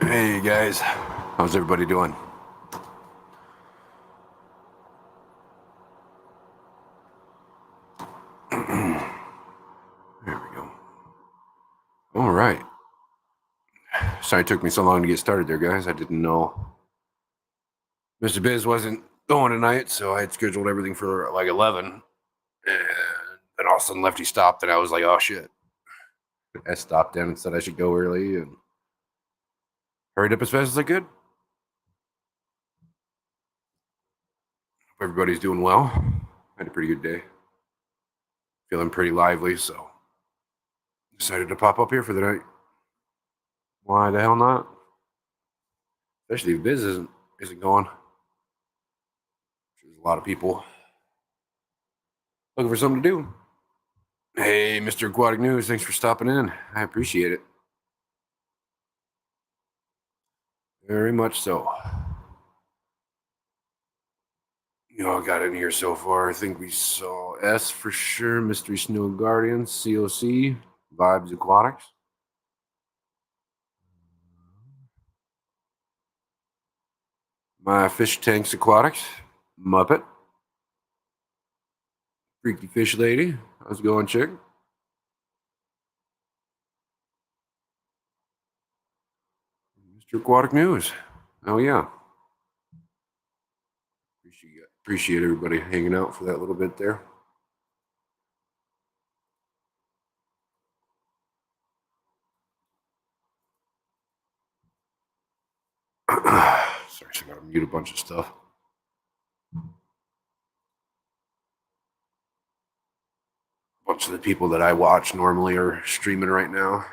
Hey guys, how's everybody doing? There we go. All right. Sorry it took me so long to get started there, guys. I didn't know Mr. Biz wasn't going tonight, so I had scheduled everything for like 11. And then all of a sudden Lefty stopped, and I was like, oh shit. I stopped in and said I should go early and hurried up as fast as I could. Hope everybody's doing well. Had a pretty good day. Feeling pretty lively, so decided to pop up here for the night. Why the hell not? Especially if Biz isn't going. There's a lot of people looking for something to do. Hey, Mr. Aquatic News, thanks for stopping in. I appreciate it. Very much so. You all got in here so far. I think we saw S for sure, Mystery Snow Guardians, COC, Vibes Aquatics. My Fish Tanks Aquatics, Muppet, Freaky Fish Lady. How's it going, chick? Mr. Aquatic News. Oh, yeah. Appreciate everybody hanging out for that little bit there. Sorry, I gotta mute a bunch of stuff. A bunch of the people that I watch normally are streaming right now.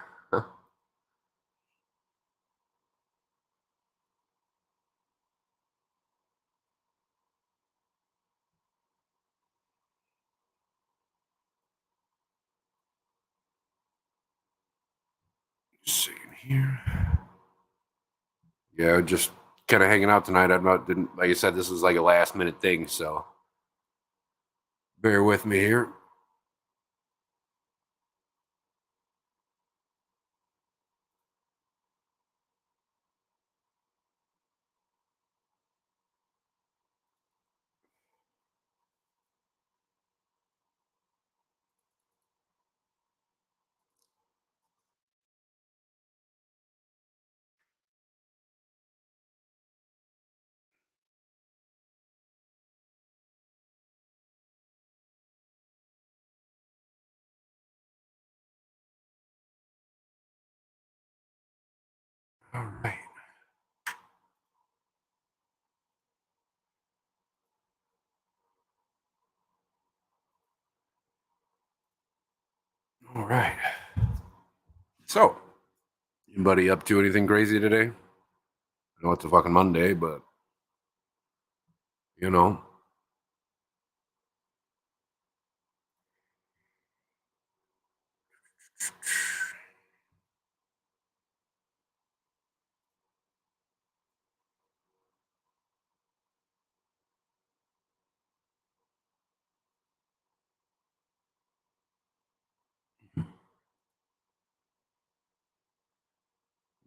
Just a second here. Yeah, just kind of hanging out tonight. Didn't like I said, this was like a last minute thing, so bear with me here. All right. All right. So, anybody up to anything crazy today? I know it's a fucking Monday, but you know,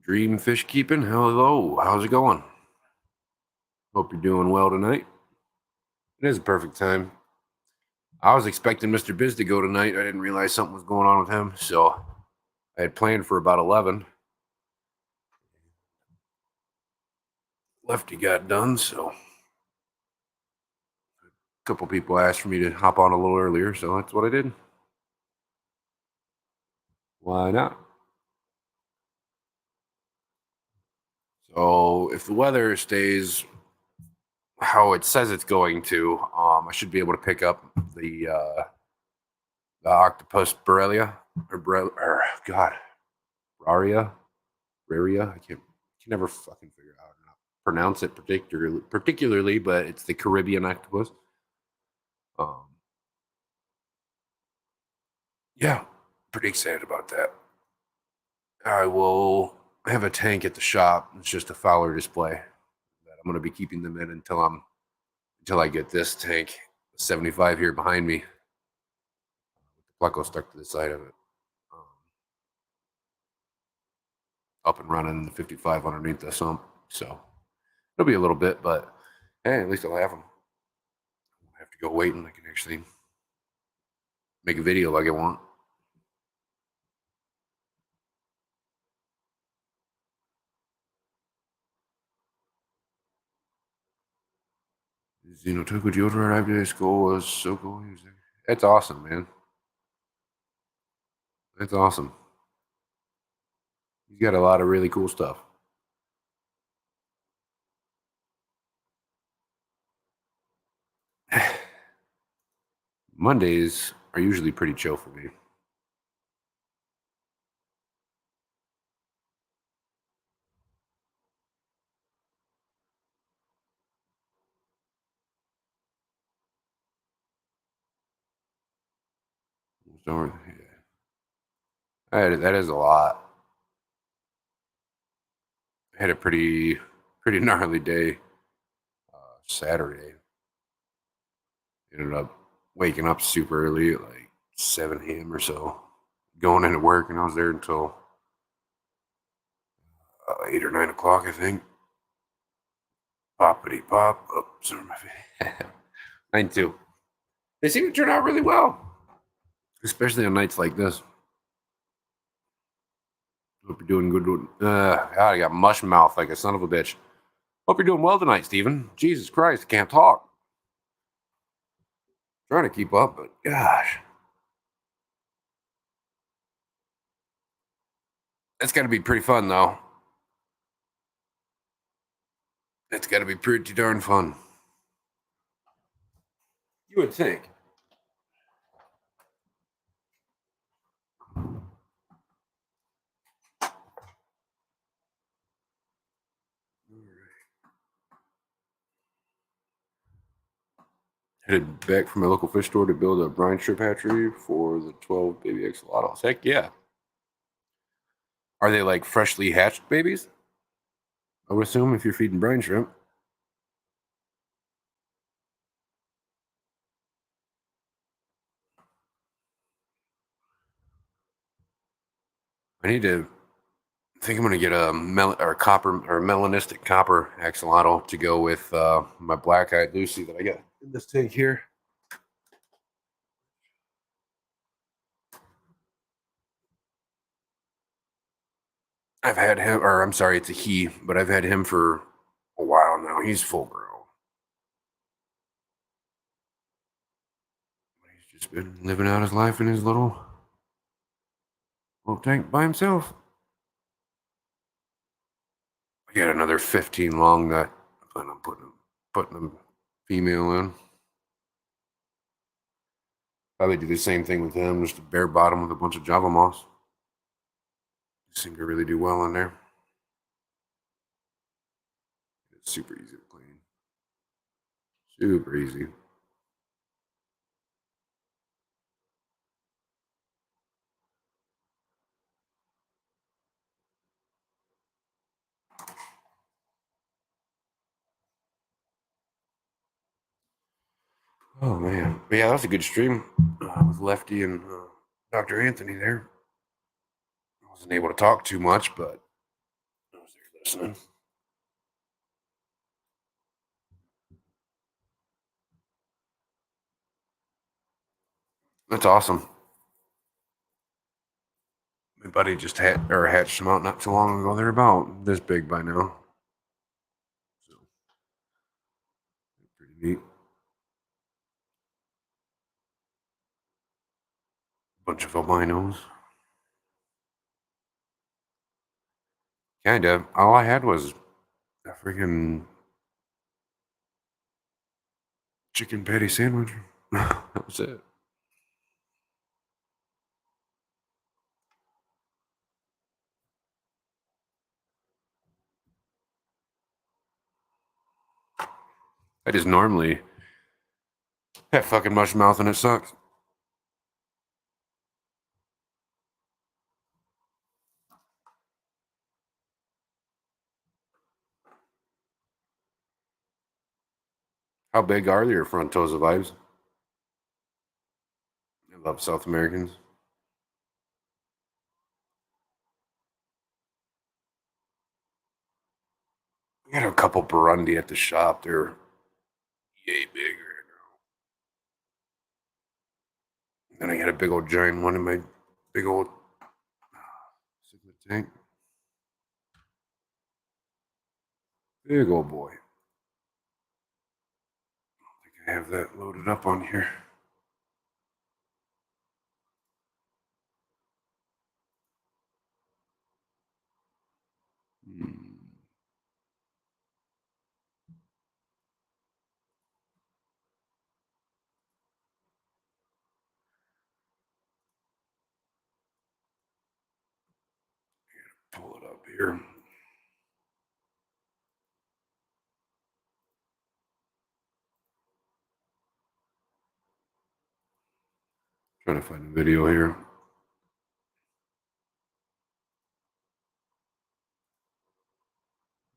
dream fish keeping. Hello, how's it going? Hope you're doing well tonight. It is a perfect time. I was expecting Mr. Biz to go tonight. I didn't realize something was going on with him, so I had planned for about 11. Lefty got done, so a couple people asked for me to hop on a little earlier, so that's what I did. Why not? So if the weather stays how it says it's going to, I should be able to pick up the octopus Borrelia or God, Raria. I can never fucking figure out how to pronounce it particularly, but it's the Caribbean octopus. Um, yeah, pretty excited about that. I will have a tank at the shop. It's just a Fowler display that I'm going to be keeping them in until I get this tank, 75 here behind me. The pleco stuck to the side of it. Um, up and running in the 55 underneath the sump. So it'll be a little bit, but hey, at least I'll have them. I have to go wait and I can actually make a video like I want. Took with you to arrive at school was so cool. That's awesome, man. That's awesome. He's got a lot of really cool stuff. Mondays are usually pretty chill for me. So, that is a lot. I had a pretty gnarly day Saturday. Ended up waking up super early at like 7 a.m. or so, going into work, and I was there until 8 or 9 o'clock, I think. Poppity pop. Oh, sorry, my face. Mine too. They seem to turn out really well, especially on nights like this. Hope you're doing good. God, I got mush mouth like a son of a bitch. Hope you're doing well tonight, Steven. Jesus Christ, I can't talk. Trying to keep up, but gosh. It's got to be pretty fun, though. It's got to be pretty darn fun. You would think. Headed back from my local fish store to build a brine shrimp hatchery for the 12 baby axolotls. Heck yeah. Are they like freshly hatched babies? I would assume if you're feeding brine shrimp. I need to I think I'm gonna get a melanistic copper axolotl to go with my black-eyed Lucy that I got in this tank here. I've had him, or I'm sorry, it's a he, but I've had him for a while now. He's full grown. He's just been living out his life in his little tank by himself. I got another 15 long that I plan on putting them female in. Probably do the same thing with him, just a bare bottom with a bunch of Java moss. They seem to really do well in there. It's super easy to clean. Super easy. Oh man, but yeah, that was a good stream with Lefty and Dr. Anthony there. I wasn't able to talk too much, but I was there listening. That's awesome. My buddy just hatched them out not too long ago. They're about this big by now. So pretty neat. Bunch of albinos. Kinda. All I had was a freaking chicken patty sandwich. That was it. I just normally have fucking mush mouth and it sucks. How big are your front toes of vibes? I love South Americans. I got a couple Burundi at the shop. They're yay big right now. Then I got a big old giant one in my big old cichlid tank. Big old boy. I think I have that loaded up on here. Pull it up here. Trying to find a video here.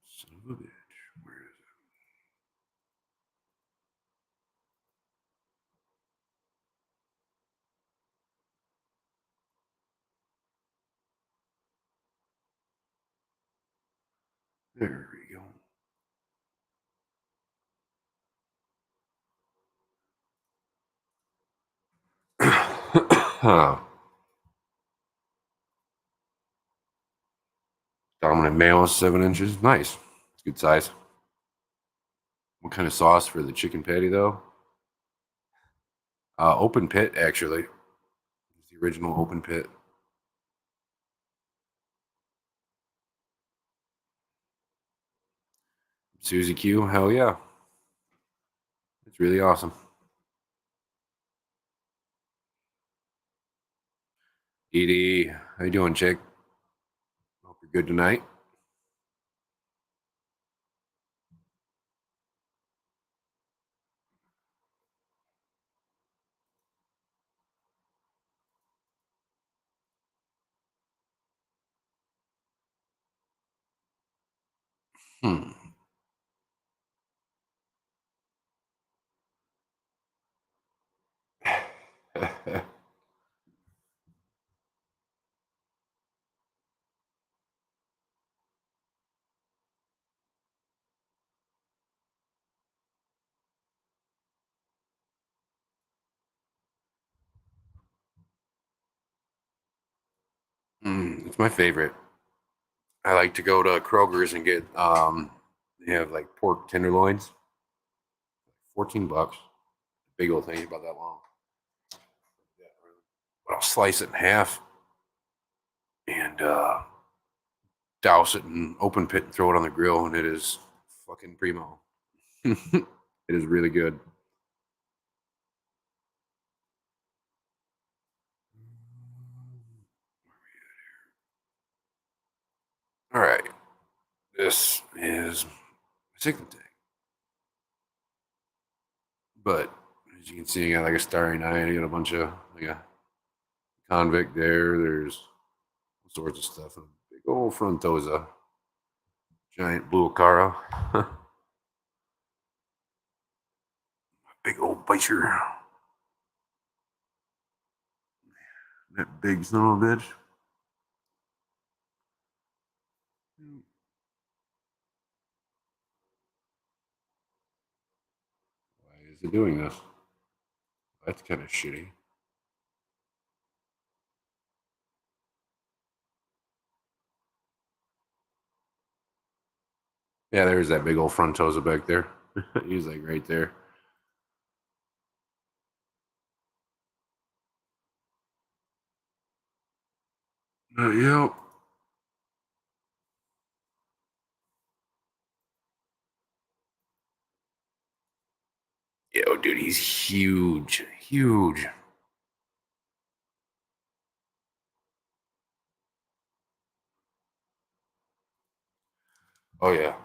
Son of a bitch. Where is it? There we go. Dominant male is 7 inches. Nice. It's good size. What kind of sauce for the chicken patty, though? Open pit, actually. It's the original open pit. Susie Q, hell yeah. It's really awesome. Edie, how you doing, chick? Hope you're good tonight. Hmm. It's my favorite. I like to go to Kroger's and get they have like pork tenderloins, $14. Big old thing about that long. But I'll slice it in half and douse it in open pit and throw it on the grill, and it is fucking primo. It is really good. All right, this is a cyclic tank, but as you can see, I got like a starry night. I got a bunch of like a convict there. There's all sorts of stuff. A big old frontosa, giant blue acara, big old bicher. That big son of a bitch. Why is it doing this? That's kind of shitty. Yeah, there's that big old frontosa back there. He's like right there. Yep. Yo, dude, he's huge. Huge. Oh, yeah.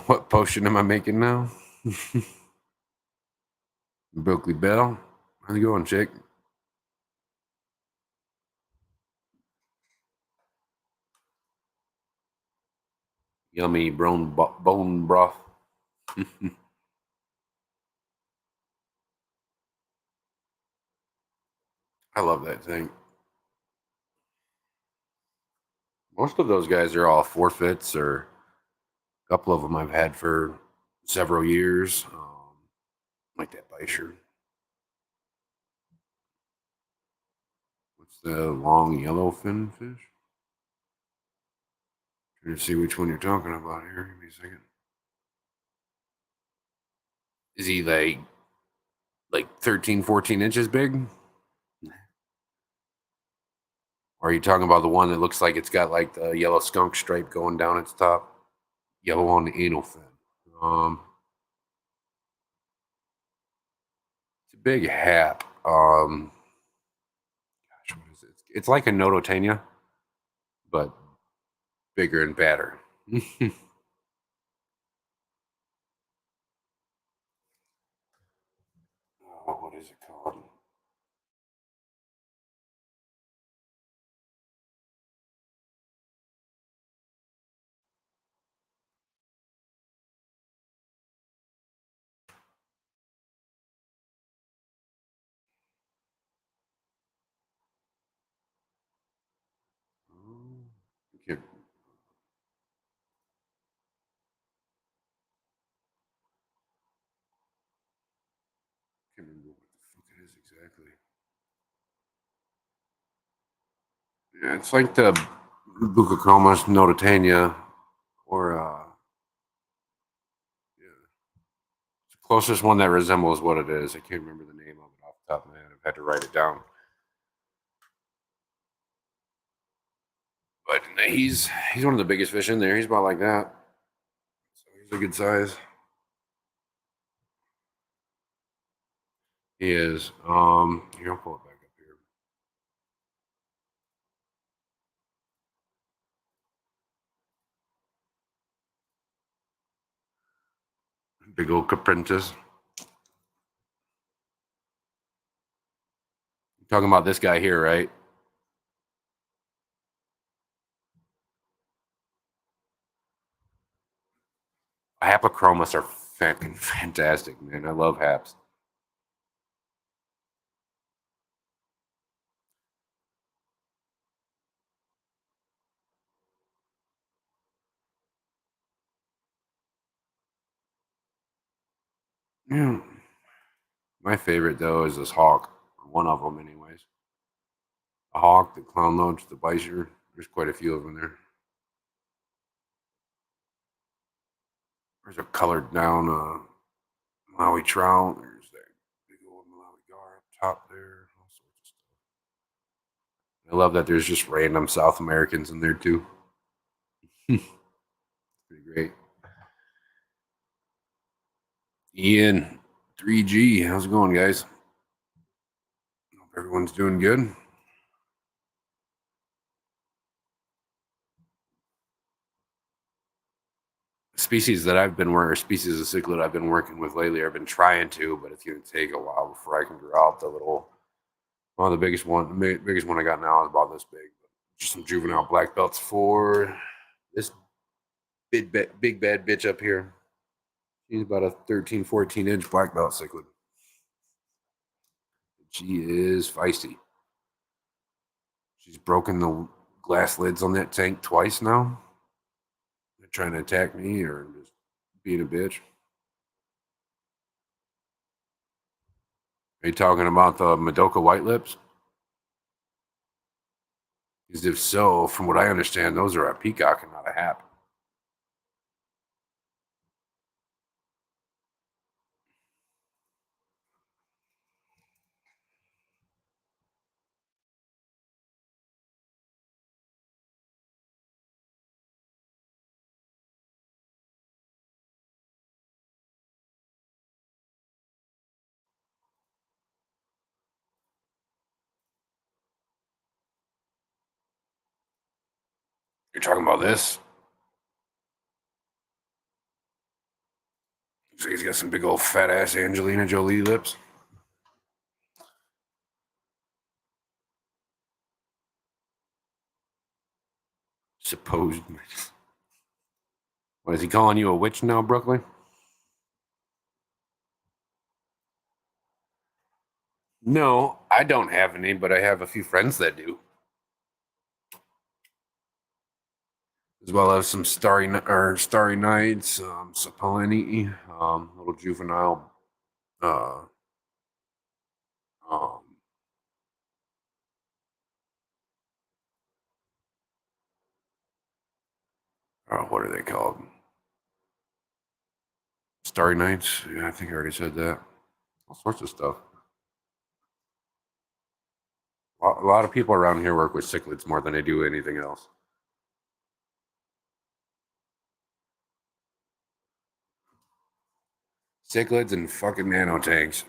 What potion am I making now? Berkeley Bell. How's it going, chick? Yummy bone broth. I love that thing. Most of those guys are all forfeits, or a couple of them I've had for several years. Like that Bisher. What's the long yellow fin fish? Trying to see which one you're talking about here. Give me a second. Is he like 13, 14 inches big? Or are you talking about the one that looks like it's got like the yellow skunk stripe going down its top? Yellow on the anal fin. It's a big hap. Gosh, what is it? It's like a Nototania, but bigger and badder. What is it called? I can't remember what the fuck it is exactly. Yeah, it's like the Bucochromos Nototania, or yeah, it's the closest one that resembles what it is. I can't remember the name of it off the top of my head. I've had to write it down. But he's one of the biggest fish in there. He's about like that. So he's a good size. He is. Here, I'll pull it back up here. Big old Caprentis. You're talking about this guy here, right? Hapochromis are fucking fantastic, man. I love haps. Yeah. My favorite though is this hawk. One of them, anyways. A hawk, the clown loach, the bisher. There's quite a few of them there. There's a colored down Malawi trout. There's that big old Malawi gar up top there. All sorts of stuff. I love that there's just random South Americans in there too. Pretty great. Ian, 3G. How's it going, guys? Hope everyone's doing good. Species that I've been working, species of cichlid I've been working with lately, I've been trying to, but it's going to take a while before I can grow out the little. Well, the biggest one I got now is about this big. Just some juvenile black belts for this big bad bitch up here. She's about a 13, 14 inch black belt cichlid. She is feisty. She's broken the glass lids on that tank twice now. They're trying to attack me or just being a bitch. Are you talking about the Madoka white lips? Because if so, from what I understand, those are a peacock and not a hap. You're talking about this? So he's got some big old fat ass Angelina Jolie lips. Supposed. What is he calling you, a witch now, Brooklyn? No, I don't have any, but I have a few friends that do. as well as some starry nights, saponi, little juvenile, uh, um, what are they called? Starry nights. Yeah, I think I already said that. All sorts of stuff. A lot of people around here work with cichlids more than they do anything else. Cichlids and fucking nano tanks.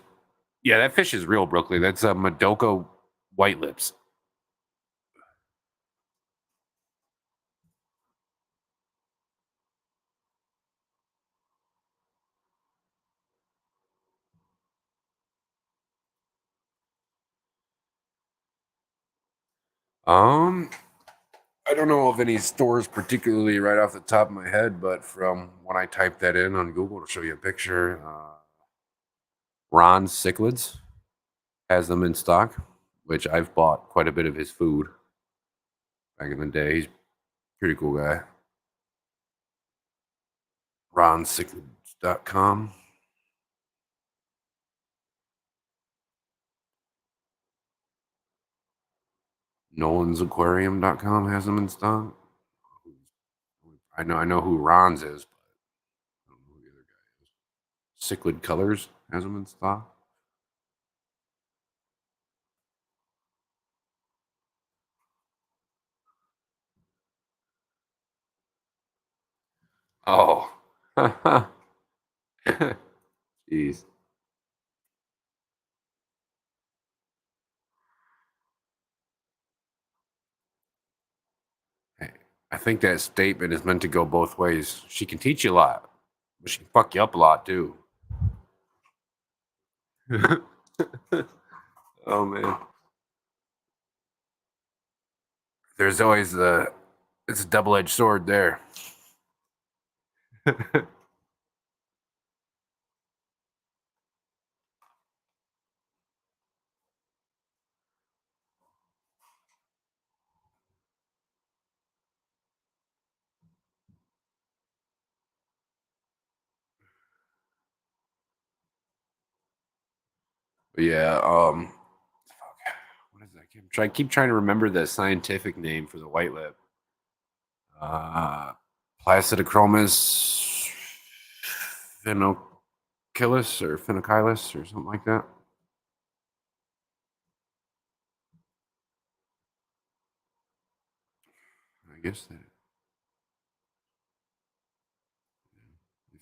Yeah, that fish is real, Brooklyn. That's a Madoka white lips. Um, I don't know of any stores particularly right off the top of my head, but from when I typed that in on Google to show you a picture, Ron's Cichlids has them in stock, which I've bought quite a bit of his food back in the day. He's a pretty cool guy. RonCichlids.com. Nolan'sAquarium.com has them in stock. I know who Ron's is, but I don't know who the other guy is. Cichlid Colors has them in stock. Oh. Jeez. Hey, I think that statement is meant to go both ways. She can teach you a lot, but she can fuck you up a lot too. Oh man. There's always it's a double-edged sword there. But yeah, what is that? I keep trying to remember the scientific name for the white lip. Uh, Placidochromis phenocylus or phenocylus or something like that. I guess that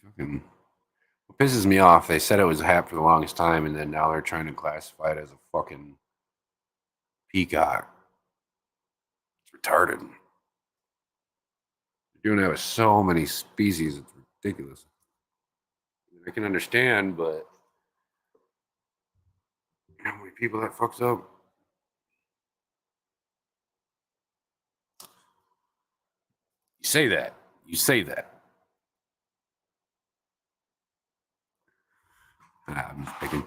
fucking what pisses me off. They said it was a hat for the longest time, and then now they're trying to classify it as a fucking peacock. It's retarded. They're doing that with so many species. It's ridiculous. I can understand, but how many people that fucks up? You say that. You say that. I'm just picking.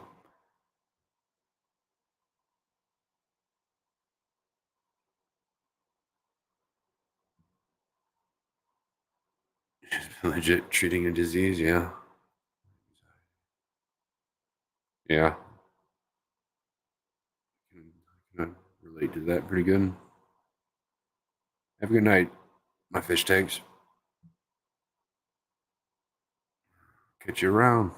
Legit treating a disease, yeah. Yeah. I can relate to that pretty good. Have a good night, my fish tanks. Catch you around.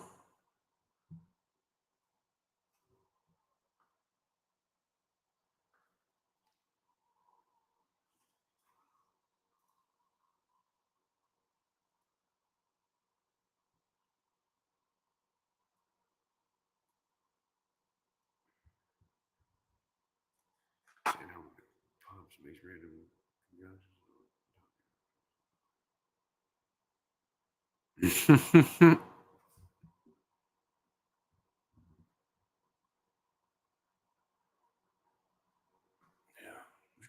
There's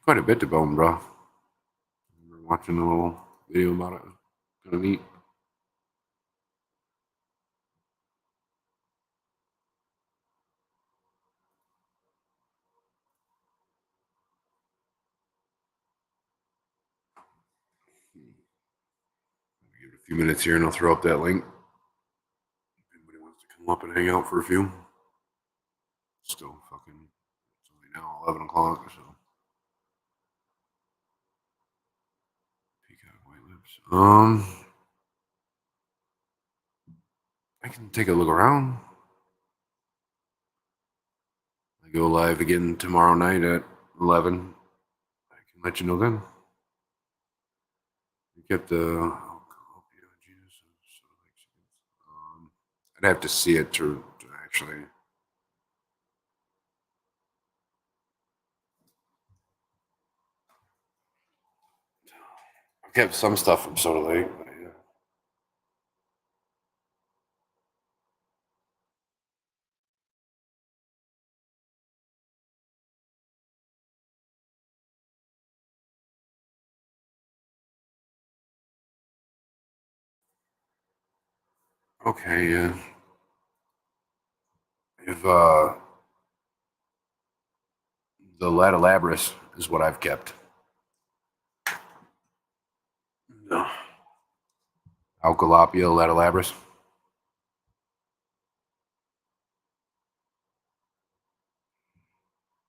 quite a bit to bone, bro. We're watching a little video about it. Kind of neat. few minutes here and I'll throw up that link. If anybody wants to come up and hang out for a few. Still fucking, it's only now 11 o'clock, so. Peacock white lips. I can take a look around. I go live again tomorrow night at 11. I can let you know then. We kept the. I'd have to see it to actually. I kept some stuff from Soda Lake, but yeah. Okay, yeah. If the Latolabris is what I've kept. No. Alcalopia Latolabris.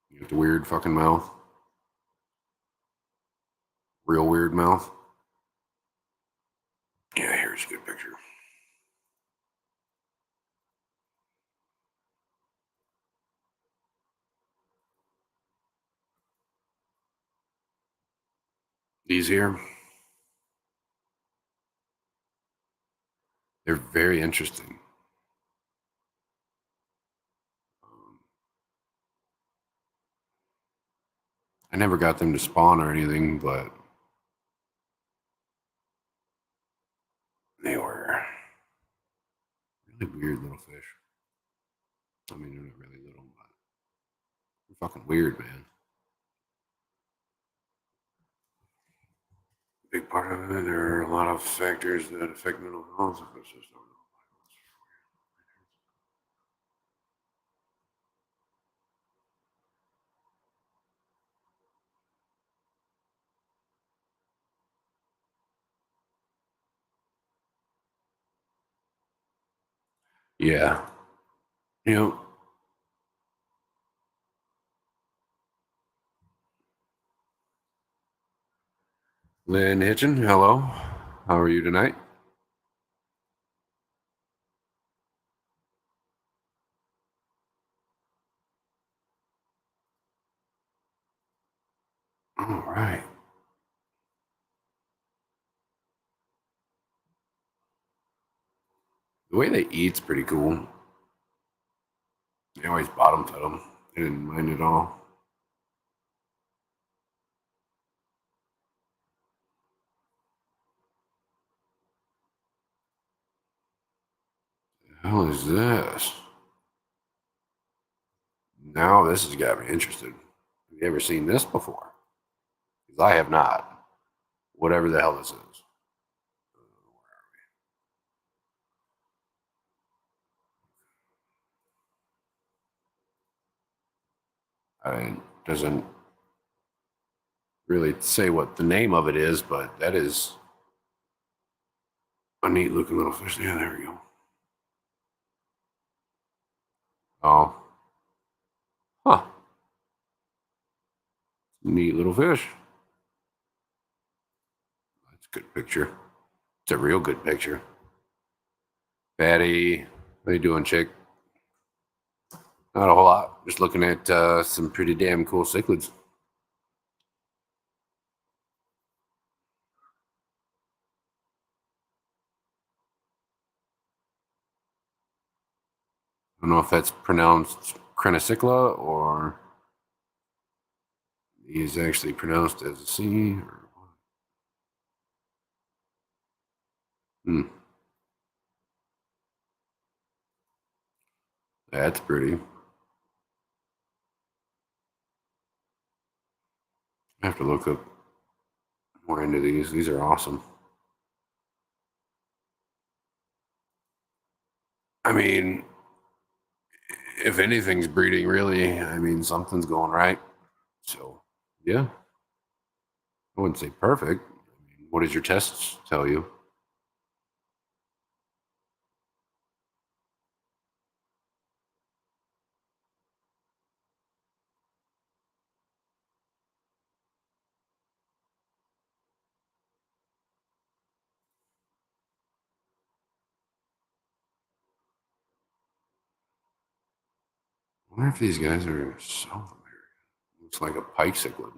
You got the weird fucking mouth. Real weird mouth. Yeah, here's a good picture. These here. They're very interesting. I never got them to spawn or anything, but they were really weird little fish. I mean, they're not really little, but they're fucking weird, man. Big part of it, there are a lot of factors that affect mental health. Yeah. You know, Lynn Hitchin, hello. How are you tonight? All right. The way they eat's pretty cool. They always bottom fed them. They didn't mind at all. The hell is this? Now this has got me interested. Have you ever seen this before? Because I have not. Whatever the hell this is. It doesn't really say what the name of it is, but that is a neat looking little fish. Yeah, there we go. Oh. Huh. Neat little fish. That's a good picture. It's a real good picture. Patty, what are you doing, chick? Not a whole lot. Just looking at some pretty damn cool cichlids. I don't know if that's pronounced Crenocycla or is actually pronounced as a C. Or... Hmm. That's pretty. I have to look up more into these. These are awesome. I mean, if anything's breeding, really, I mean, something's going right. So, yeah, I wouldn't say perfect. I mean, what does your tests tell you? wonder if these guys are South American. Looks like a pike cichlid.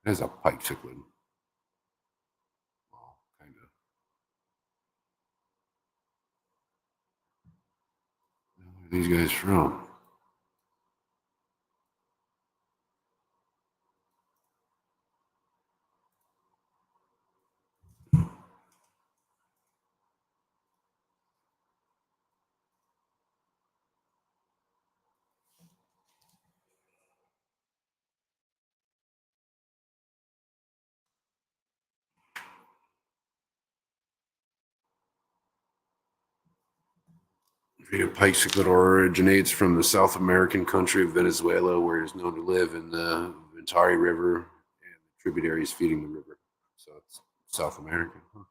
It is a pike cichlid. Well, kind of. Where are these guys from? The pike cichlid originates from the South American country of Venezuela, where it is known to live in the Ventari River and the tributaries feeding the river. So it's South American. Huh.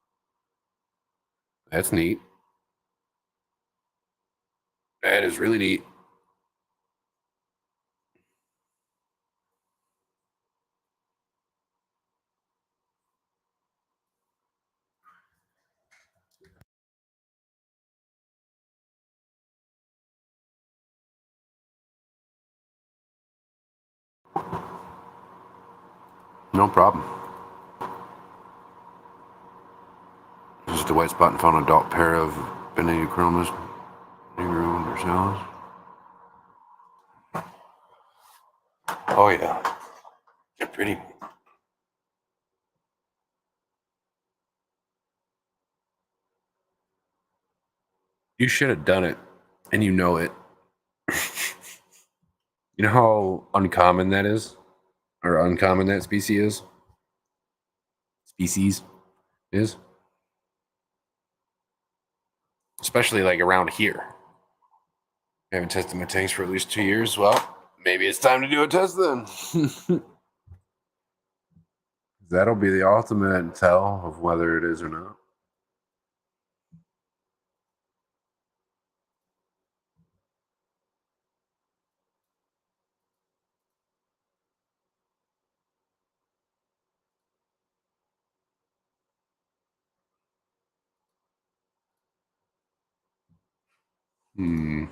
That's neat. That is really neat. No problem. This is the white spot and found an adult pair of Benedichromis negro undercells. Oh yeah, they're pretty. You should have done it, and you know it. You know how uncommon that is, or uncommon that species is. Species is, especially like around here. I haven't tested my tanks for at least 2 years. Well, maybe it's time to do a test then. That'll be the ultimate tell of whether it is or not. Hmm.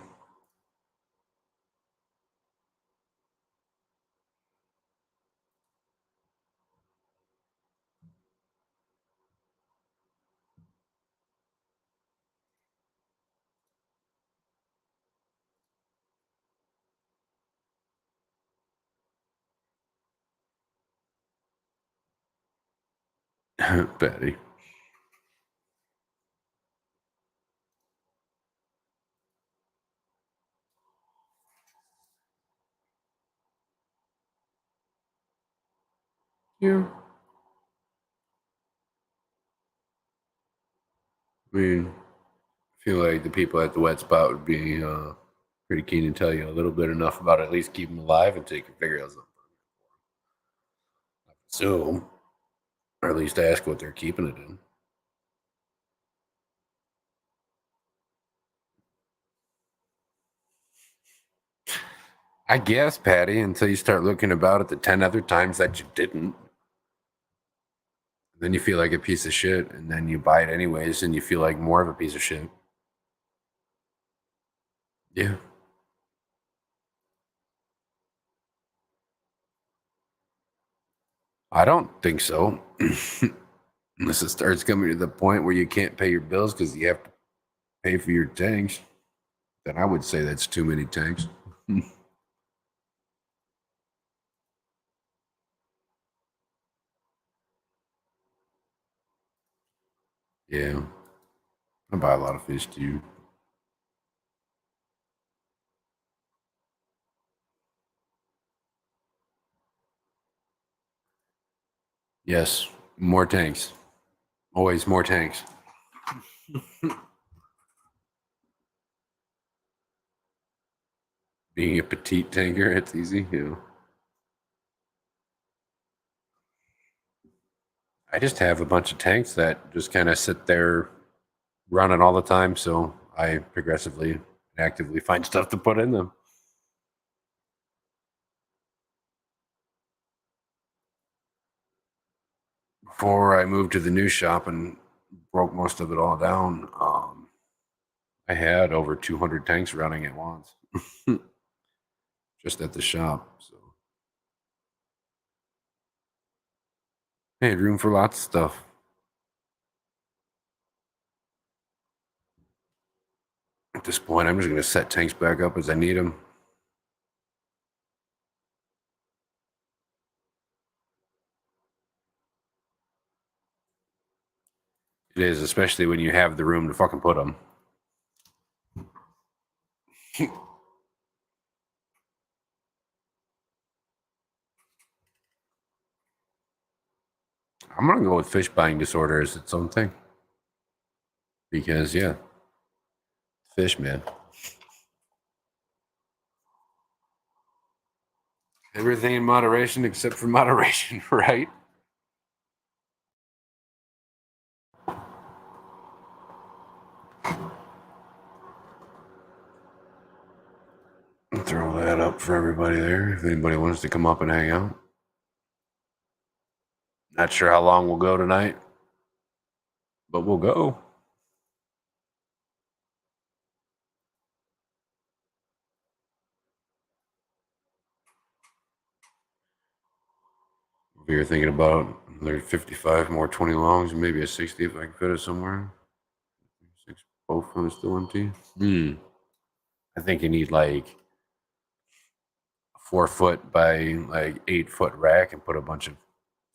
Betty. Yeah. I mean, I feel like the people at the wet spot would be pretty keen to tell you a little bit enough about at least keep them alive until you can figure out something. So, or at least ask what they're keeping it in. I guess, Patty, until you start looking about it the 10 other times that you didn't. Then you feel like a piece of shit, and then you buy it anyways, and you feel like more of a piece of shit. Yeah. I don't think so. Unless it starts coming to the point where you can't pay your bills because you have to pay for your tanks, then I would say that's too many tanks. Yeah. I buy a lot of fish too. Yes. More tanks. Always more tanks. Being a petite tanker, it's easy. You know. I just have a bunch of tanks that just kind of sit there running all the time. So I progressively and actively find stuff to put in them. Before I moved to the new shop and broke most of it all down, I had over 200 tanks running at once, just at the shop. So I had room for lots of stuff. At this point, I'm just going to set tanks back up as I need them. It is, especially when you have the room to fucking put them. I'm going to go with fish buying disorder as its own thing. Because, yeah, fish, man. Everything in moderation except for moderation, right? Throw that up for everybody there if anybody wants to come up and hang out. Not sure how long we'll go tonight, but we'll go. If you're thinking about another 55 more 20 longs, maybe a 60 if I can fit it somewhere. Six, both of them still empty. I think you need like a 4 foot by like 8 foot rack and put a bunch of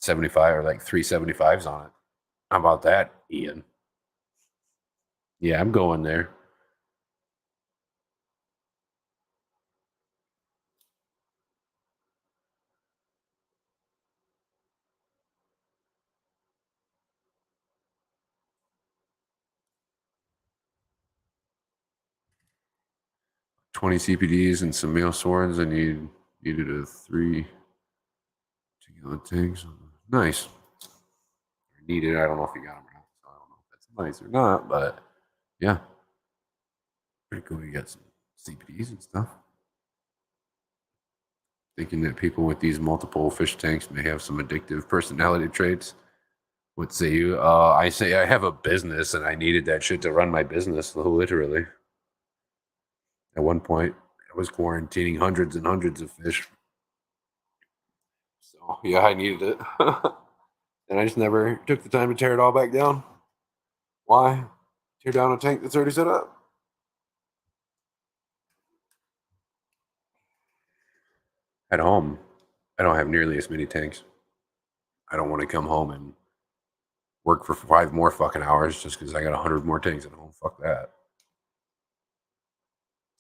75 or like 375s on it. How about that, Ian? Yeah, I'm going there. $20 CPDs and some mail swords. I needed a 3 tequila tanks. Nice. Needed. I don't know if you got them or not. So I don't know if that's nice or not, but yeah, pretty cool. You got some CPDs and stuff. Thinking that people with these multiple fish tanks may have some addictive personality traits. What say you? I say I have a business and I needed that shit to run my business, literally. At one point, I was quarantining hundreds and hundreds of fish. So, yeah, I needed it. And I just never took the time to tear it all back down. Why? Tear down a tank that's already set up. At home, I don't have nearly as many tanks. I don't want to come home and work for 5 more fucking hours just because I got 100 more tanks at home. Fuck that.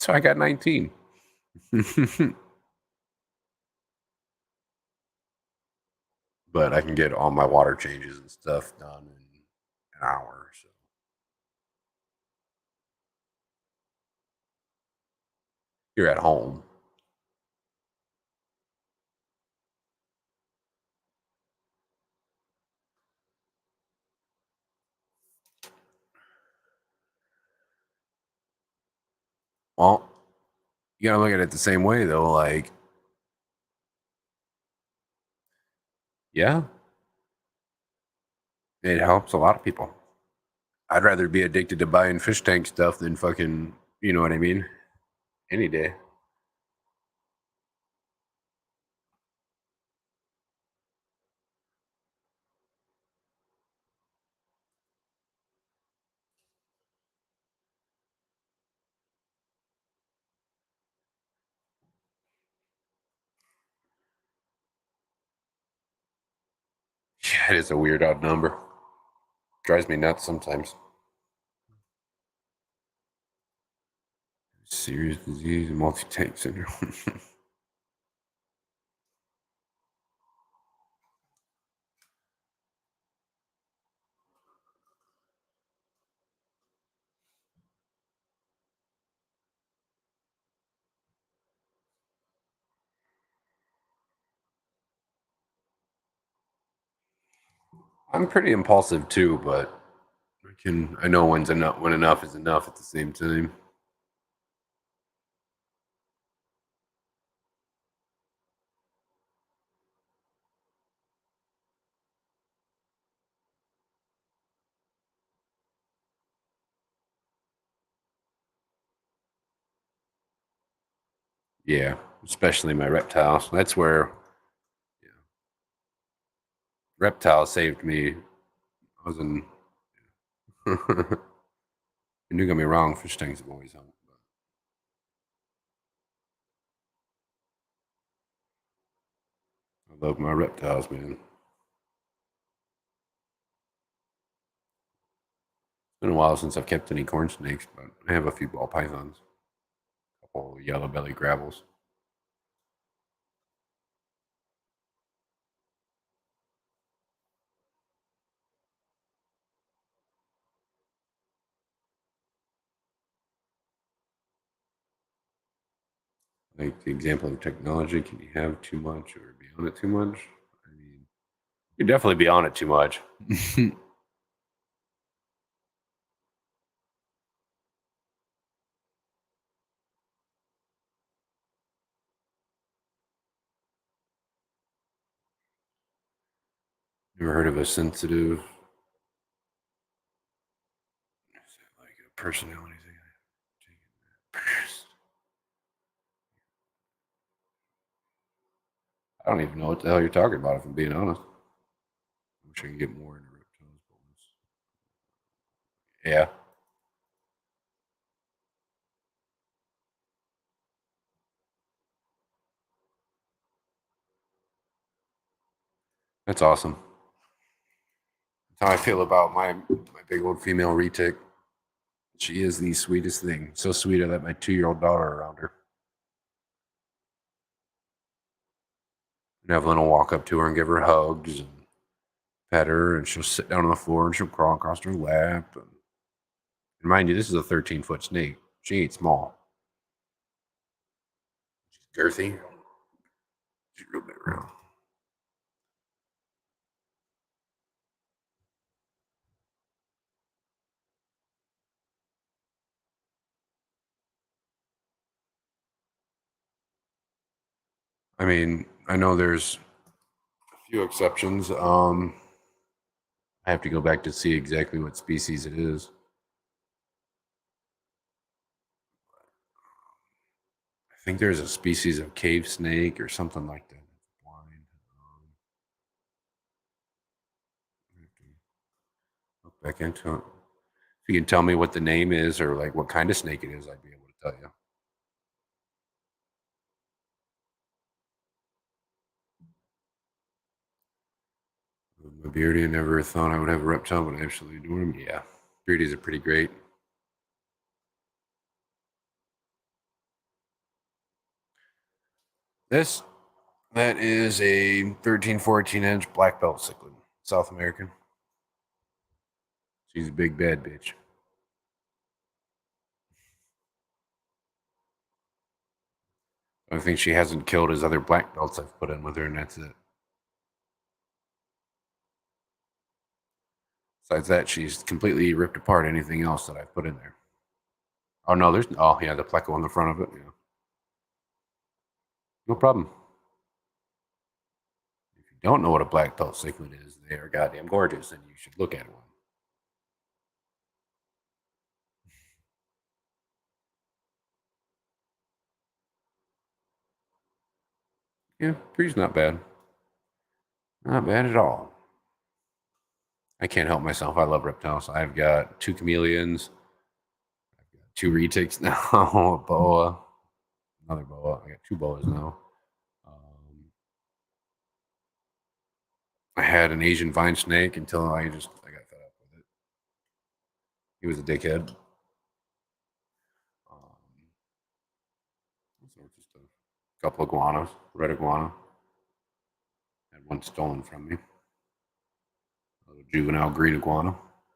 So I got 19. But I can get all my water changes and stuff done in an hour. So you're at home. Well, you gotta look at it the same way though. Like, yeah, it helps a lot of people. I'd rather be addicted to buying fish tank stuff than fucking, you know what I mean? Any day. Yeah, it is a weird odd number. Drives me nuts sometimes. Serious disease, multi tank syndrome. I'm pretty impulsive too, but I know when's enough when enough is enough at the same time. Yeah, especially my reptiles. That's where reptiles saved me. I was in. And don't get me wrong, fish tanks have always helped. But I love my reptiles, man. It's been a while since I've kept any corn snakes, but I have a few ball pythons, a couple yellow belly gravels. Like the example of technology, can you have too much or be on it too much? I mean, you definitely be on it too much. Never heard of a sensitive, like a personality thing? I don't even know what the hell you're talking about, if I'm being honest. I wish I could get more into reptiles. Yeah, that's awesome. That's how I feel about my big old female retic. She is the sweetest thing. So sweet I let my 2-year-old daughter around her. And Evelyn will walk up to her and give her hugs and pet her, and she'll sit down on the floor and she'll crawl across her lap. And mind you, this is a 13-foot snake. She ain't small. She's girthy. She's real big around. I mean, I know there's a few exceptions. I have to go back to see exactly what species it is. I think there's a species of cave snake or something like that. Blind. I have to look back into it. If you can tell me what the name is or like what kind of snake it is, I'd be able to tell you. My beardy, I never thought I would have a reptile, but I absolutely adore him. Yeah, beardies are pretty great. This that is a 13, 14-inch black belt cichlid, South American. She's a big bad bitch. I think she hasn't killed his other black belts I've put in with her, and that's it. Besides that, she's completely ripped apart anything else that I've put in there. Oh no, there's oh yeah, the pleco on the front of it. Yeah, no problem. If you don't know what a black belt cichlid is, they are goddamn gorgeous, and you should look at one. Yeah, breed's not bad. Not bad at all. I can't help myself. I love reptiles. I've got two chameleons, two retics now, a boa, another boa. I got two boas now. I had an Asian vine snake until I got fed up with it. He was a dickhead. All sorts of stuff. A couple iguanas, red iguana. Had one stolen from me. A little juvenile green iguana.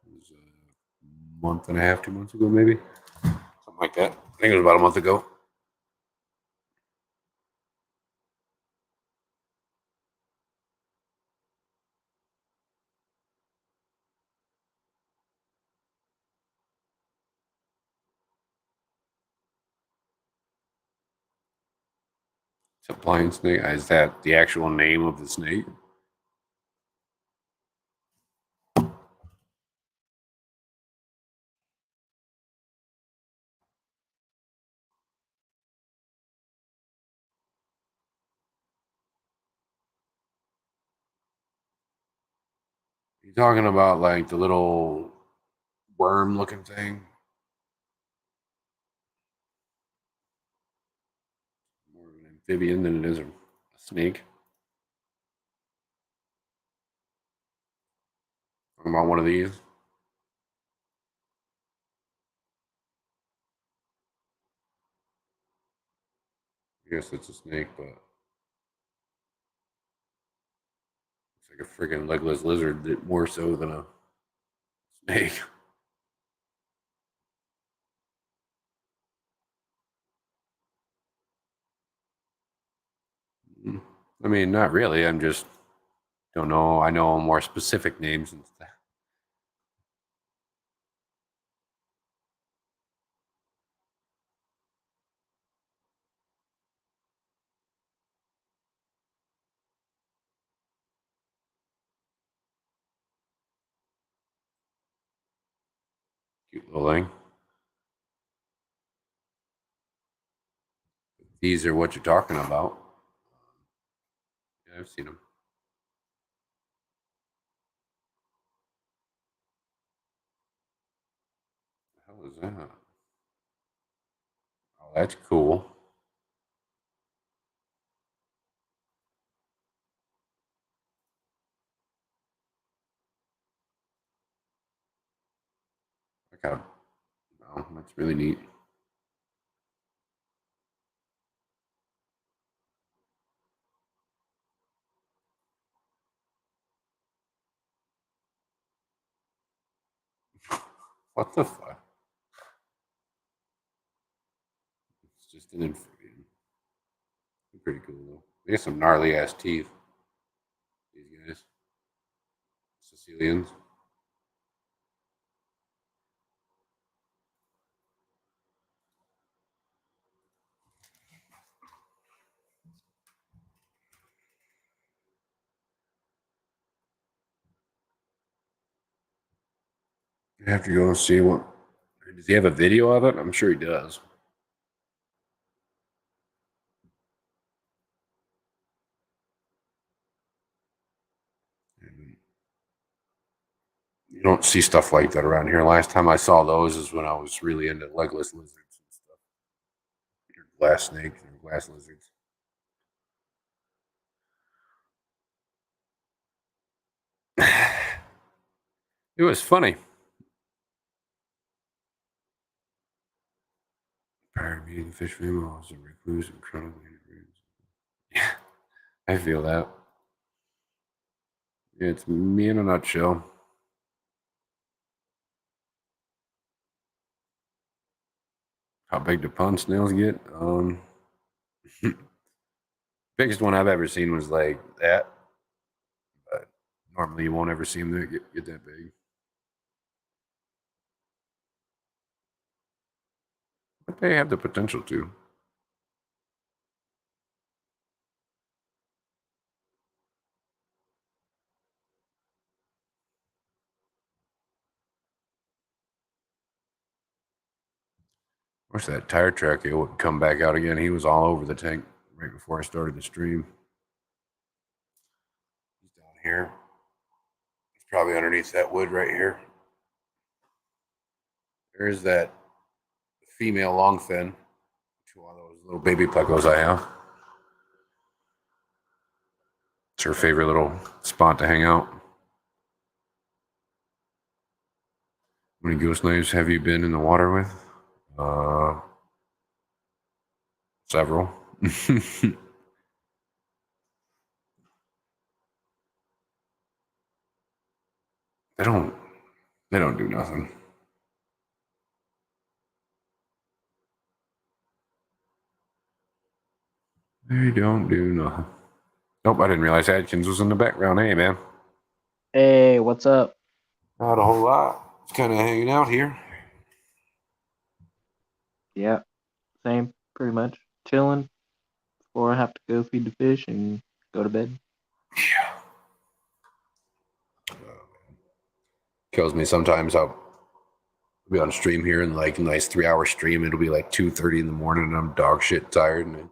It was a month and a half, 2 months ago, maybe something like that. I think it was about a month ago. It's a blind snake. Is that the actual name of the snake? You talking about like the little worm looking thing? More of an amphibian than it is a snake. Talking about one of these. I guess it's a snake, but it's like a freaking legless lizard that more so than a snake. I mean, not really. I'm just don't know. I know more specific names and stuff. Cute little thing. These are what you're talking about. Yeah, I've seen them. What the hell is that? Oh, that's cool. I got. Oh, that's really neat. What the fuck? It's just an amphibian. Pretty cool though. They got some gnarly ass teeth. These guys, Sicilians. I have to go and see what. Does he have a video of it? I'm sure he does. You don't see stuff like that around here. Last time I saw those is when I was really into legless lizards and stuff. Or glass snakes and glass lizards. It was funny. Prior to eating fish females and recluse and incredibly yeah, I feel that. Yeah, it's me in a nutshell. How big do pond snails get? Biggest one I've ever seen was like that. But normally you won't ever see them get that big. But they have the potential to. Wish that tire track would come back out again. He was all over the tank right before I started the stream. He's down here. He's probably underneath that wood right here. There's that female longfin. One of those little baby plecos I have. It's her favorite little spot to hang out. How many ghost knives have you been in the water with? Several. They don't. They don't do nothing. They don't do nothing. Nope, I didn't realize Adkins was in the background. Hey, man. Hey, what's up? Not a whole lot. Just kind of hanging out here. Yeah, same, pretty much. Chilling before I have to go feed the fish and go to bed. Yeah. Kills me sometimes. I'll be on stream here and like a nice 3 hour stream. It'll be like 2:30 in the morning and I'm dog shit tired and I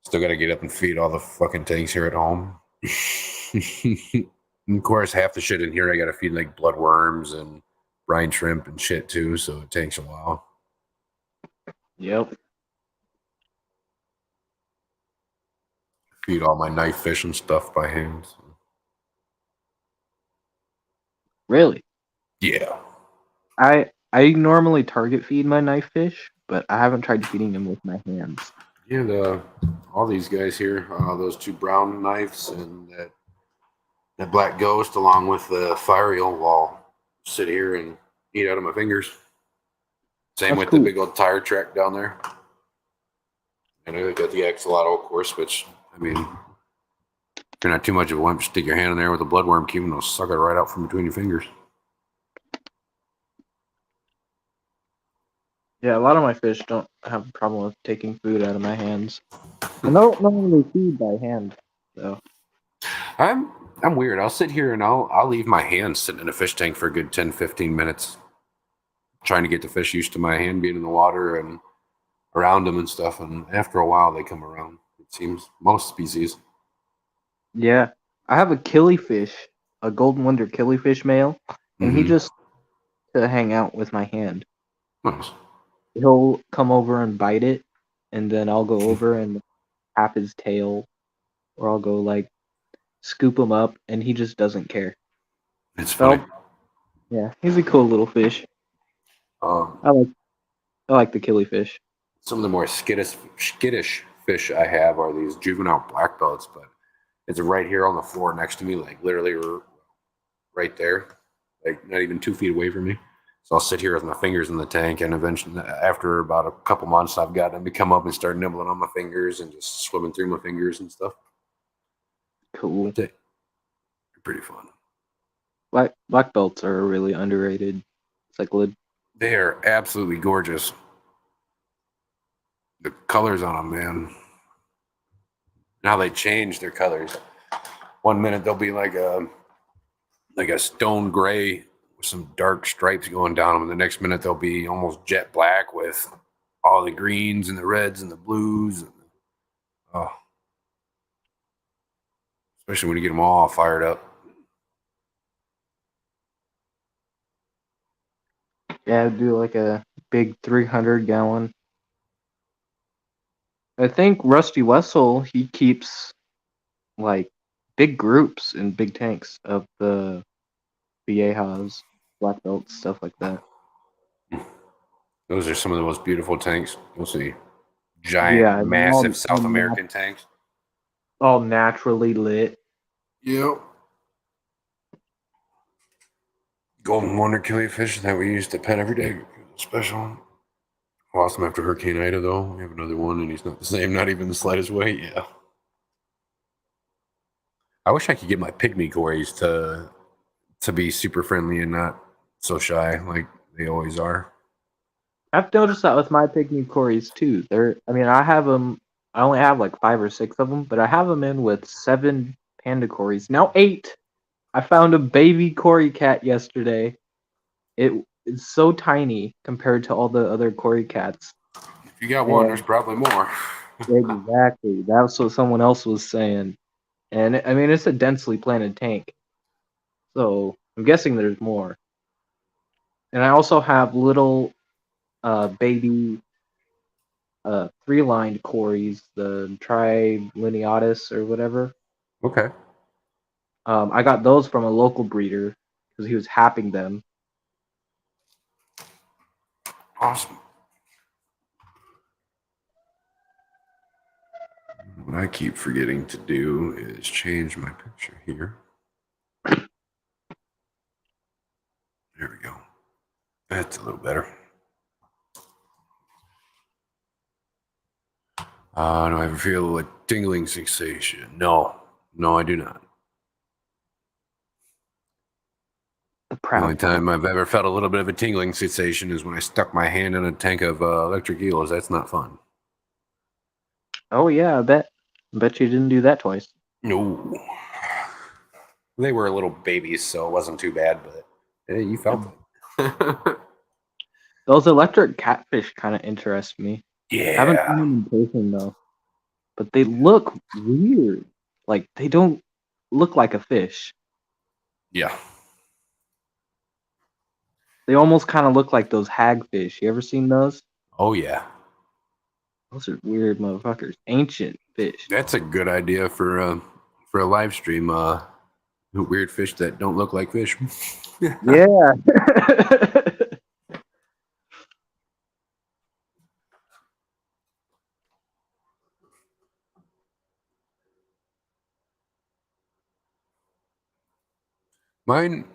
still got to get up and feed all the fucking tanks here at home. And of course, half the shit in here I got to feed like bloodworms and brine shrimp and shit too, so it takes a while. Yep. Feed all my knife fish and stuff by hand. So. Really? Yeah. I normally target feed my knife fish, but I haven't tried feeding them with my hands. And all these guys here, those two brown knives and that black ghost, along with the fire eel, will all sit here and eat out of my fingers. Same That's with the cool. big old tire track down there. And I got the axolotl, of course, which, I mean, if you're not too much of a wimp, stick your hand in there with a bloodworm cube and they'll suck it right out from between your fingers. Yeah, a lot of my fish don't have a problem with taking food out of my hands. I don't normally feed by hand, so. I'm weird. I'll sit here and I'll leave my hand sitting in a fish tank for a good 10, 15 minutes, trying to get the fish used to my hand being in the water and around them and stuff. And after a while, they come around. It seems most species. Yeah, I have a killifish, a golden wonder killifish male, and he Mm-hmm. just to hang out with my hand. Nice. He'll come over and bite it, and then I'll go over and tap his tail, or I'll go like scoop him up, and he just doesn't care. It's funny. So, yeah, he's a cool little fish. Um, I like the killifish. some of the more skittish fish I have are these juvenile black belts, but it's right here on the floor next to me, like literally right there, like not even 2 feet away from me. So I'll sit here with my fingers in the tank, and eventually, after about a couple months, I've got them to come up and start nibbling on my fingers and just swimming through my fingers and stuff. Cool. They're pretty fun. Black belts are really underrated cichlid. They are absolutely gorgeous. The colors on them, man. Now they change their colors. 1 minute they'll be like a stone gray with some dark stripes going down them, and the next minute they'll be almost jet black with all the greens and the reds and the blues. And oh, especially when you get them all fired up. Yeah, do like a big 300-gallon. I think Rusty Wessel, he keeps like big groups in big tanks of the Viejas, black belts, stuff like that. Those are some of the most beautiful tanks. You'll see giant, Yeah, massive South American tanks. all naturally lit. Yep. Golden Wonder killifish that we use to pet every day. Special one. Lost him after Hurricane Ida, though. We have another one, and he's not the same, not even the slightest way. Yeah. I wish I could get my pygmy cories to be super friendly and not so shy like they always are. I've noticed that with my pygmy cories too. I have them. I only have like 5 or 6 of them, but I have them in with 7 panda cories. Now 8. I found a baby cory cat yesterday. It's so tiny compared to all the other cory cats. If you got one, there's probably more. Exactly. That's what someone else was saying. And I mean, it's a densely planted tank. So I'm guessing there's more. And I also have little baby 3-lined cories, the Trilineatus or whatever. Okay. I got those from a local breeder because he was happing them. Awesome. What I keep forgetting to do is change my picture here. There we go. That's a little better. Do I ever feel a tingling sensation? No, I do not. The only time I've ever felt a little bit of a tingling sensation is when I stuck my hand in a tank of electric eels. That's not fun. Oh yeah, I bet you didn't do that twice. No. They were little babies, so it wasn't too bad, but hey, you felt it. Those electric catfish kind of interest me. Yeah. I haven't seen them in person though, but they look weird. Like they don't look like a fish. Yeah. They almost kind of look like those hagfish. You ever seen those? Oh yeah. Those are weird motherfuckers. Ancient fish. That's a good idea for a live stream. Weird fish that don't look like fish. Yeah. Mine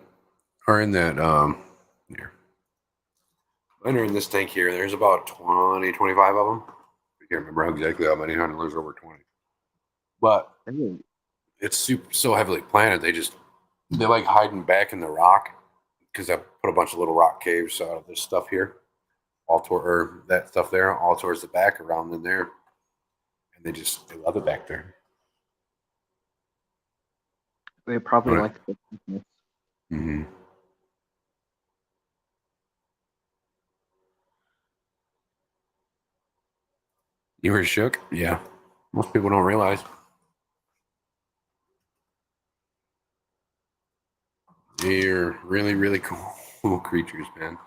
are in that here. Mine are in this tank here. There's about 20, 25 of them. I can't remember exactly how many. There's over 20. But it's so heavily planted. They like hiding back in the rock because I put a bunch of little rock caves out of this stuff here, or that stuff there, all towards the back around in there, and they love it back there. They probably All right. like the thickness. Mm-hmm. You were shook? Yeah. Most people don't realize. They're really, really cool creatures, man.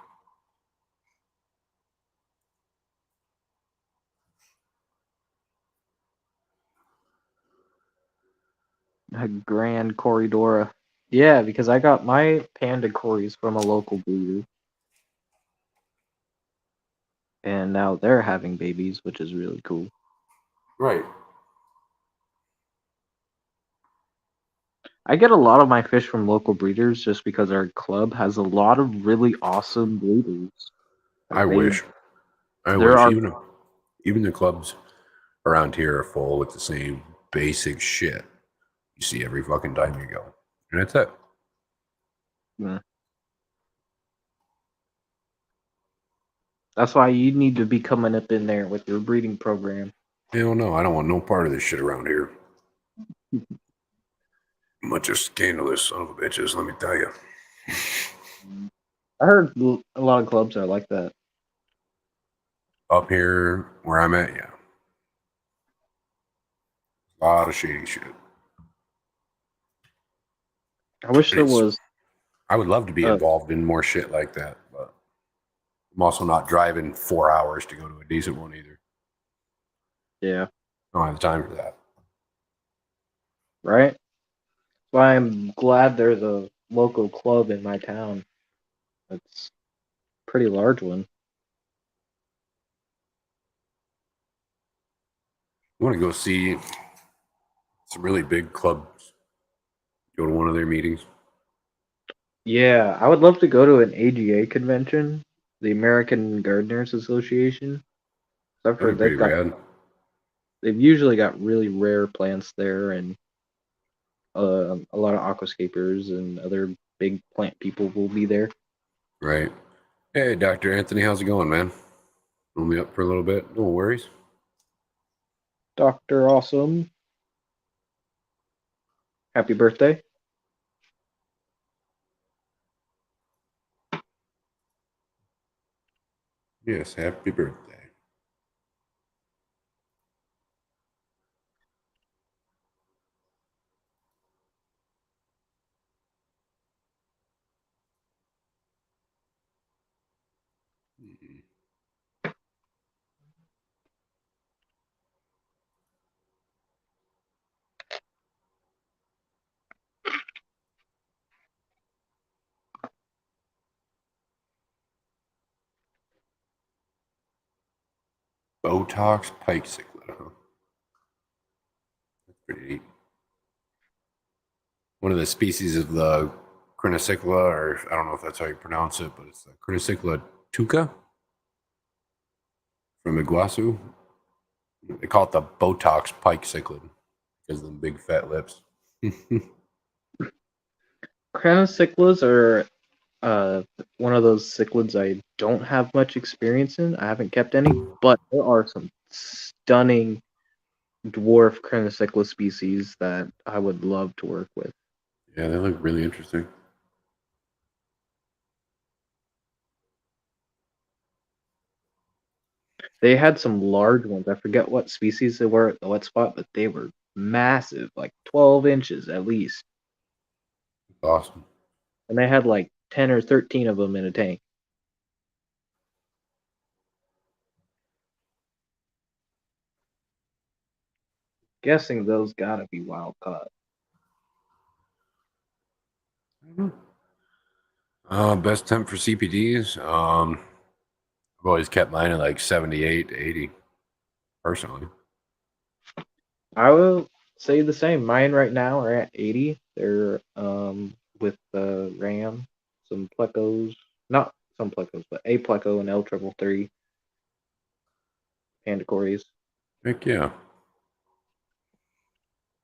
A grand Corridora. Yeah, because I got my panda cories from a local breeder. And now they're having babies, which is really cool. Right. I get a lot of my fish from local breeders just because our club has a lot of really awesome breeders. I Like wish. I there wish. are Even the clubs around here are full with the same basic shit you see every fucking time you go. And that's it. yeah. That's why you need to be coming up in there with your breeding program. Hell no, I don't want no part of this shit around here. Much of scandalous son of a bitches, let me tell you. I heard a lot of clubs are like that. Up here where I'm at, yeah. A lot of shady shit. I wish there was. I would love to be involved in more shit like that, but I'm also not driving 4 hours to go to a decent one either. Yeah. I don't have the time for that. Right? That's why I'm glad there's a local club in my town. It's a pretty large one. I want to go see some really big clubs. Go to one of their meetings. Yeah, I would love to go to an AGA convention, the American Gardeners Association. I've That'd heard be pretty rad. they've usually got really rare plants there, and a lot of aquascapers and other big plant people will be there. Right. Hey, Dr. Anthony, how's it going, man? Roll me up for a little bit. No worries. Dr. Awesome, happy birthday. Yes, happy birthday. Botox pike cichlid, huh? That's pretty neat. One of the species of the Crinocycla, or I don't know if that's how you pronounce it, but it's the Crinocycla tuca from Iguazu. They call it the Botox pike cichlid because of the big fat lips. Cranocyclas are one of those cichlids I don't have much experience in. I haven't kept any, but there are some stunning dwarf Cranocycla species that I would love to work with. Yeah, they look really interesting. They had some large ones. I forget what species they were at the wet spot, but they were massive, like 12 inches at least. Awesome. and they had like 10 or 13 of them in a tank. Guessing those gotta be wild caught. Best temp for CPDs. I've always kept mine at like 78 to 80, personally. I will say the same. Mine right now are at 80. They're with the RAM, some plecos, not some plecos, but a pleco and L triple three Pandacories. Heck yeah.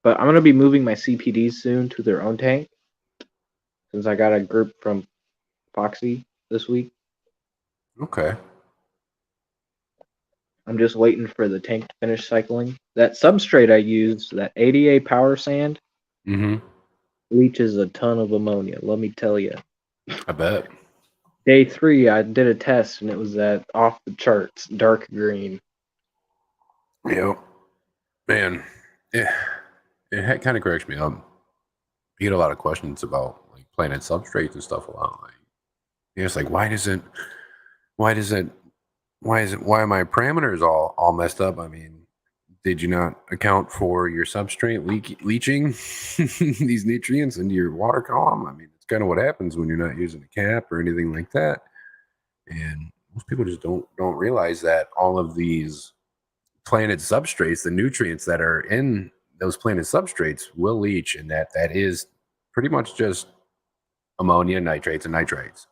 But I'm gonna be moving my CPDs soon to their own tank since I got a group from Foxy this week. Okay. I'm just waiting for the tank to finish cycling. That substrate I use, that ADA power sand, Mm-hmm. leaches a ton of ammonia. Let me tell you. I bet. Day 3, I did a test and it was at off the charts, dark green. Yep. Man, it kind of cracks me up. You get a lot of questions about like planet substrates and stuff a lot. Like, it's like, why are my parameters all messed up? I mean, did you not account for your substrate leaching these nutrients into your water column? I mean, it's kind of what happens when you're not using a cap or anything like that. And most people just don't realize that all of these planet substrates, the nutrients that are in those planet substrates, will leach, and that is pretty much just ammonia, nitrates, and nitrites.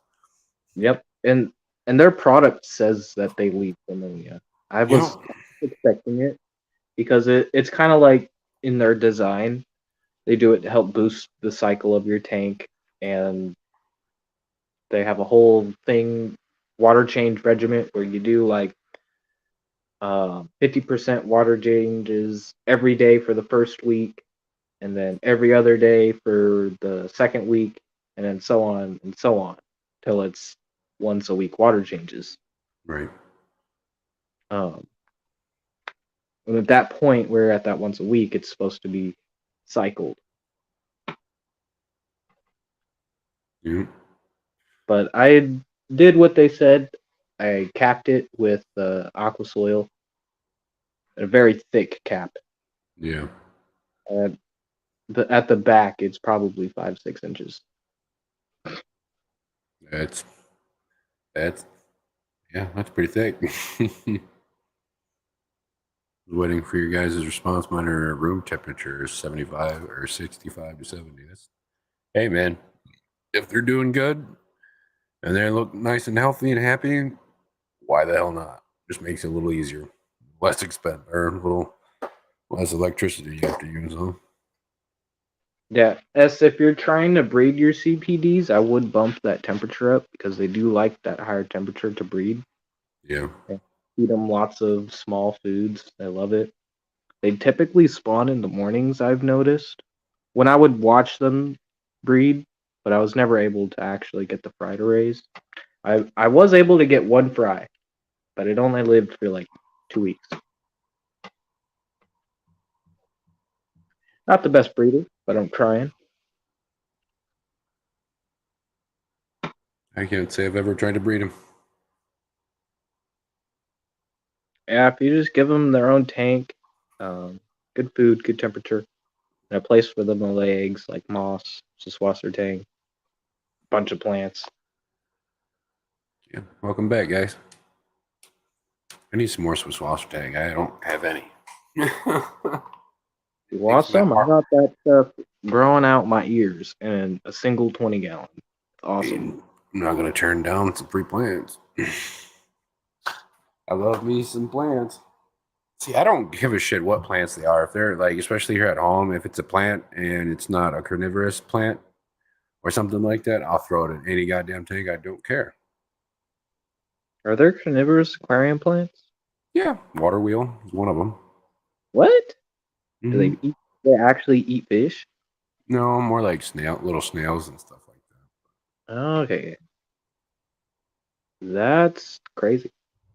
Yep. And their product says that they leach ammonia. I You was know, expecting it because it's kind of like in their design. They do it to help boost the cycle of your tank, and they have a whole thing, water change regimen, where you do like 50% water changes every day for the first week, and then every other day for the second week, and then so on and so on till it's once a week water changes. right? Um, and at that point, we're at that once a week. It's supposed to be cycled, Yeah. but I did what they said. I capped it with aqua soil, a very thick cap. Yeah. And at the back, it's probably 5-6 inches. That's that's yeah, that's pretty thick. Waiting for your guys' response. Mine are room temperature 75 or 65 to 70. That's, hey man, if they're doing good and they look nice and healthy and happy, why the hell not? Just makes it a little easier, less expense, or a little less electricity you have to use. Huh? Yeah, as if you're trying to breed your CPDs, I would bump that temperature up because they do like that higher temperature to breed. Yeah. Yeah. Feed them lots of small foods. They love it. They typically spawn in the mornings, I've noticed, when I would watch them breed, but I was never able to actually get the fry to raise. I was able to get one fry, but it only lived for like 2 weeks. Not the best breeder, but I'm trying. I can't say I've ever tried to breed them. Yeah, if you just give them their own tank, good food, good temperature, and a place for them to lay eggs like moss, just wash their tank, bunch of plants. Yeah. Welcome back, guys. I need some more Swiss water tang. I don't have any. You Makes want my some? I heart. got that stuff growing out my ears in a single 20 gallon. It's awesome. I'm not gonna turn down some free plants. I love me some plants. See, I don't give a shit what plants they are. If they're like, especially here at home, if it's a plant and it's not a carnivorous plant or something like that, I'll throw it in any goddamn tank. I don't care. Are there carnivorous aquarium plants? Yeah, water wheel is one of them. What? Do Hmm. they eat? They actually eat fish? No, more like little snails and stuff like Okay, that's crazy.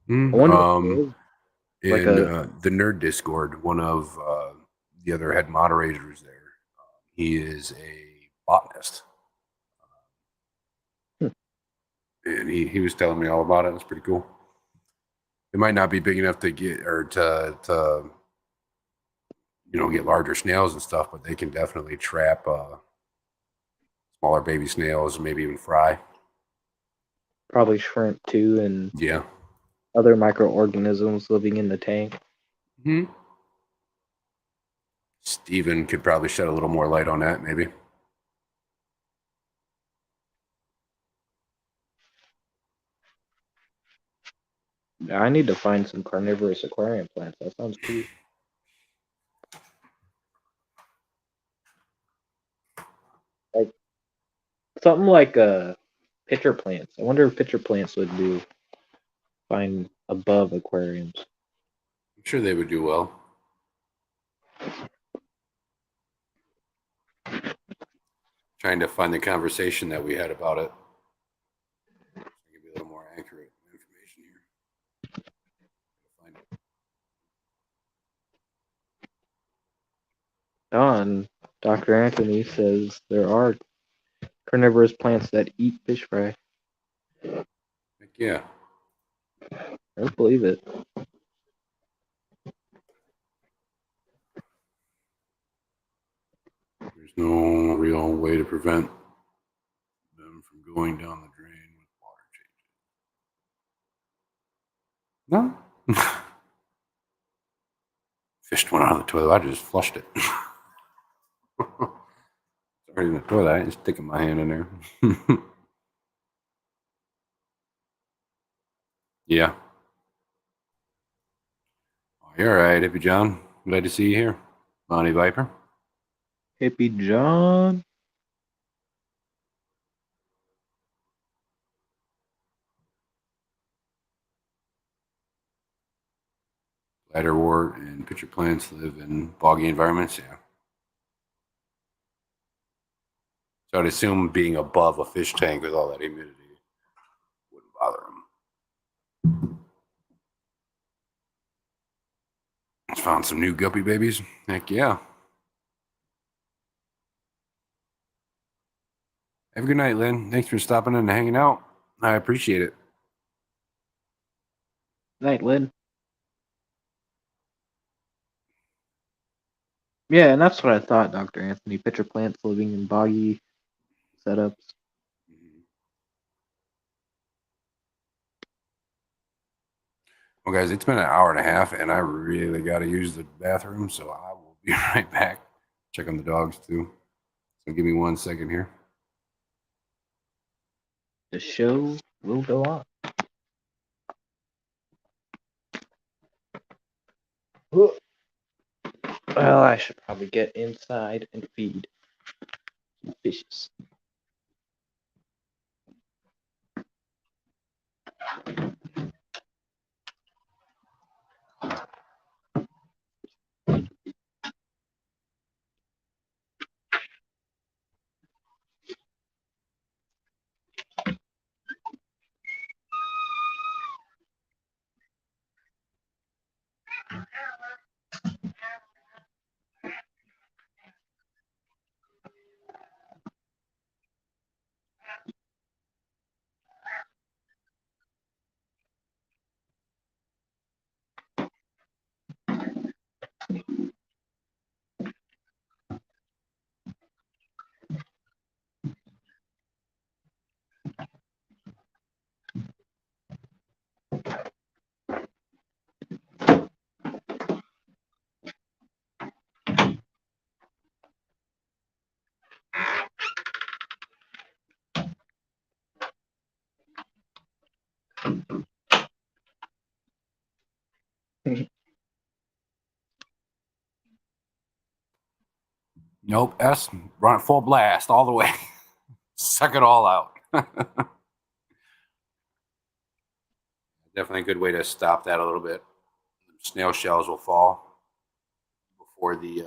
that. I wonder if there is like In a. the nerd Discord, one of the other head moderators there, he is a botanist. And he was telling me all about it. It was pretty cool. It might not be big enough to get or to get larger snails and stuff, but they can definitely trap smaller baby snails and maybe even fry. Probably shrimp too, and Yeah. other microorganisms living in the tank. Hmm. Steven could probably shed a little more light on that, maybe. I need to find some carnivorous aquarium plants. That sounds cool. Like something like pitcher plants. I wonder if pitcher plants would do fine above aquariums. I'm sure they would do well. Trying to find the conversation that we had about it. I'll give you a little more accurate information here. Find it. Don, Dr. Anthony says there are carnivorous plants that eat fish fry. Heck yeah. I don't believe it. There's no real way to prevent them from going down the drain with water changes. No. Fish went out of the toilet. I just flushed it. It's already in the toilet. I ain't sticking my hand in there. Yeah. Oh, you're all right, Hippie John. Glad to see you here. Bonnie Viper. Hippie John. Bladderwort and pitcher plants live in boggy environments. Yeah. So I'd assume being above a fish tank with all that humidity wouldn't bother them. Just found some new guppy babies. Heck yeah. Have a good night, Lynn. Thanks for stopping in and hanging out. I appreciate it. Night, Lynn. Yeah, and that's what I thought, Dr. Anthony. Pitcher plants living in boggy setups. Well, guys, it's been an hour and a half, and I really got to use the bathroom, so I will be right back. Check on the dogs, too. So give me 1 second here. The show will go on. Well, I should probably get inside and feed some fishes. Nope. S, run it full blast all the way. Suck it all out. Definitely a good way to stop that a little bit. Snail shells will fall before the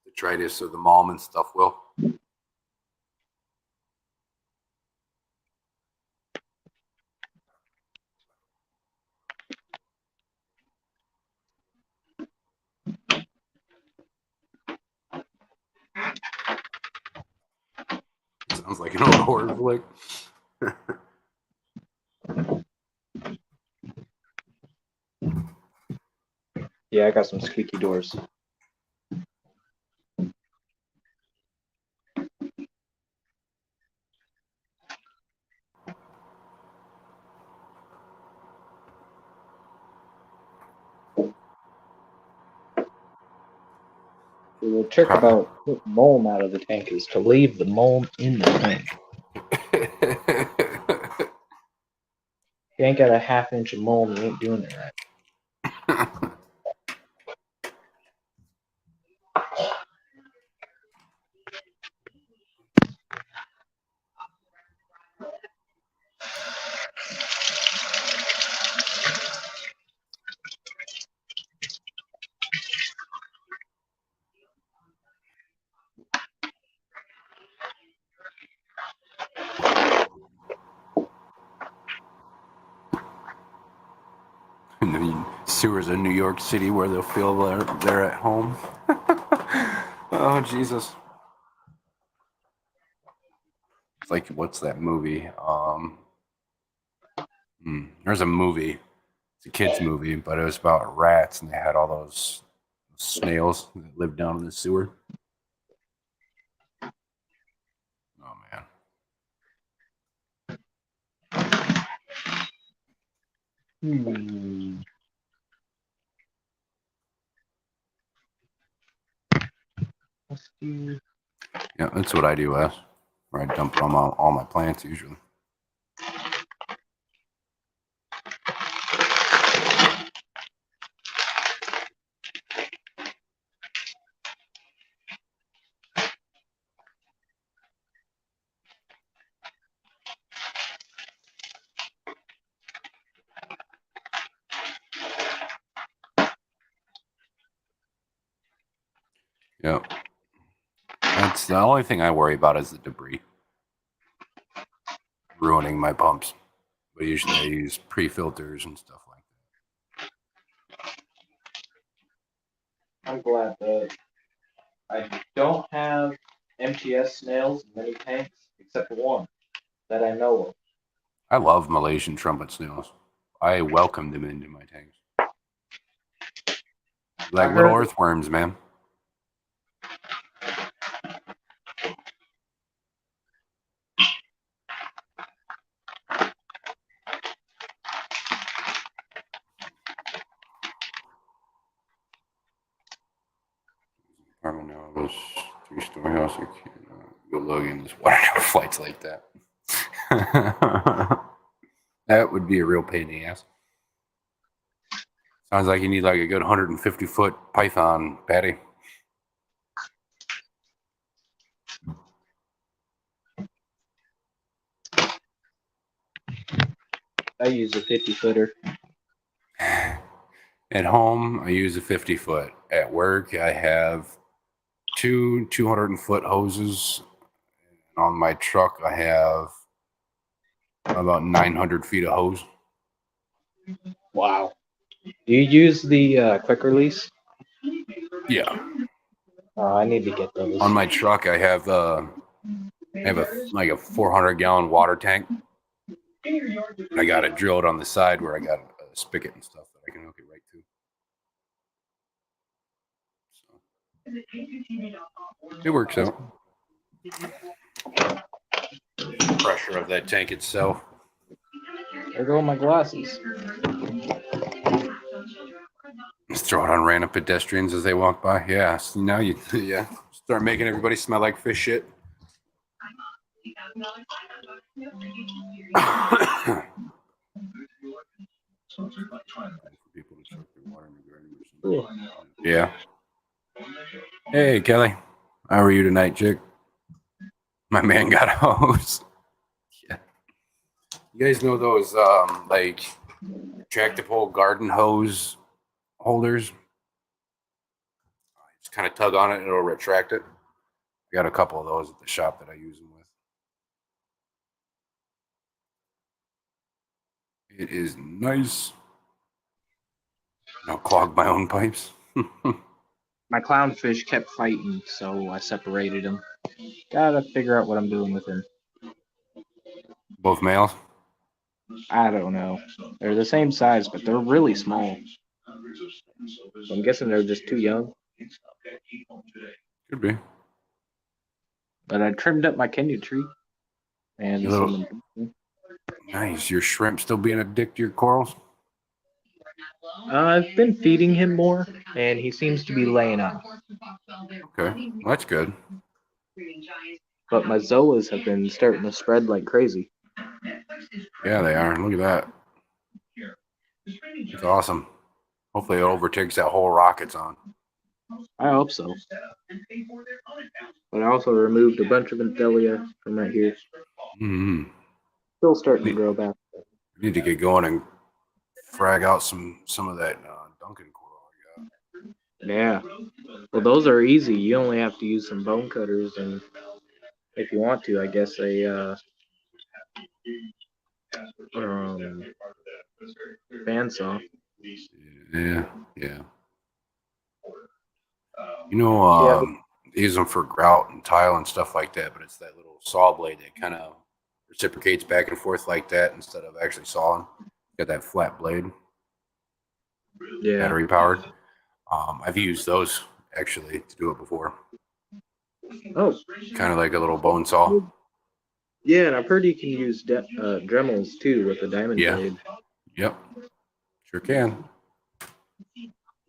detritus or the malm and stuff will. Sounds like an old horror flick. Yeah, I got some squeaky doors. The trick about putting mulm out of the tank is to leave the mulm in the tank. If you ain't got a half-inch of mulm, you ain't doing it right. The sewers of New York City where they'll feel they're at home. Oh, Jesus. It's like, what's that movie? There's a movie. It's a kid's movie, but it was about rats, and they had all those snails that lived down in the sewer. Oh, man. Let's do... Yeah, that's what I do, Wes. Where I dump all my plants usually. Yep. That's the only thing I worry about is the debris ruining my pumps. But usually I use pre-filters and stuff like that. I'm glad that I don't have MTS snails in many tanks, except for one that I know of. I love Malaysian trumpet snails. I welcome them into my tanks. Like little earthworms, man. Carnivorous, 3-story house. I can't go log in this water tower flights like that. That would be a real pain in the ass. Sounds like you need like a good 150-foot python, Patty. I use a 50-footer. At home, I use a 50-foot. At work, I have two 200-foot hoses. On my truck, I have about 900 feet of hose. Wow. Do you use the quick release? Yeah. I need to get those. On my truck, I have a 400-gallon water tank. I got it drilled on the side where I got a spigot and stuff that I can hook it right to. So it works out. Pressure of that tank itself. There go my glasses. Just throw it on random pedestrians as they walk by. Yeah, so now you start making everybody smell like fish shit. Yeah. Hey, Kelly. How are you tonight, chick? My man got a hose. Yeah. You guys know those like retractable garden hose holders? Just kind of tug on it and it'll retract it. I got a couple of those at the shop that I use them with. It is nice. I'll clog my own pipes. My clownfish kept fighting, so I separated them. Gotta figure out what I'm doing with him. Both males? I don't know. They're the same size, but they're really small. I'm guessing they're just too young. Could be. But I trimmed up my Kenya tree. And Your little, nice. Your shrimp still being a dick to your corals? I've been feeding him more, and he seems to be laying off. Okay, well, that's good. But my zoas have been starting to spread like crazy. Yeah, they are. Look at that. It's awesome. Hopefully it overtakes that whole rock it's on. I hope so. But I also removed a bunch of Anthelia from right here. Mm-hmm. Still starting to grow back. We need to get going and frag out some of that Duncan coral I got. Yeah. Well, those are easy. You only have to use some bone cutters, and if you want to, I guess a bandsaw. Yeah, yeah. You know, Yeah. use them for grout and tile and stuff like that, but it's that little saw blade that kind of reciprocates back and forth like that instead of actually sawing. Got that flat blade, Yeah. battery powered. I've used those actually to do it before. Oh. Kind of like a little bone saw. Yeah, and I've heard you can use Dremels too with a diamond blade. Yep. Sure can.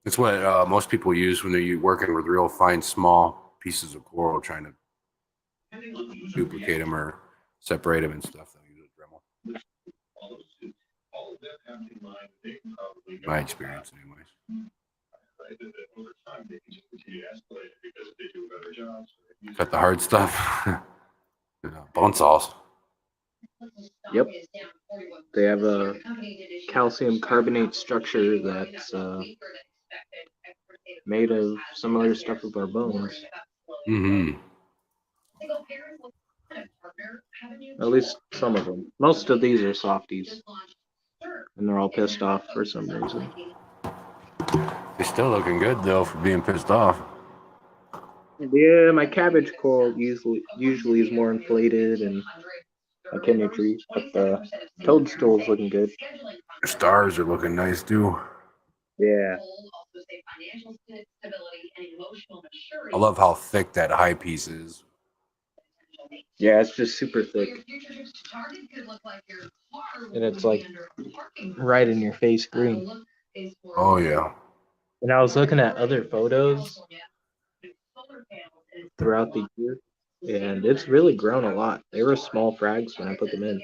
It's what most people use when they're working with real fine, small pieces of coral, trying to duplicate them or separate them and stuff. They'll use a Dremel. My experience, anyways. Got the hard stuff. Bone saws. Yep. They have a calcium carbonate structure that's made of some other stuff of our bones. Mm-hmm. At least some of them. Most of these are softies. And they're all pissed off for some reason. They're still looking good, though, for being pissed off. Yeah, my cabbage coral usually is more inflated and a Kenya tree, but the toadstool's looking good. The stars are looking nice, too. Yeah. I love how thick that high piece is. Yeah, it's just super thick. And it's like right in your face green. Oh, yeah. And I was looking at other photos throughout the year, and it's really grown a lot. They were small frags when I put them in.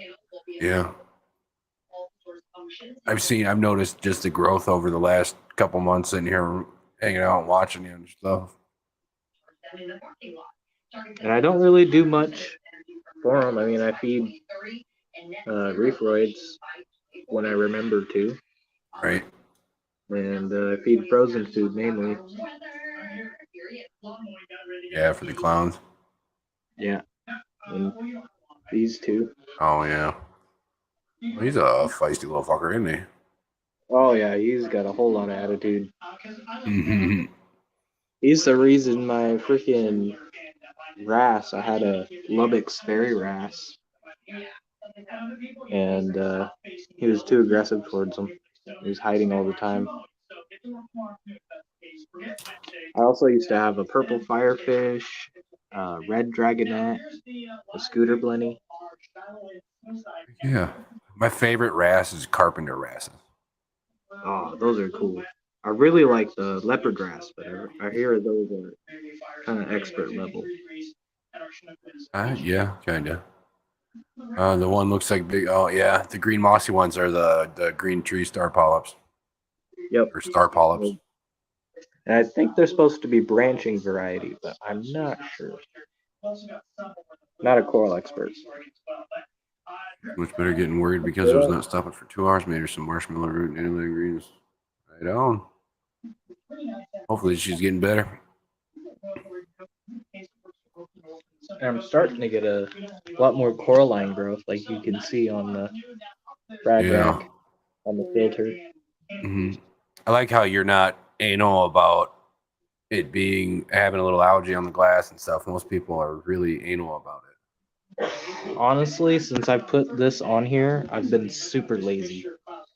Yeah. I've noticed just the growth over the last couple months in here, hanging out and watching you and stuff. And I don't really do much for them. I mean, I feed reefroids when I remember to. Right. And I feed frozen food mainly. Yeah, for the clowns. Yeah. And these two. Oh, yeah. Well, he's a feisty little fucker, isn't he? Oh, yeah, he's got a whole lot of attitude. Mm-hmm. He's the reason my freaking wrasse, I had a Lubbock's fairy wrasse. And he was too aggressive towards him. He was hiding all the time. I also used to have a purple firefish, red dragonet, a scooter blenny. Yeah. My favorite wrasse is carpenter wrasses. Oh, those are cool. I really like the leopard wrasse, but I hear those are kind of expert level. Yeah, kind of. The one looks like big. Oh, yeah. The green mossy ones are the green tree star polyps. Yep. Or star polyps. And I think they're supposed to be branching variety, but I'm not sure. Not a coral expert. Much better getting worried because it was not stopping for 2 hours. Maybe there's some marshmallow root and dandelion greens. Right on. Hopefully she's getting better. And I'm starting to get a lot more coralline growth, like you can see on the frag rack on the filter. Mm-hmm. I like how you're not anal about it having a little algae on the glass and stuff. Most people are really anal about it. Honestly, since I put this on here, I've been super lazy.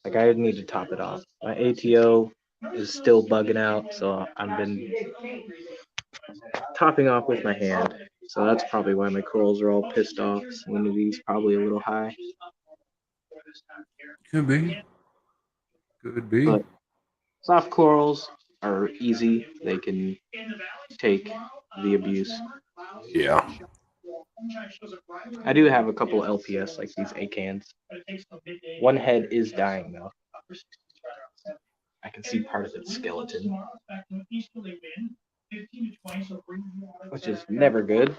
Like I need to top it off. My ATO is still bugging out, so I've been topping off with my hand. So that's probably why my corals are all pissed off. Salinity's probably a little high. Could be. Could be. But soft corals are easy. They can take the abuse. Yeah. I do have a couple LPS like these acans. One head is dying though. I can see part of its skeleton, which is never good.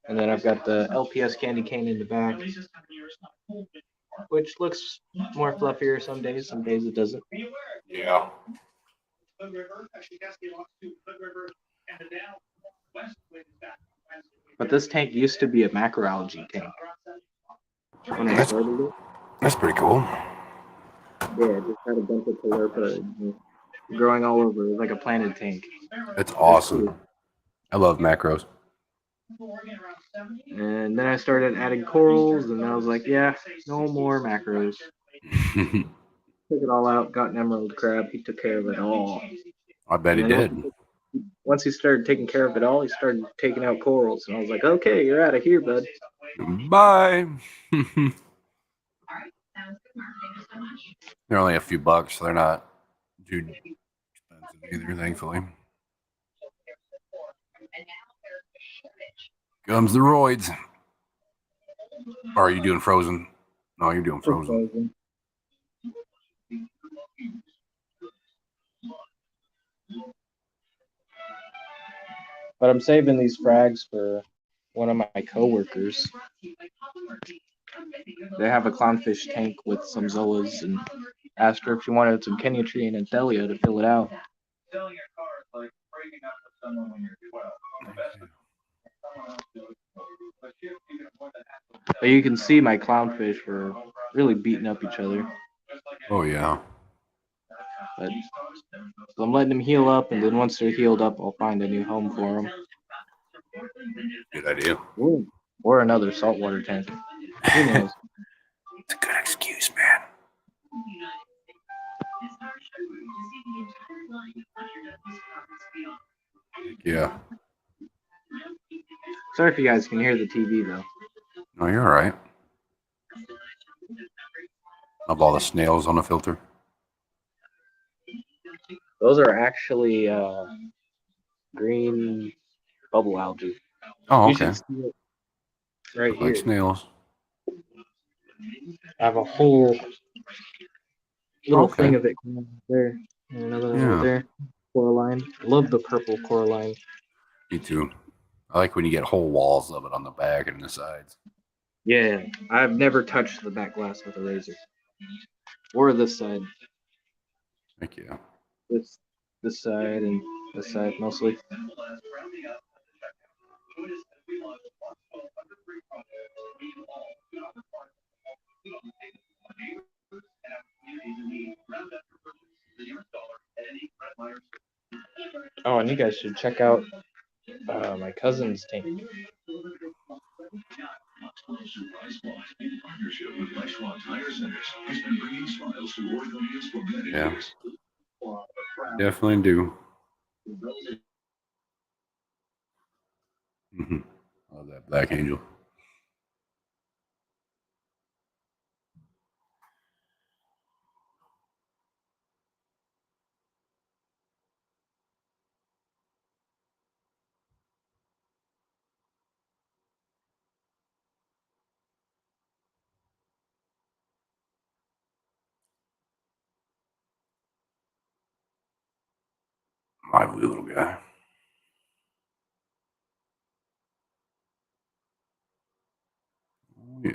And then I've got the LPS candy cane in the back, which looks more fluffier some days it doesn't. Yeah. But this tank used to be a macroalgae tank. When I started it, That's pretty cool. yeah, it just had a bunch of chlorpyrifos growing all over. It was like a planted tank. That's awesome. I love macros. And then I started adding corals, and I was like, yeah, no more macros. Took it all out, got an emerald crab. He took care of it all. I bet he And then did. once he started taking care of it all, he started taking out corals. And I was like, okay, you're out of here, bud. Bye. They're only a few bucks, so they're not too expensive either, thankfully. Comes the roids. Or are you doing frozen? No, you're doing frozen. But I'm saving these frags for one of my coworkers. They have a clownfish tank with some zoas, and asked her if she wanted some Kenyatree and Anthelia to fill it out. But you can see my clownfish were really beating up each other. Oh, yeah. But so I'm letting them heal up, and then once they're healed up, I'll find a new home for them. Good idea. Or another saltwater tank. Who knows? It's a good excuse, man. Yeah. Sorry if you guys can hear the TV, though. No, you're all right. Of all the snails on the filter. Those are actually green bubble algae. Oh, You okay. should see it right Look here. like snails. I have a whole little Okay. thing of it there. And another one right there. Coraline. I love the purple coraline. Me too. I like when you get whole walls of it on the back and the sides. Yeah, I've never touched the back glass with a razor. Or this side. Heck yeah. This side and this side mostly. Oh, and you guys should check out my cousin's tank. Yeah. Definitely do. Love that black angel. Lively little guy. Oh, yeah.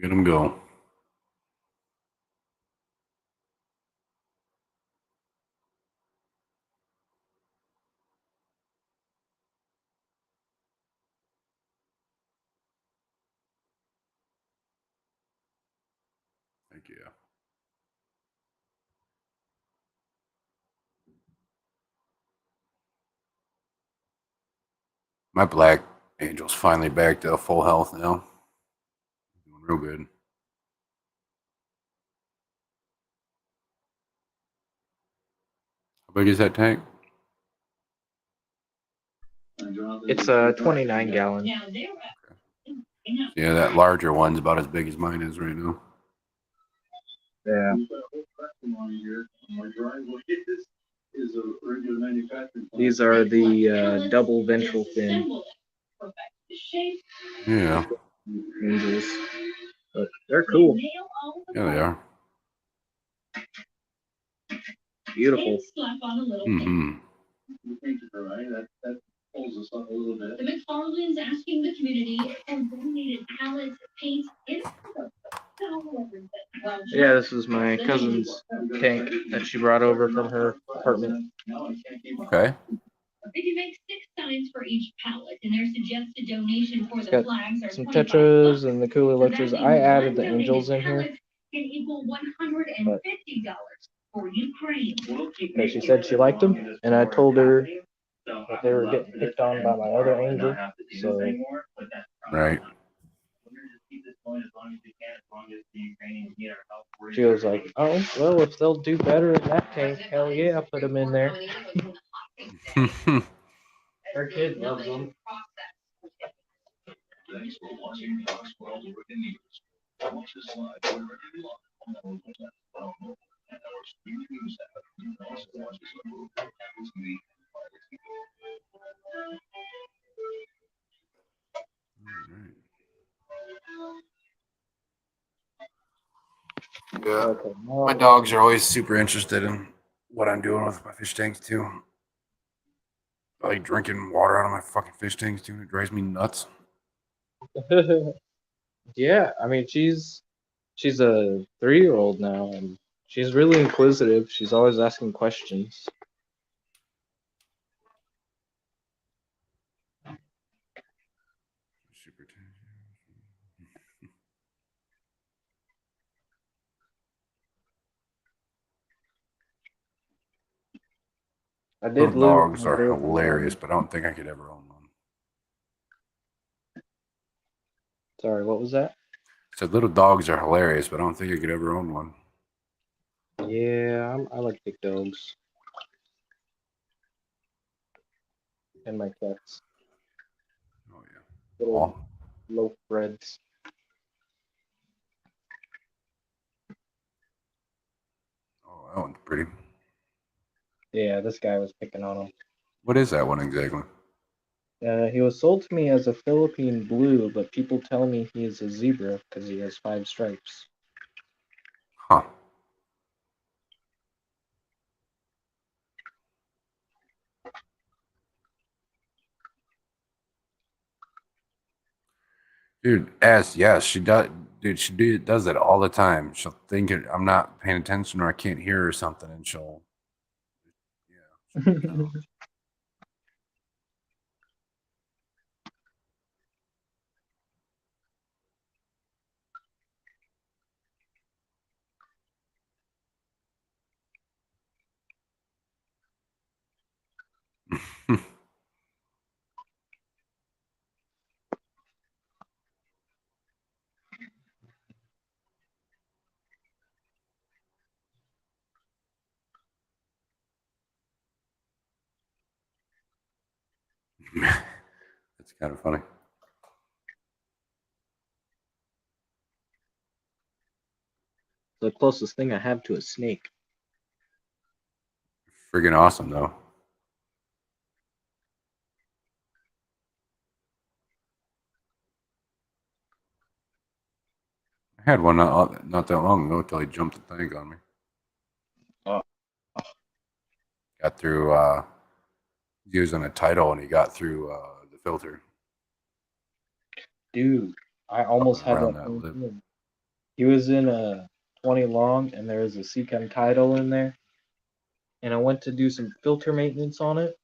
Get him go. Thank you. My black angel's finally back to full health now. Doing real good. big is that tank? It's a 29 gallon. Yeah, that larger one's about as big as mine is right now. Yeah. These are the double ventral fin Yeah. angels. But they're cool. Yeah, they are. Beautiful. Mm-hmm. The McFarlane's asking the community for donated pallets, paint, Yeah, this is my cousin's tank that she brought over from her apartment. Okay. They can make 6 signs for each pallet, and their suggested donation for It's the got flags are some $25. tetras and the cool So that electras. means I added one the donated angels in here pallet can equal $150 for Ukraine. because she said she liked them, and I told her that they were getting picked on by my other angel. So Right. she was like, "Oh, well, if they'll do better in that tank, hell yeah, put them in there." Her kid loves them. Yeah. Okay, My dogs are always super interested in what I'm doing with my fish tanks too. I like drinking water out of my fucking fish tanks too. It drives me nuts. Yeah, I mean she's a 3-year-old now, and she's really inquisitive. She's always asking questions. Super. I Little did live dogs my are birth hilarious, but I don't think I could ever own one. Sorry, what was that? I said little dogs are hilarious, but I don't think I could ever own one. Yeah, I like big dogs. And my cats. Oh yeah. Little Oh, loaf breads. oh, that one's pretty. Yeah, this guy was picking on him. What is that one exactly? He was sold to me as a Philippine blue, but people tell me he is a zebra because he has 5 stripes. Huh. Dude, yes, she does. Dude, does that all the time. She'll think I'm not paying attention or I can't hear her or something, and she'll, yeah. That's kind of funny. The closest thing I have to a snake. Friggin' awesome, though. I had one not that long ago until he jumped the tank on me. Oh. Got through, using a title and he got through the filter. Dude, I Up almost and had around that that same lip. thing. He was in a 20 long, and there was a Seachem title in there. And I went to do some filter maintenance on it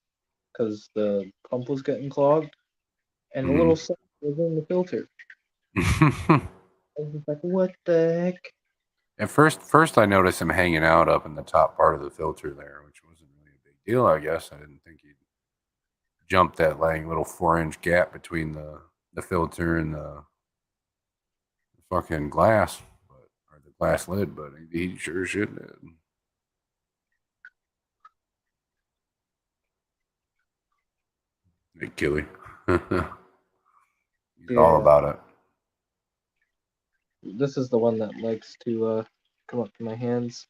because the pump was getting clogged, and the little sucker was in the filter. I was just like, what the heck? At first I noticed him hanging out up in the top part of the filter there, which wasn't really a big deal, I guess. I didn't think he'd jump that like little 4-inch gap between the filter and the fucking glass, or the glass lid, but he sure should did. Hey, Killy. He's Yeah. all about it. This is the one that likes to come up to my hands.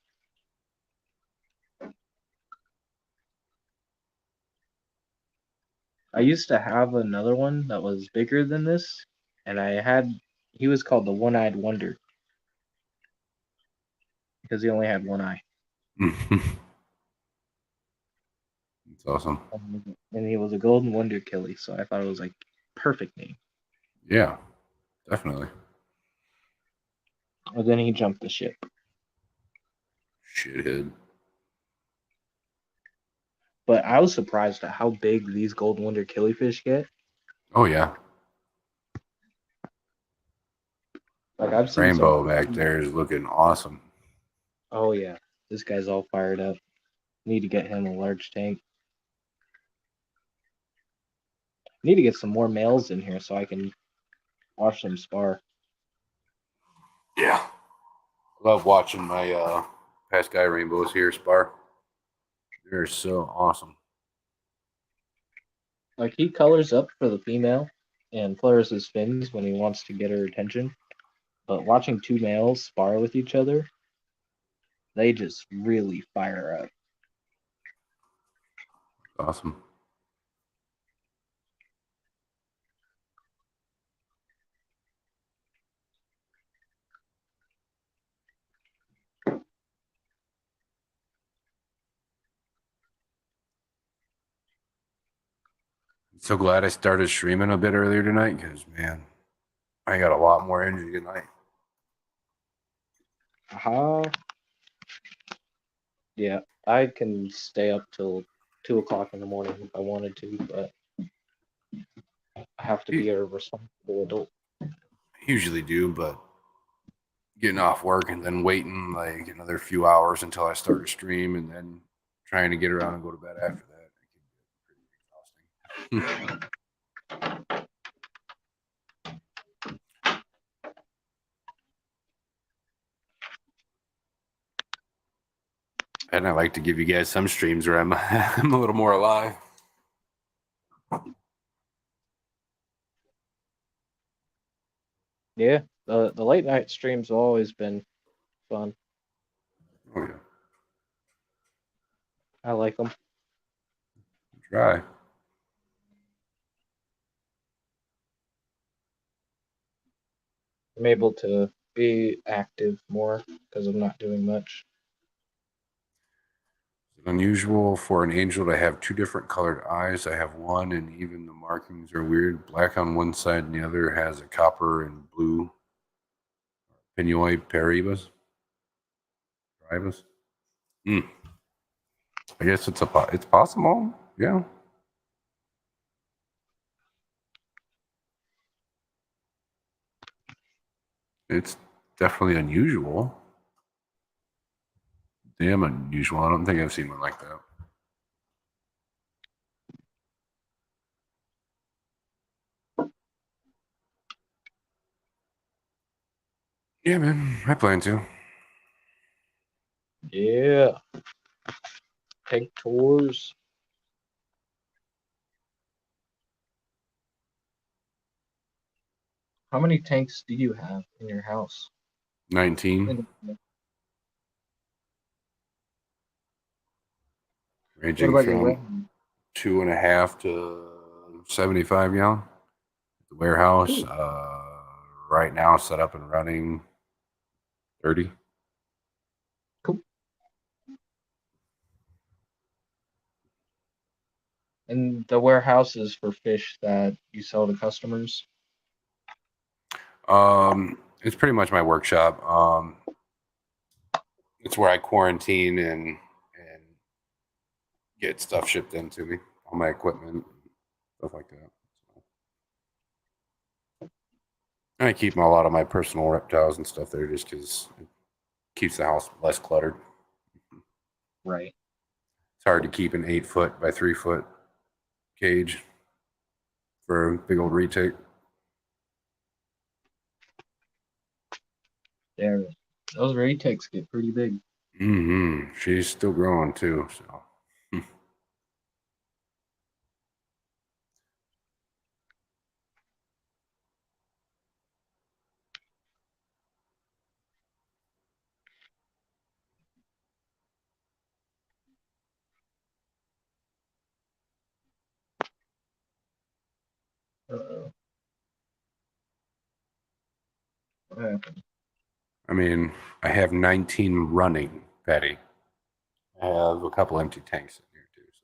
I used to have another one that was bigger than this, and he was called the One-Eyed Wonder because he only had one eye. It's awesome. And he was a Golden Wonder Killy, so I thought it was like perfect name. Yeah, definitely. And then he jumped the ship. Shithead. But I was surprised at how big these Golden Wonder Killifish get. Oh, yeah. Like I've seen Rainbow some. back there is looking awesome. Oh yeah, this guy's all fired up. Need to get him a large tank. Need to get some more males in here so I can watch them spar. Yeah. Love watching my past guy rainbows here spar. They're so awesome. Like he colors up for the female and flares his fins when he wants to get her attention. But watching two males spar with each other, they just really fire up. Awesome. So glad I started streaming a bit earlier tonight because, man, I got a lot more energy tonight. Yeah, I can stay up till 2 o'clock in the morning if I wanted to, but I have to be a responsible adult. I usually do, but getting off work and then waiting like another few hours until I start a stream and then trying to get around and go to bed after that, it can be pretty exhausting. And I like to give you guys some streams where I'm I'm a little more alive. Yeah, the late night streams have always been fun. Oh yeah, I like them. try. I'm able to be active more because I'm not doing much. It's unusual for an angel to have two different colored eyes. I have one, and even the markings are weird. Black on one side, and the other has a copper and blue. Pinoi paribus. Paribus. I guess it's possible. Yeah. It's definitely unusual. Damn unusual. I don't think I've seen one like that. Yeah, man. I plan to. Yeah. Take tours. How many tanks do you have in your house? 19. What Ranging about your from warehouse? 2.5 to 75 gallon. The warehouse, right now set up and running 30. Cool. And the warehouse is for fish that you sell to customers? It's pretty much my workshop. It's where I quarantine and get stuff shipped into me, all my equipment, stuff like that. And I keep a lot of my personal reptiles and stuff there just because it keeps the house less cluttered. Right. It's hard to keep an 8-foot by 3-foot cage for a big old retake. Yeah. Those retakes get pretty big. She's still growing too, so Uh-oh. What happened? I mean, I have 19 running, Patty. I have a couple empty tanks in here too. So.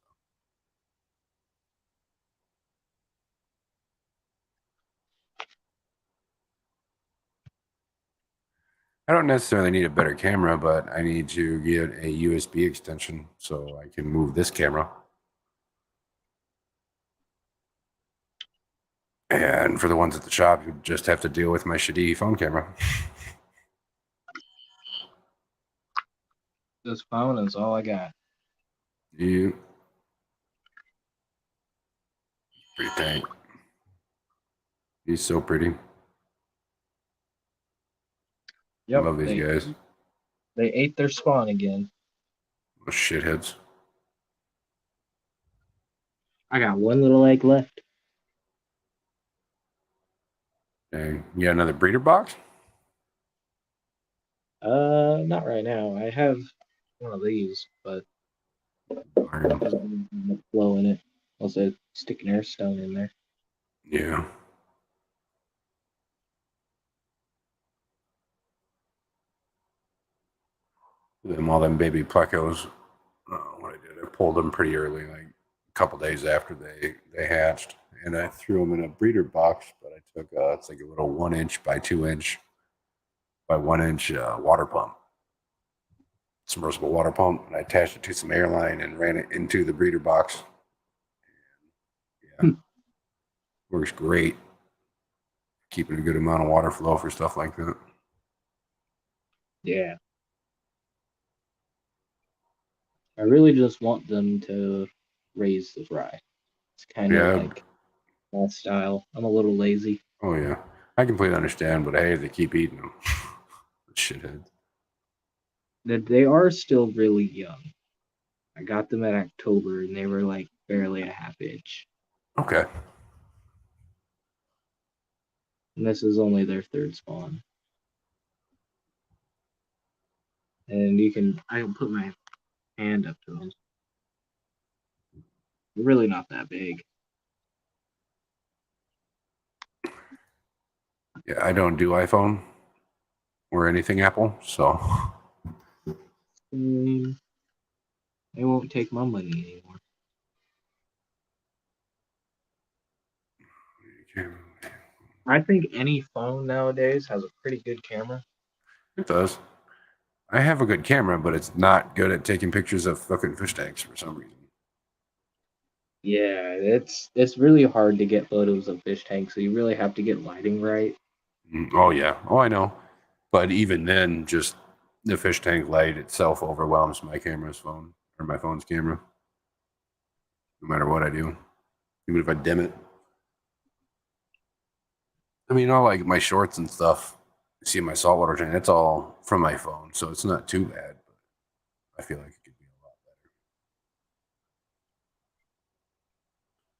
I don't necessarily need a better camera, but I need to get a USB extension so I can move this camera. And for the ones at the shop, you just have to deal with my shitty phone camera. This phone is all I got. You pretty tank. He's so pretty. Yep, Love these guys. They ate their spawn again. Those shitheads. I got one little egg left. Dang. You got another breeder box? Not right now. I have one of these, but Darn. there's no flow in it. Also, stick an air stone in there. Yeah. All them baby plecos. What I did, I pulled them pretty early, like a couple days after they hatched, and I threw them in a breeder box. But I took it's like a little 1 inch by 2 inch by 1 inch water pump, submersible water pump, and I attached it to some airline and ran it into the breeder box. Yeah, works great. Keeping a good amount of water flow for stuff like that. Yeah. I really just want them to raise the fry. It's kind of like my style. I'm a little lazy. Oh yeah, I completely understand, but hey, they keep eating them. Shitheads. They are still really young. I got them in October and they were like barely a half inch. Okay. And this is only their third spawn. And I can put my hand up to them. They're really not that big. Yeah, I don't do iPhone or anything Apple, so They won't take my money anymore. I think any phone nowadays has a pretty good camera. it does. I have a good camera, but it's not good at taking pictures of fucking fish tanks for some reason. Yeah, it's really hard to get photos of fish tanks, so you really have to get lighting right. Oh yeah. Oh, I know. But even then, just the fish tank light itself overwhelms my phone's camera. No matter what I do, even if I dim it. I mean, all like my shorts and stuff. You see my saltwater tank. That's all from my phone, so it's not too bad. But I feel like it could be a lot better.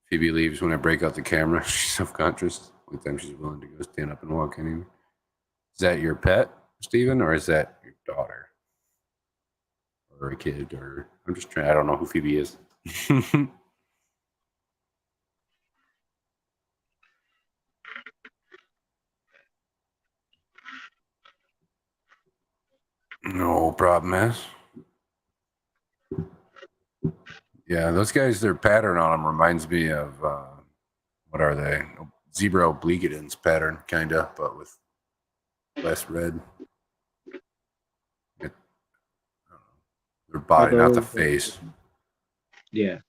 Phoebe leaves when I break out the camera. She's self-conscious. One time she's willing to go stand up and walk anyway. Is that your pet, Steven, or is that your daughter? Or a kid, or I'm just trying. I don't know who Phoebe is. No problem, miss. Yeah, those guys, their pattern on them reminds me of what are they? Zebra obliquitans pattern, kind of, but with less red. Their body, not the face. Yeah.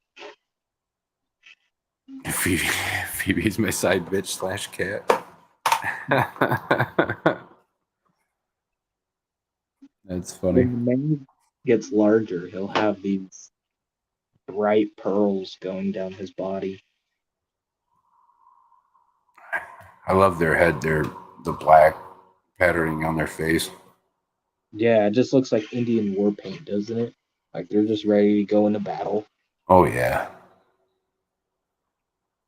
Phoebe's my side bitch slash cat. That's funny. When the man gets larger, he'll have these bright pearls going down his body. I love their head. The black patterning on their face. Yeah, it just looks like Indian war paint, doesn't it? Like they're just ready to go into battle. Oh yeah.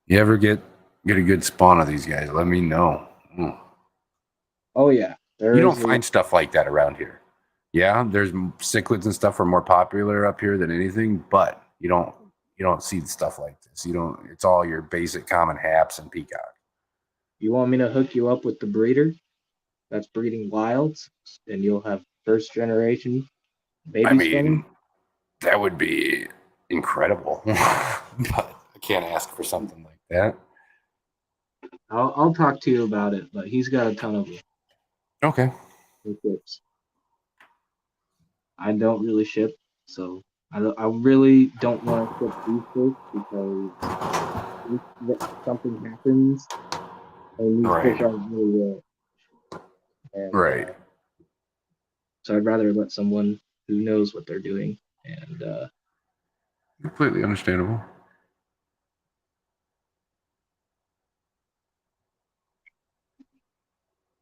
You ever get a good spawn of these guys? Let me know. Oh yeah, You don't find stuff like that around here. Yeah, there's cichlids and stuff are more popular up here than anything, but you don't see stuff like this. You don't. It's all your basic common haps and peacock. You want me to hook you up with the breeder that's breeding wilds, and you'll have first generation I babies from mean, him? that would be incredible. But I can't ask for something like that. I'll talk to you about it, but he's got a ton of them. Okay. He ships. I don't really ship, so I really don't want to ship these fish because if something happens and these Right. fish aren't really rare. And Right. so I'd rather let someone who knows what they're doing. And Completely understandable.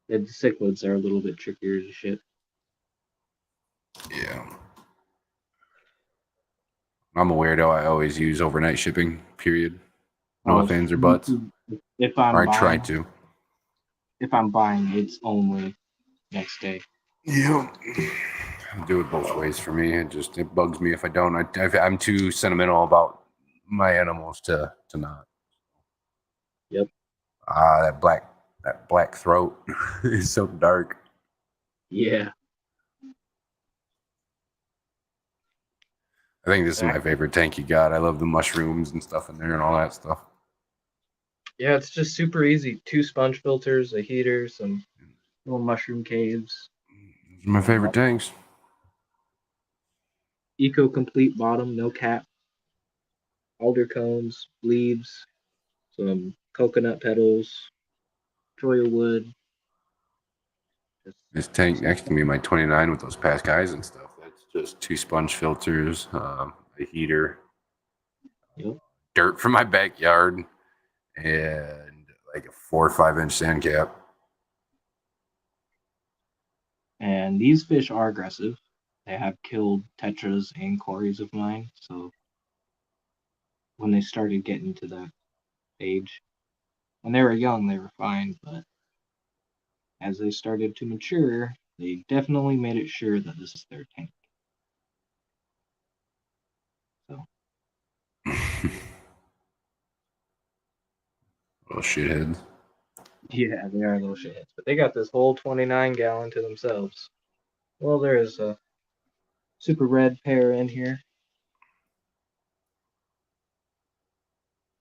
the cichlids are a little bit trickier to ship. Yeah. I'm a weirdo. I always use overnight shipping, period. No ifs, ands, or buts. If Or I'm I try buying, to. it's only next day. Yeah. Do it both ways for me. It bugs me if I don't. I'm too sentimental about my animals to not. Yep. That black throat is so dark. Yeah. I think this is my favorite tank you got. I love the mushrooms and stuff in there and all that stuff. Yeah, it's just super easy. 2 sponge filters, a heater, some little mushroom caves. These are my favorite tanks. Eco complete bottom, no cap. Alder cones, leaves, some coconut petals, choya wood. This tank next to me, my 29 with those past guys and stuff. That's just 2 sponge filters, a heater, Yep. dirt from my backyard, and like a 4 or 5 inch sand cap. And these fish are aggressive. They have killed tetras and cories of mine. So when they started getting to that age, when they were young, they were fine. But as they started to mature, they definitely made it sure that this is their tank. So Little shitheads. yeah, they are little shitheads. But they got this whole 29 gallon to themselves. Well, there is a super red pair in here.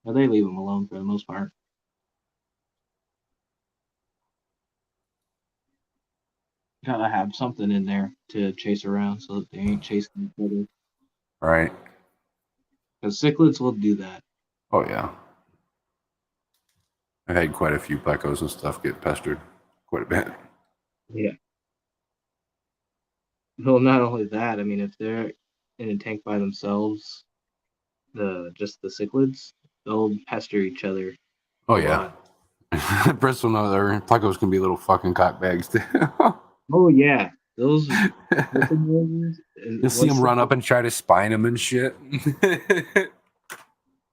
Well, they leave them alone for the most part. Gotta have something in there to chase around so that they ain't chasing each other. Right. Because cichlids will do that. Oh, yeah. I've had quite a few plecos and stuff get pestered quite a bit. Yeah. Well, not only that, I mean, if they're in a tank by themselves, just the cichlids, they'll pester each other Oh, a yeah. lot. Bristol know their plecos can be little fucking cockbags, too. Oh yeah, those ones. You'll see them run up and try to spine them and shit.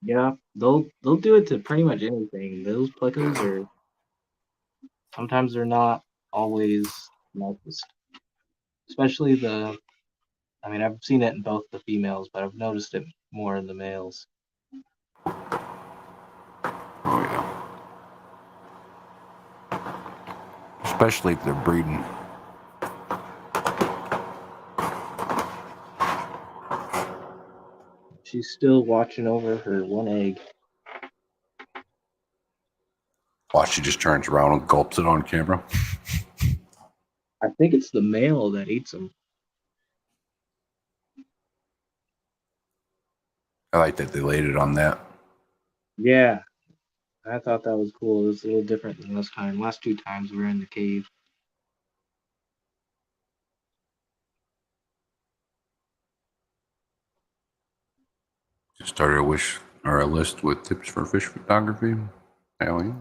Yeah, they'll do it to pretty much anything. Those plecos are sometimes they're not always nicest, especially the. I mean, I've seen it in both the females, but I've noticed it more in the males. Oh, yeah. Especially if they're breeding. She's still watching over her one egg. Watch, she just turns around and gulps it on camera. I think it's the male that eats them. I like that they laid it on that. Yeah, I thought that was cool. It was a little different than last time. Last 2 times we were in the cave. Just started a list with tips for fish photography. Hell yeah.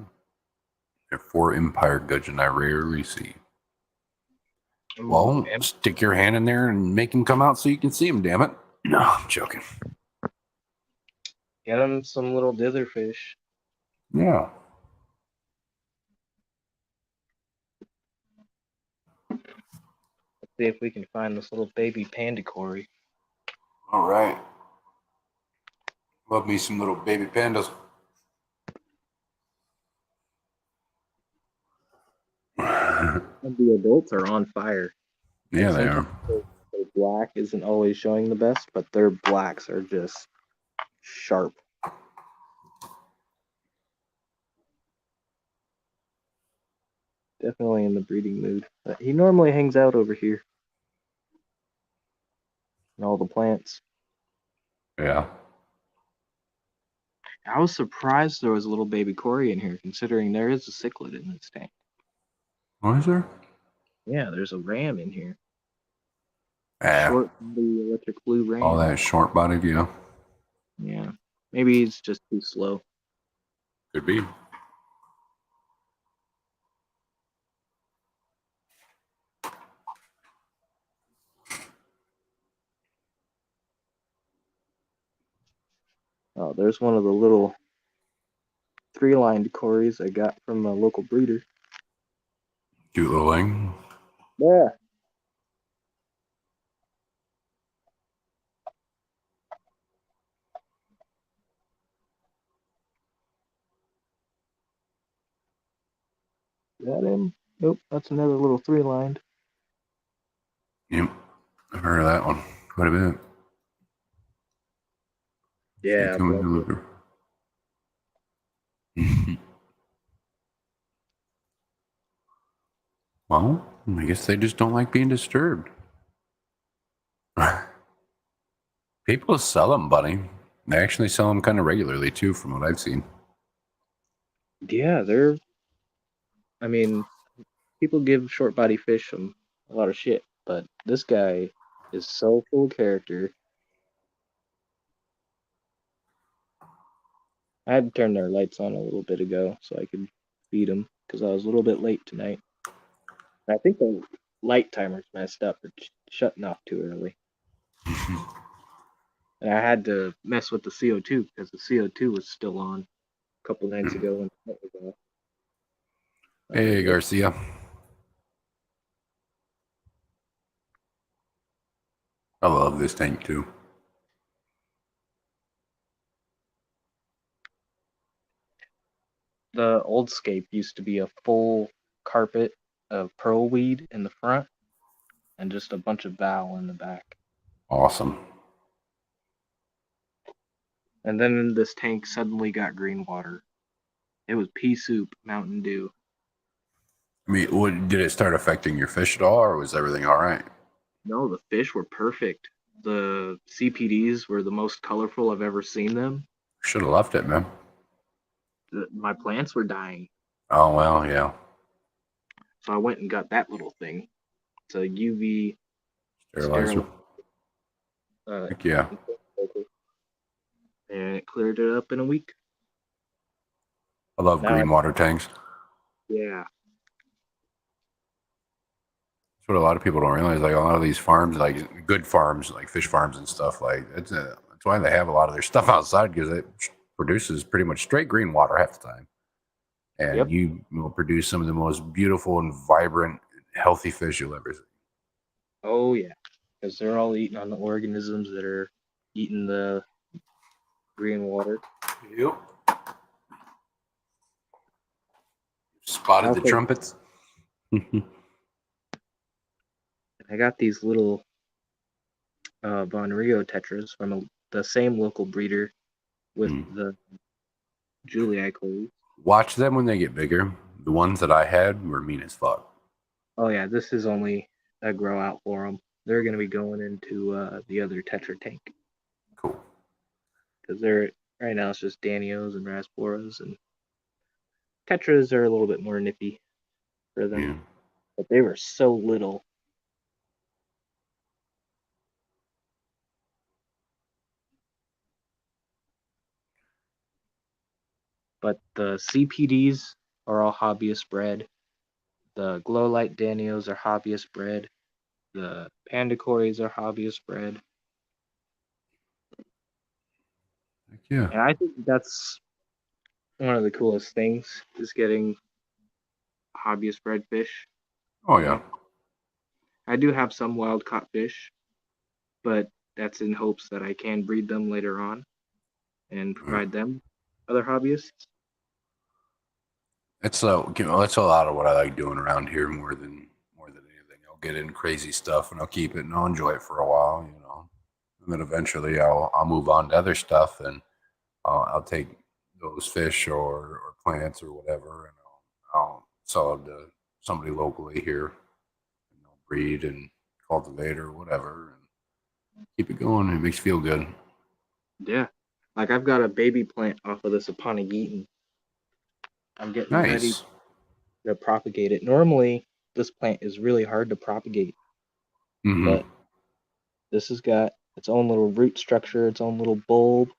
They're 4 empire gudgeon I rarely see. Well, stick your hand in there and make them come out so you can see them, damn it. No, I'm joking. Get them some little ditherfish. Yeah. See if we can find this little baby panda cory. All right. Love me some little baby pandas. And the adults are on fire. Yeah, they Sometimes are. their black isn't always showing the best, but their blacks are just sharp. Definitely in the breeding mood. But he normally hangs out over here. And all the plants. Yeah. I was surprised there was a little baby Cory in here, considering there is a cichlid in this tank. What is there? Yeah, there's a ram in here. Ah, Short body electric blue ram. all that short bodied, yeah. Yeah. Maybe he's just too slow. Could be. Oh, there's one of the little 3-lined Corys I got from a local breeder. Cute little thing. Yeah. Is that him? Nope, that's another little 3-lined. Yep. I've heard of that one quite a bit. Yeah, Coming bless to it. deliver. Well, I guess they just don't like being disturbed. People sell them, buddy. They actually sell them kind of regularly too, from what I've seen. Yeah, I mean, people give short body fish a lot of shit, but this guy is so full of character. I had to turn their lights on a little bit ago so I could feed them because I was a little bit late tonight. I think the light timer's messed up. It's shutting off too early. And I had to mess with the CO2 because the CO2 was still on a couple nights ago when the light was off. Hey, Garcia. I love this tank too. The old scape used to be a full carpet of pearlweed in the front and just a bunch of val in the back. Awesome. And then this tank suddenly got green water. It was pea soup, Mountain Dew. I mean, did it start affecting your fish at all, or was everything all right? No, the fish were perfect. The CPDs were the most colorful I've ever seen them. Should have left it, man. My plants were dying. Oh, well, yeah. So I went and got that little thing. It's a UV Sterilizer. Heck yeah. And it cleared it up in a week. I love Now green water tanks. Yeah. That's what a lot of people don't realize. Like a lot of these farms, like good farms, like fish farms and stuff, like that's why they have a lot of their stuff outside, because it produces pretty much straight green water half the time, and Yep. you will produce some of the most beautiful and vibrant, healthy fish you'll ever see. Oh yeah. Because they're all eating on the organisms that are eating the green water. Yep. Spotted the Okay. trumpets. I got these little Von Rio tetras from the same local breeder with the Julia Coles. Watch them when they get bigger. The ones that I had were mean as fuck. Oh yeah, this is only a grow out for them. They're going to be going into the other tetra tank. Cool. Because they're right now it's just Danios and Rasporas, and tetras are a little bit more nippy for them. Yeah. But they were so little. But the CPDs are all hobbyist bred. The glow light Danios are hobbyist bred. The panda cories are hobbyist bred. Heck yeah. And I think that's one of the coolest things is getting hobbyist bred fish. Oh yeah. I do have some wild caught fish, but that's in hopes that I can breed them later on and provide them other hobbyists. That's that's a lot of what I like doing around here more than anything. I'll get in crazy stuff and I'll keep it and I'll enjoy it for a while, you know. And then eventually I'll move on to other stuff and I'll take those fish or plants or whatever and I'll sell it to somebody locally here and they'll breed and cultivate or whatever and keep it going. It makes you feel good. Yeah. Like I've got a baby plant off of this Aponigeton. I'm getting ready Nice. to propagate it. Normally, this plant is really hard to propagate, Mm-hmm. but this has got its own little root structure, its own little bulb,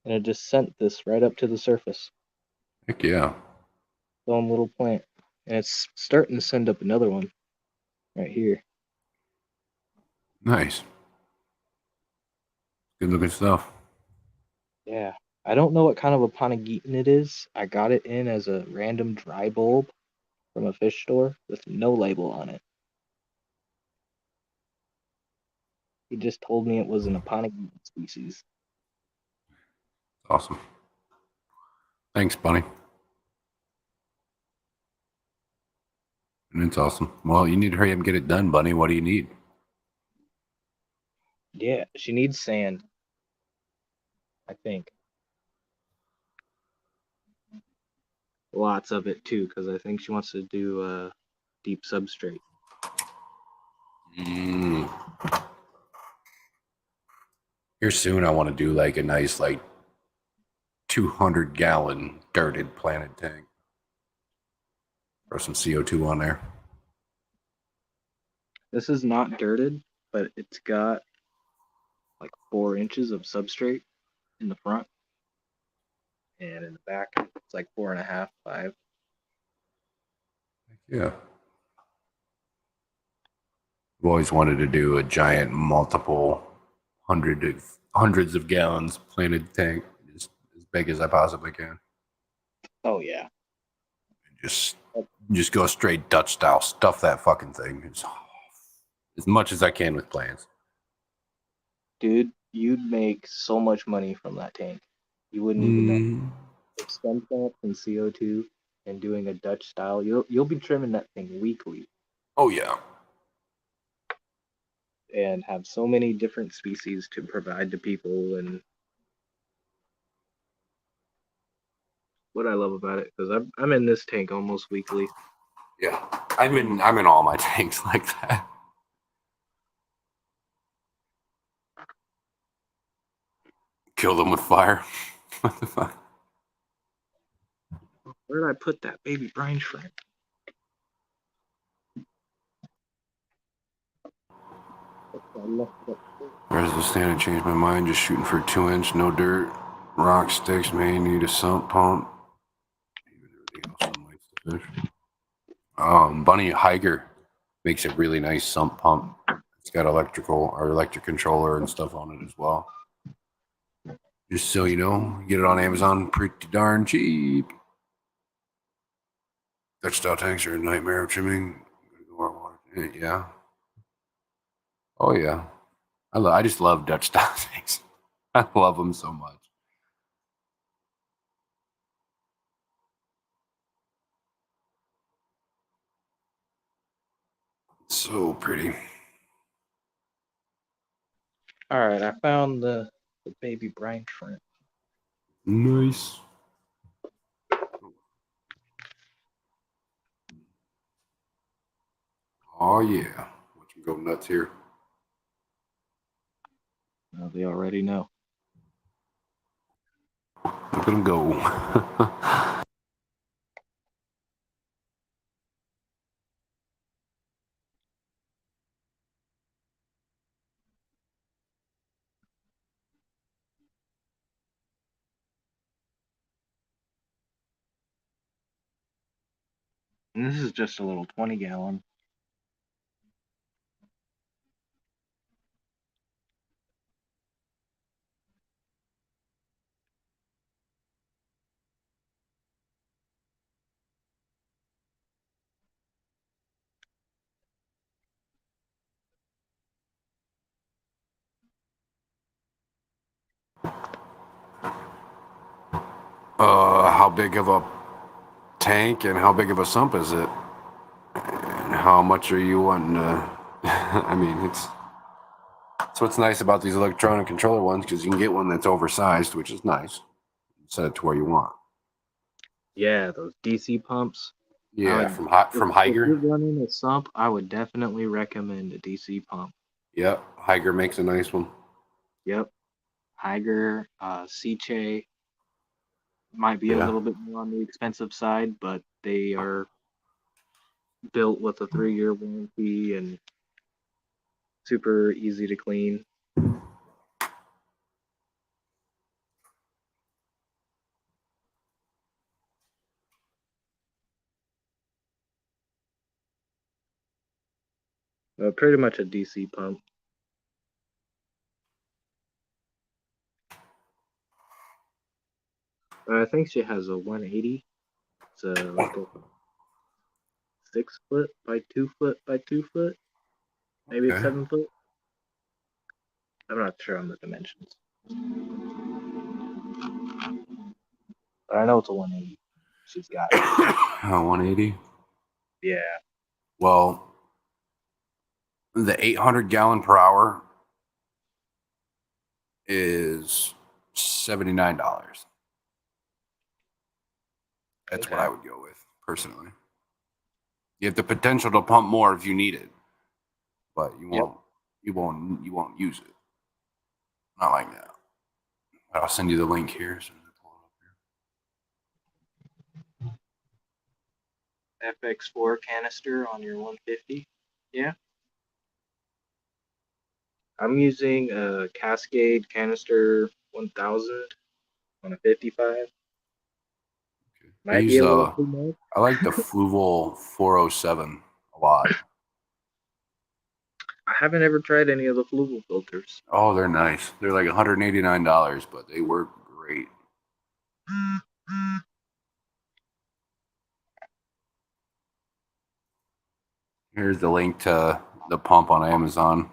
and it just sent this right up to the surface. Heck yeah. Its own little plant. And it's starting to send up another one right here. Nice. Good looking stuff. Yeah. I don't know what kind of Aponigeton it is. I got it in as a random dry bulb from a fish store with no label on it. He just told me it was an Aponigeton species. Awesome. Thanks, Bunny. And it's awesome. Well, you need to hurry up and get it done, Bunny. What do you need? Yeah, she needs sand, I think. Lots of it too, because I think she wants to do a deep substrate. Mm. Here soon, I want to do like a nice, like 200-gallon dirted planted tank. Throw some CO2 on there. This is not dirted, but it's got like 4 inches of substrate in the front, and in the back it's like 4.5, 5. Yeah. I've always wanted to do a giant, multiple hundreds of gallons planted tank, just as big as I possibly can. Oh yeah, Just go straight Dutch style. Stuff that fucking thing as much as I can with plants. dude, you'd make so much money from that tank. You wouldn't even know. Mm. With stem plants and CO2 and doing a Dutch style, you'll be trimming that thing weekly Oh yeah. and have so many different species to provide to people. And what I love about it, because I'm in this tank almost weekly. Yeah. I'm in all my tanks like that. Kill them with fire. What the fuck? Where did I put that baby brine shrimp? I left it up. Whereas the stand, I changed my mind. Just shooting for 2-inch, no dirt, rock sticks. May need a sump pump. Even everything else on lights to fish. Bunny Hiker makes a really nice sump pump. It's got electric controller and stuff on it as well. Just so you know, get it on Amazon pretty darn cheap. Dutch style tanks are a nightmare of trimming. Yeah. Oh yeah. I just love Dutch style tanks. I love them so much. So pretty. All right, I found the baby brine shrimp. Nice. Oh yeah. Watch him go nuts here. Well, they already know. Look at him go. And this is just a little 20-gallon. How big of a tank and how big of a sump is it? And how much are you wanting to... I mean, it's... So what's nice about these electronic controller ones, because you can get one that's oversized, which is nice. Set it to where you want. Yeah, those DC pumps. Yeah, would- from If you're Higer. running a sump, I would definitely recommend a DC pump. Yep, Higer makes a nice one. Yep. Higer, Seache might be a Yeah. little bit more on the expensive side, but they are built with a 3-year warranty and super easy to clean. Pretty much a DC pump. I think she has a 180. It's like a 6 foot by 2 foot by 2 foot. Maybe it's Okay. 7 foot. I'm not sure on the dimensions. But I know it's a 180. She's got. 180. Yeah. Well, the 800 gallon per hour is $79. That's what Okay. I would go with personally. You have the potential to pump more if you need it, but you Yep. won't. You won't use it. Not like that. I'll send you the link here. As soon as I pull it up here. FX4 canister on your 150. Yeah. I'm using a Cascade canister 1000 on a 55. I Might be use a little too much. I like the Fluval 407 a lot. I haven't ever tried any of the Fluval filters. Oh, they're nice. They're like $189, but they work great. Here's the link to the pump on Amazon.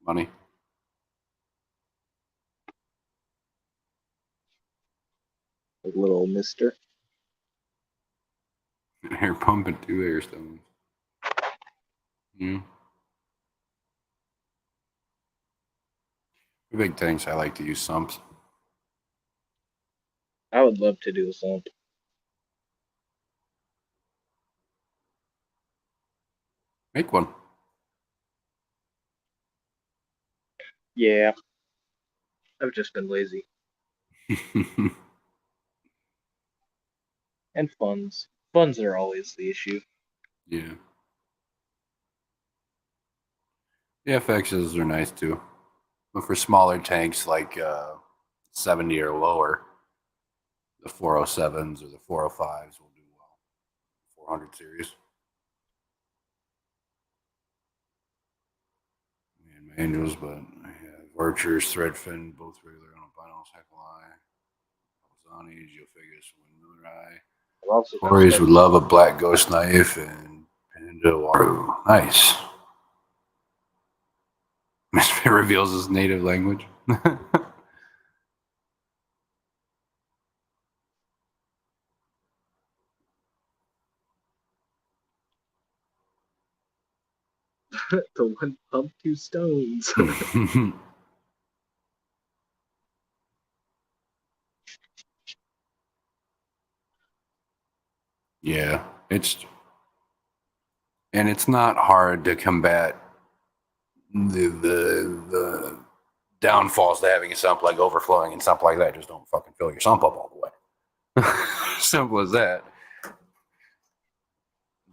Money. A little mister. Air pumping 2 air stones. For big tanks, I like to use sumps. I would love to do a sump. Make one. Yeah. I've just been lazy. And funds. Funds are always the issue. Yeah. The FXs are nice too. But for smaller tanks like 70 or lower, the 407s or the 405s will do well. 400 series. And my Angels, but I have Archers, Threadfin, both regular albinos, Heckeleye, Alzani, Geophagus, Windmiller Eye. I've also got Corey's stuff. would love a black ghost knife and Panda Waru. Nice. Misfit reveals his native language. The one pump, 2 stones. Yeah, it's not hard to combat the downfalls to having a sump, like overflowing and stuff like that. Just don't fucking fill your sump up all the way. Simple as that.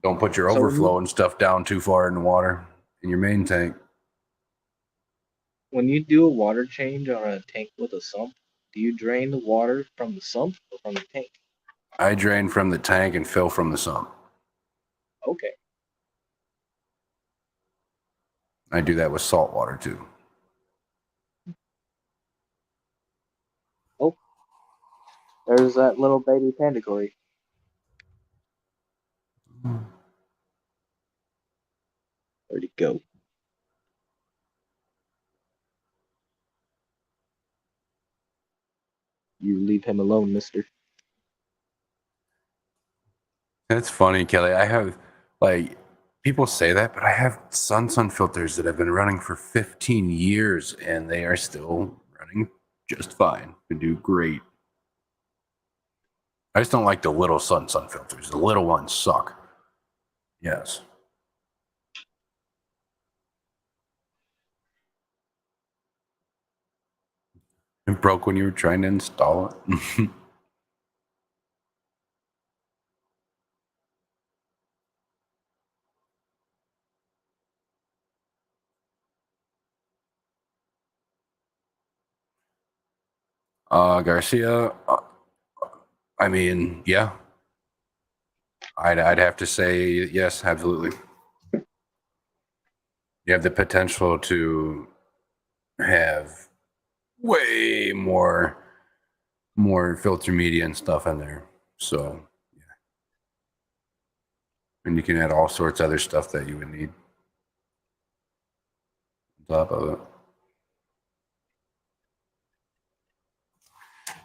Don't put your So overflow and stuff down too far in the water in your main tank. when you do a water change on a tank with a sump, do you drain the water from the sump or from the tank? I drain from the tank and fill from the sump. Okay. I do that with salt water too. Oh, there's that little baby panda Cory. Where'd he go? You leave him alone, mister. That's funny, Kelly. I have like people say that, but I have sun filters that have been running for 15 years and they are still running just fine. They do great. I just don't like the little sun filters. The little ones suck. Yes. It broke when you were trying to install it. Garcia, I mean, yeah. I'd have to say yes, absolutely. You have the potential to have way more filter media and stuff in there. So yeah. And you can add all sorts of other stuff that you would need on top of it.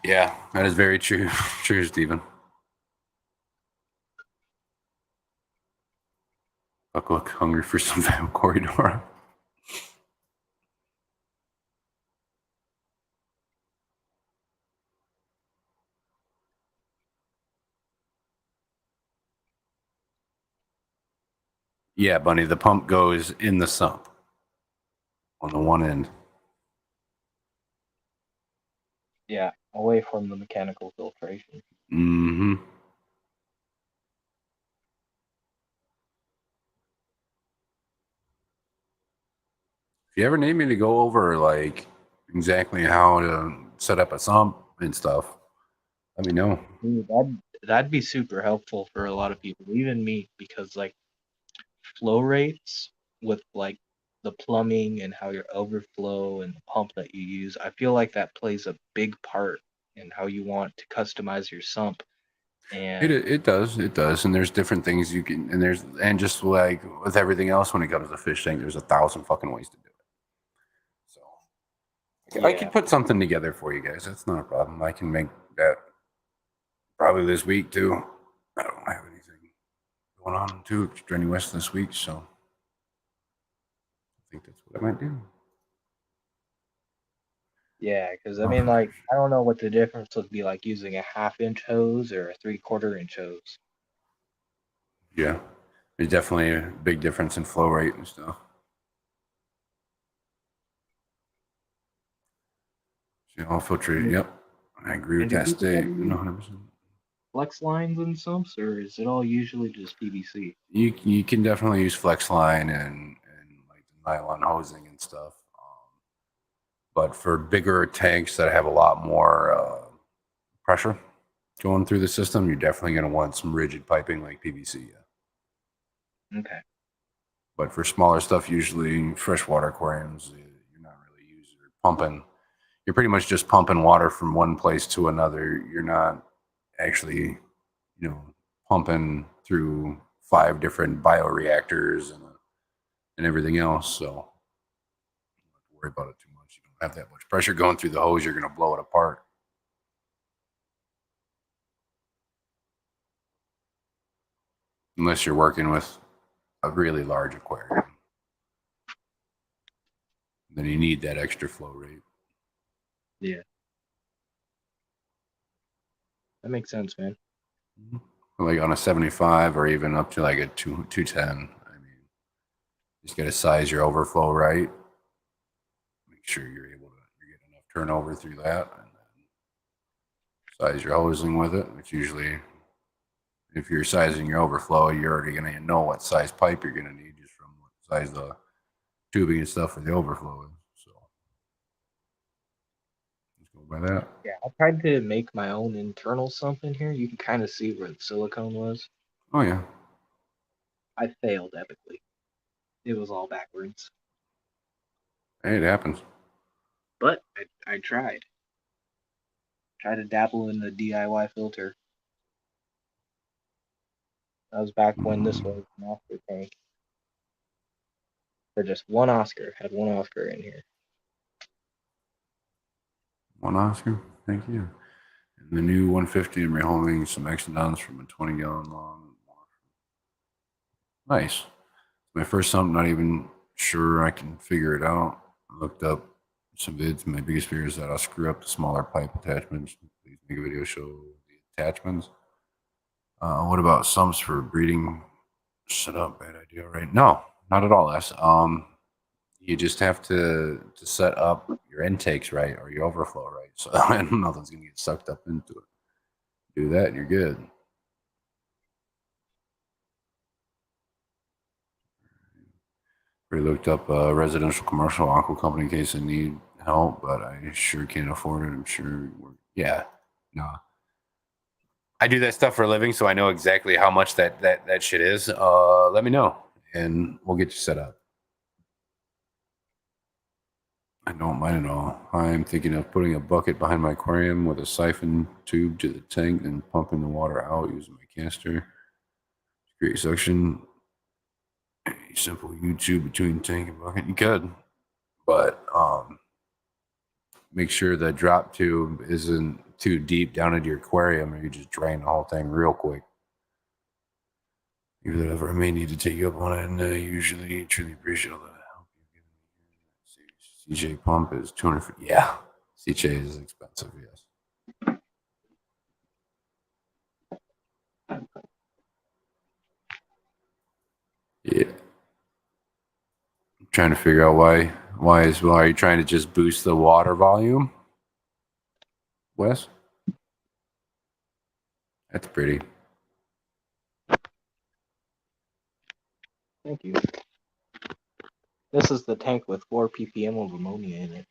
Yeah, that is very true. True, Stephen. Look hungry for some corridor. Yeah, Bunny, the pump goes in the sump on the one end. Yeah, away from the mechanical filtration. Mm-hmm. If you ever need me to go over like exactly how to set up a sump and stuff, let me know. Dude, that'd be super helpful for a lot of people, even me, because like flow rates with like the plumbing and how your overflow and the pump that you use, I feel like that plays a big part in how you want to customize your sump. And It does, and there's different things you can, and just like with everything else when it comes to fish tank, there's 1,000 fucking ways to do it. So I can put something together for you guys. That's not a problem. I can make that probably this week too. I don't have anything going on too extremely west this week, so I think that's what I might do. yeah, because I mean, like, I don't know what the difference would be like using a 1/2 inch hose or a 3/4 inch hose. Yeah, there's definitely a big difference in flow rate and stuff. So all filter. Yep, I agree with And do that people ever statement. use 100%. flex lines in sumps, or is it all usually just PVC? You can definitely use flex line and like the nylon hosing and stuff. But for bigger tanks that have a lot more pressure going through the system, you're definitely going to want some rigid piping like PVC. Yeah. Okay. But for smaller stuff, usually freshwater aquariums, you're not really using or pumping. You're pretty much just pumping water from one place to another. You're not actually, pumping through 5 different bioreactors and everything else. So don't have to worry about it too much. You don't have that much pressure going through the hose. You're going to blow it apart. Unless you're working with a really large aquarium. Then you need that extra flow rate. Yeah. That makes sense, man. Like on a 75 or even up to like a 210. I mean, just got to size your overflow right. Make sure you're get enough turnover through that, and then size your hosing with it. Which usually, if you're sizing your overflow, you're already going to know what size pipe you're going to need just from what size the tubing and stuff for the overflow is. So just go by that. Yeah, I tried to make my own internal sump in here. You can kind of see where the silicone was. Oh yeah. I failed epically. It was all backwards. Hey, it happens. But I tried. Tried to dabble in the DIY filter. That was back when this was an Oscar tank. For just one Oscar. Had one Oscar in here. One Oscar. Thank you. And the new 150, I'm reholding some extra downs from a 20-gallon long Nice. My first something, not even sure I can figure it out. I looked up some vids. My biggest fear is that I'll screw up the smaller pipe attachments. Please make a video show the attachments. What about sumps for breeding? Shut up, bad idea, right? No, not at all, Les. You just have to set up your intakes right or your overflow right, so nothing's gonna get sucked up into it. Do that, and you're good. We looked up residential commercial aqua company in case I need help, but I sure can't afford it. I'm sure. Yeah, no. I do that stuff for a living, so I know exactly how much that shit is. Let me know, and we'll get you set up. I don't mind at all. I'm thinking of putting a bucket behind my aquarium with a siphon tube to the tank and pumping the water out using my canister. Create suction. A simple YouTube between tank and bucket. You could, but make sure the drop tube isn't too deep down into your aquarium, or you just drain the whole thing real quick. If ever I may need to take you up on it, and usually truly appreciate all the help you've given me. CJ pump is $250. Yeah, CJ is expensive. Yes. Yeah. I'm trying to figure out why are you trying to just boost the water volume? Wes? That's pretty. Thank you. This is the tank with 4 ppm of ammonia in it.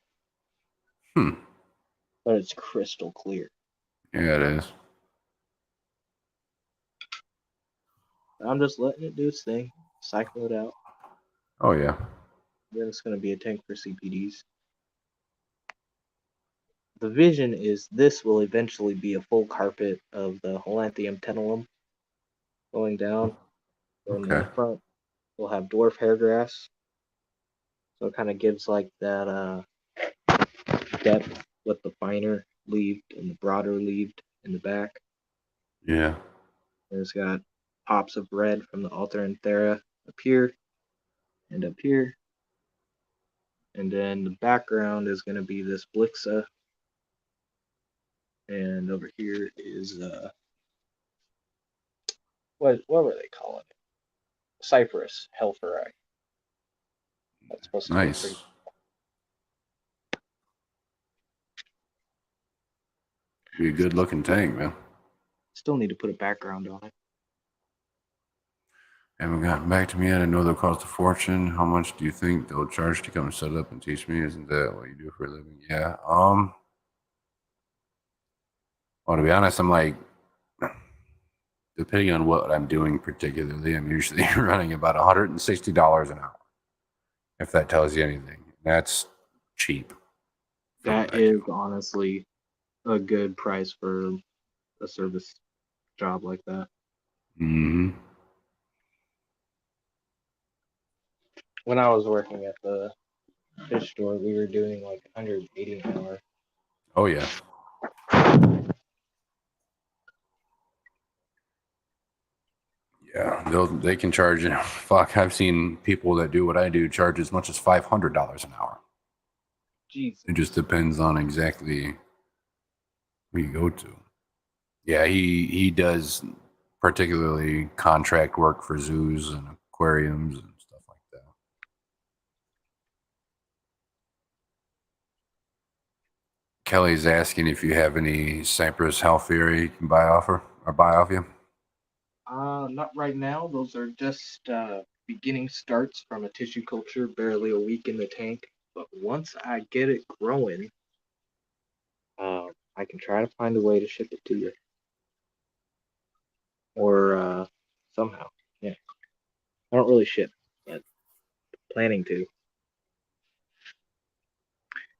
But it's crystal clear. Yeah, it is. I'm just letting it do its thing. Cycle it out. Oh, yeah. Then it's going to be a tank for CPDs. The vision is this will eventually be a full carpet of the Holanthium tenellum going down. And in Okay. the front, we'll have dwarf hairgrass. So it kind of gives like that depth with the finer leaved and the broader leaved in the back. Yeah. And it's got pops of red from the Alternanthera up here and up here. And then the background is going to be this Blixa. And over here is, what were they calling it? Cypress Helferi. That's supposed to be Nice. pretty. Be a good looking tank, man. Still need to put a background on it. Haven't gotten back to me yet. I know they'll cost a fortune. How much do you think they'll charge to come set up and teach me? Isn't that what you do for a living? Yeah. Well, to be honest, I'm like, depending on what I'm doing particularly, I'm usually running about $160 an hour. If that tells you anything, that's cheap. That is honestly a good price for a service job like that. Mm-hmm. When I was working at the fish store, we were doing like 180 an hour. Oh yeah. Yeah, they can charge. Fuck, I've seen people that do what I do charge as much as $500 an hour. Jeez. It just depends on exactly who you go to. Yeah, he does particularly contract work for zoos and aquariums and stuff like that. Kelly's asking if you have any Cypress Halferi you can buy off you. Not right now. Those are just beginning starts from a tissue culture, barely a week in the tank. But once I get it growing, I can try to find a way to ship it to you. Or somehow. Yeah. I don't really ship, but planning to.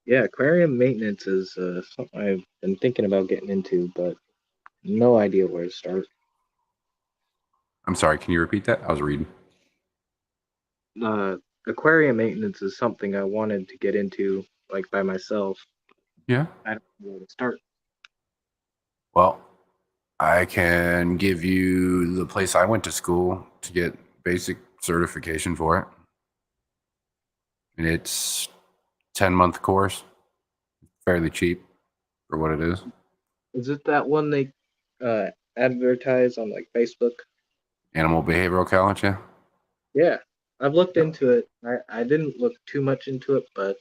Yeah, aquarium maintenance is something I've been thinking about getting into, but no idea where to start. I'm sorry, can you repeat that? I was reading. Aquarium maintenance is something I wanted to get into, like by myself. Yeah. I don't know where to start. Well, I can give you the place I went to school to get basic certification for it. And it's 10-month course, fairly cheap for what it is. Is it that one they advertise on like Facebook? Animal behavioral college, yeah. Yeah, I've looked into it. I didn't look too much into it, but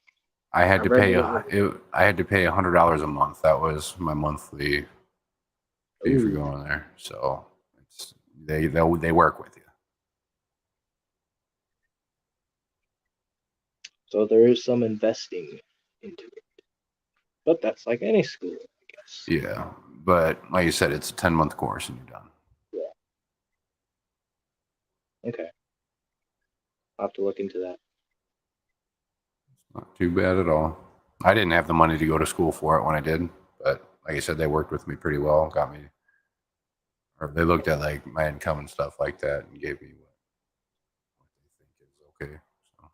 I had I to read pay that it was. I had to pay $100 a month. That was my monthly fee for Ooh, going there. So it's they work with you. so there is some investing into it, but that's like any school, I guess. Yeah, but like you said, it's a 10-month course and you're done. Yeah. Okay, I'll have to look into that. Not too bad at all. I didn't have the money to go to school for it when I did, but like I said, they worked with me pretty well. Got me, or they looked at like my income and stuff like that and gave me what they think is okay. So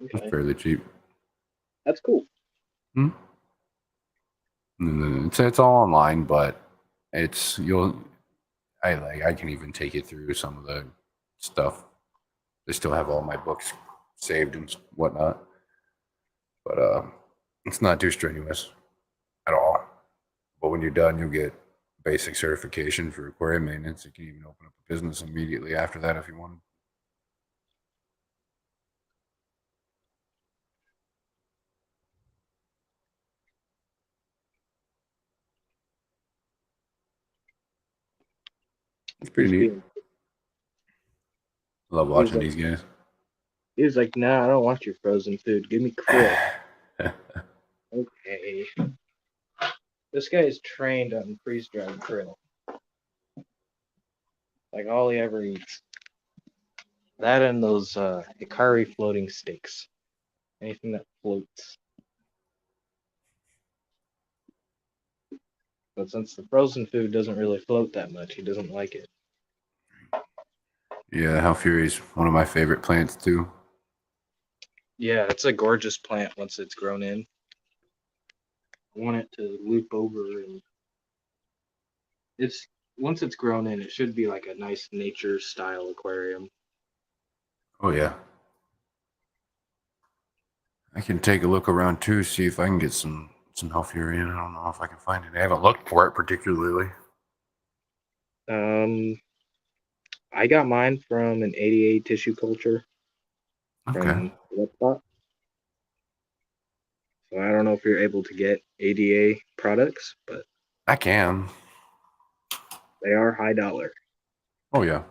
it's Okay, fairly cheap. that's cool. Hmm? And then it's all online, but it's I can even take it through some of the stuff. They still have all my books saved and whatnot, but it's not too strenuous at all. But when you're done, you'll get basic certification for aquarium maintenance. You can even open up a business immediately after that if you want. It's pretty He's neat. being. I love He was watching like, these guys. he was like, "Nah, I don't want your frozen food. Give me krill." Okay. This guy is trained on freeze-dried krill. Like all he ever eats. That and those Hikari floating steaks. Anything that floats. But since the frozen food doesn't really float that much, he doesn't like it. Yeah, Hell Fury's one of my favorite plants too. Yeah, it's a gorgeous plant once it's grown in. I want it to loop over and it's once it's grown in, it should be like a nice nature style aquarium. Oh yeah. I can take a look around too, see if I can get some Hell Fury in. I don't know if I can find it. I haven't looked for it particularly. Um, I got mine from an ADA tissue culture Okay. from Webspot. So I don't know if you're able to get ADA products, but I can. they are high dollar. Oh yeah. I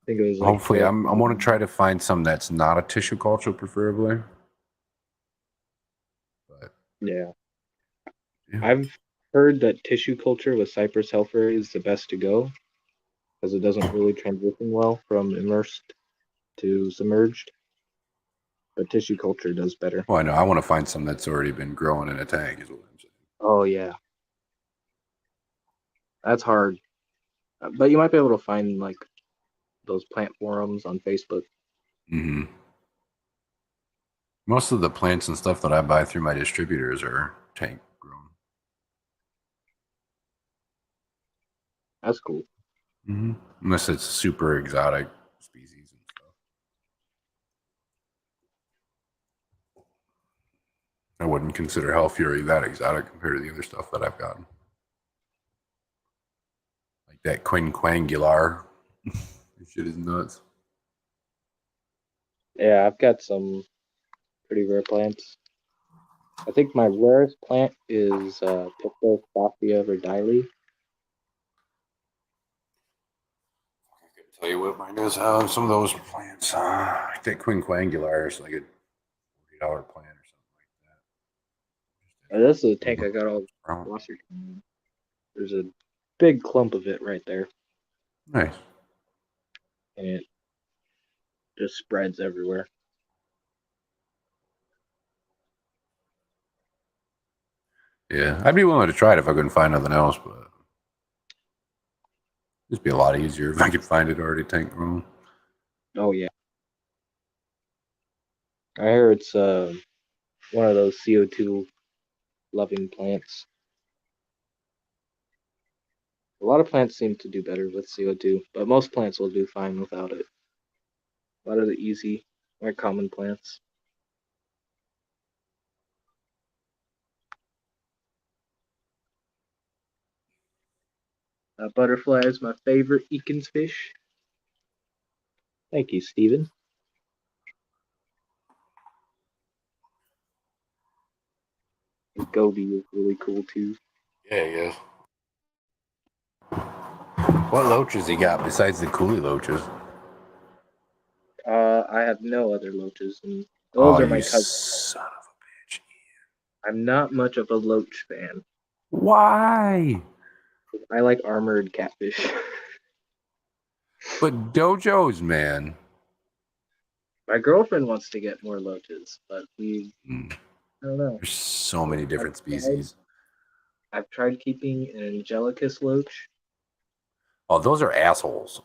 think it was like Hopefully, 12. I want to try to find some that's not a tissue culture, preferably. But Yeah. yeah. I've heard that tissue culture with Cypress Helper is the best to go because it doesn't really transition well from immersed to submerged. But tissue culture does better. Well, I know I want to find some that's already been growing in a tank. Is what I'm saying. Oh yeah, that's hard. But you might be able to find like those plant forums on Facebook. Mm-hmm. Most of the plants and stuff that I buy through my distributors are tank grown. That's cool. Mm-hmm. Unless it's super exotic species and stuff. I wouldn't consider Hell Fury that exotic compared to the other stuff that I've gotten. Like that quinquangular. This shit is nuts. Yeah, I've got some pretty rare plants. I think my rarest plant is Pictoscophia verdili. I can tell you what mine is. Some of those plants, like that quinquangular is like a $40 plant or something This is a tank like I got all that. washer. There's a big clump of it right there, Nice. and it just spreads everywhere. Yeah, I'd be willing to try it if I couldn't find nothing else, but it'd be a lot easier if I could find it already tank grown. Oh yeah, I hear it's one of those CO2 loving plants. A lot of plants seem to do better with CO2, but most plants will do fine without it. A lot of the easy, more common plants. Butterfly is my favorite Eakins fish. Thank you, Steven. And Goby is really cool too. Yeah, he is. What loaches he got besides the coolie loaches? I have no other loaches, and Oh, those are my you cousins. son of a bitch. I'm not much of a loach fan. Why? I like armored catfish. But dojos, man. My girlfriend wants to get more loaches, but I don't know. There's so many different species. I've tried keeping an Angelicus loach. Oh, those are assholes.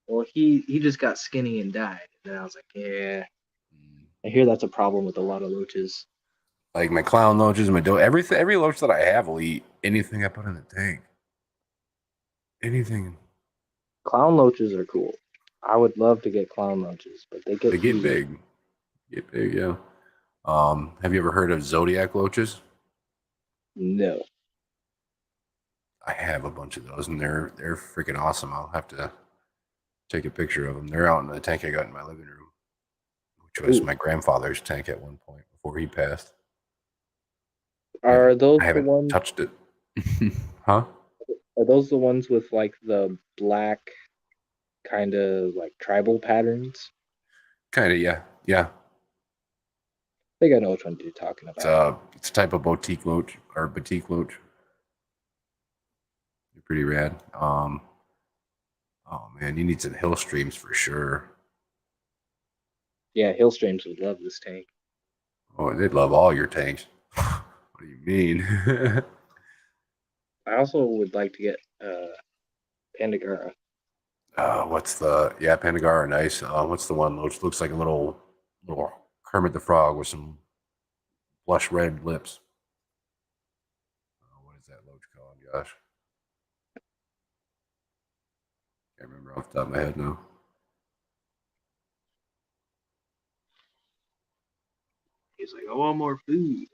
Well, he just got skinny and died. And I was like, yeah. I hear that's a problem with a lot of loaches. Like my clown loaches, my every loach that I have will eat anything I put in the tank. Anything. Clown loaches are cool. I would love to get clown loaches, but they get huge. Big. Get big, yeah. Have you ever heard of zodiac loaches? No. I have a bunch of those, and they're freaking awesome. I'll have to take a picture of them. They're out in the tank I got in my living room, which was my grandfather's tank at one point before he passed. Are those I the haven't ones? touched it. Huh? Are those the ones with like the black kind of like tribal patterns? Kind of, yeah. Yeah. I think I know which one you're talking about. It's a type of boutique loach or batik loach. They're pretty rad. Oh man, you need some hill streams for sure. Yeah, Hillstreams would love this tank. Oh, they'd love all your tanks. What do you mean? I also would like to get Pandagara. Pandagara are nice. What's the one which looks like a little Kermit the Frog with some blush red lips? What is that loach called? Gosh, can't remember off the top of my head now. He's like, I want more food.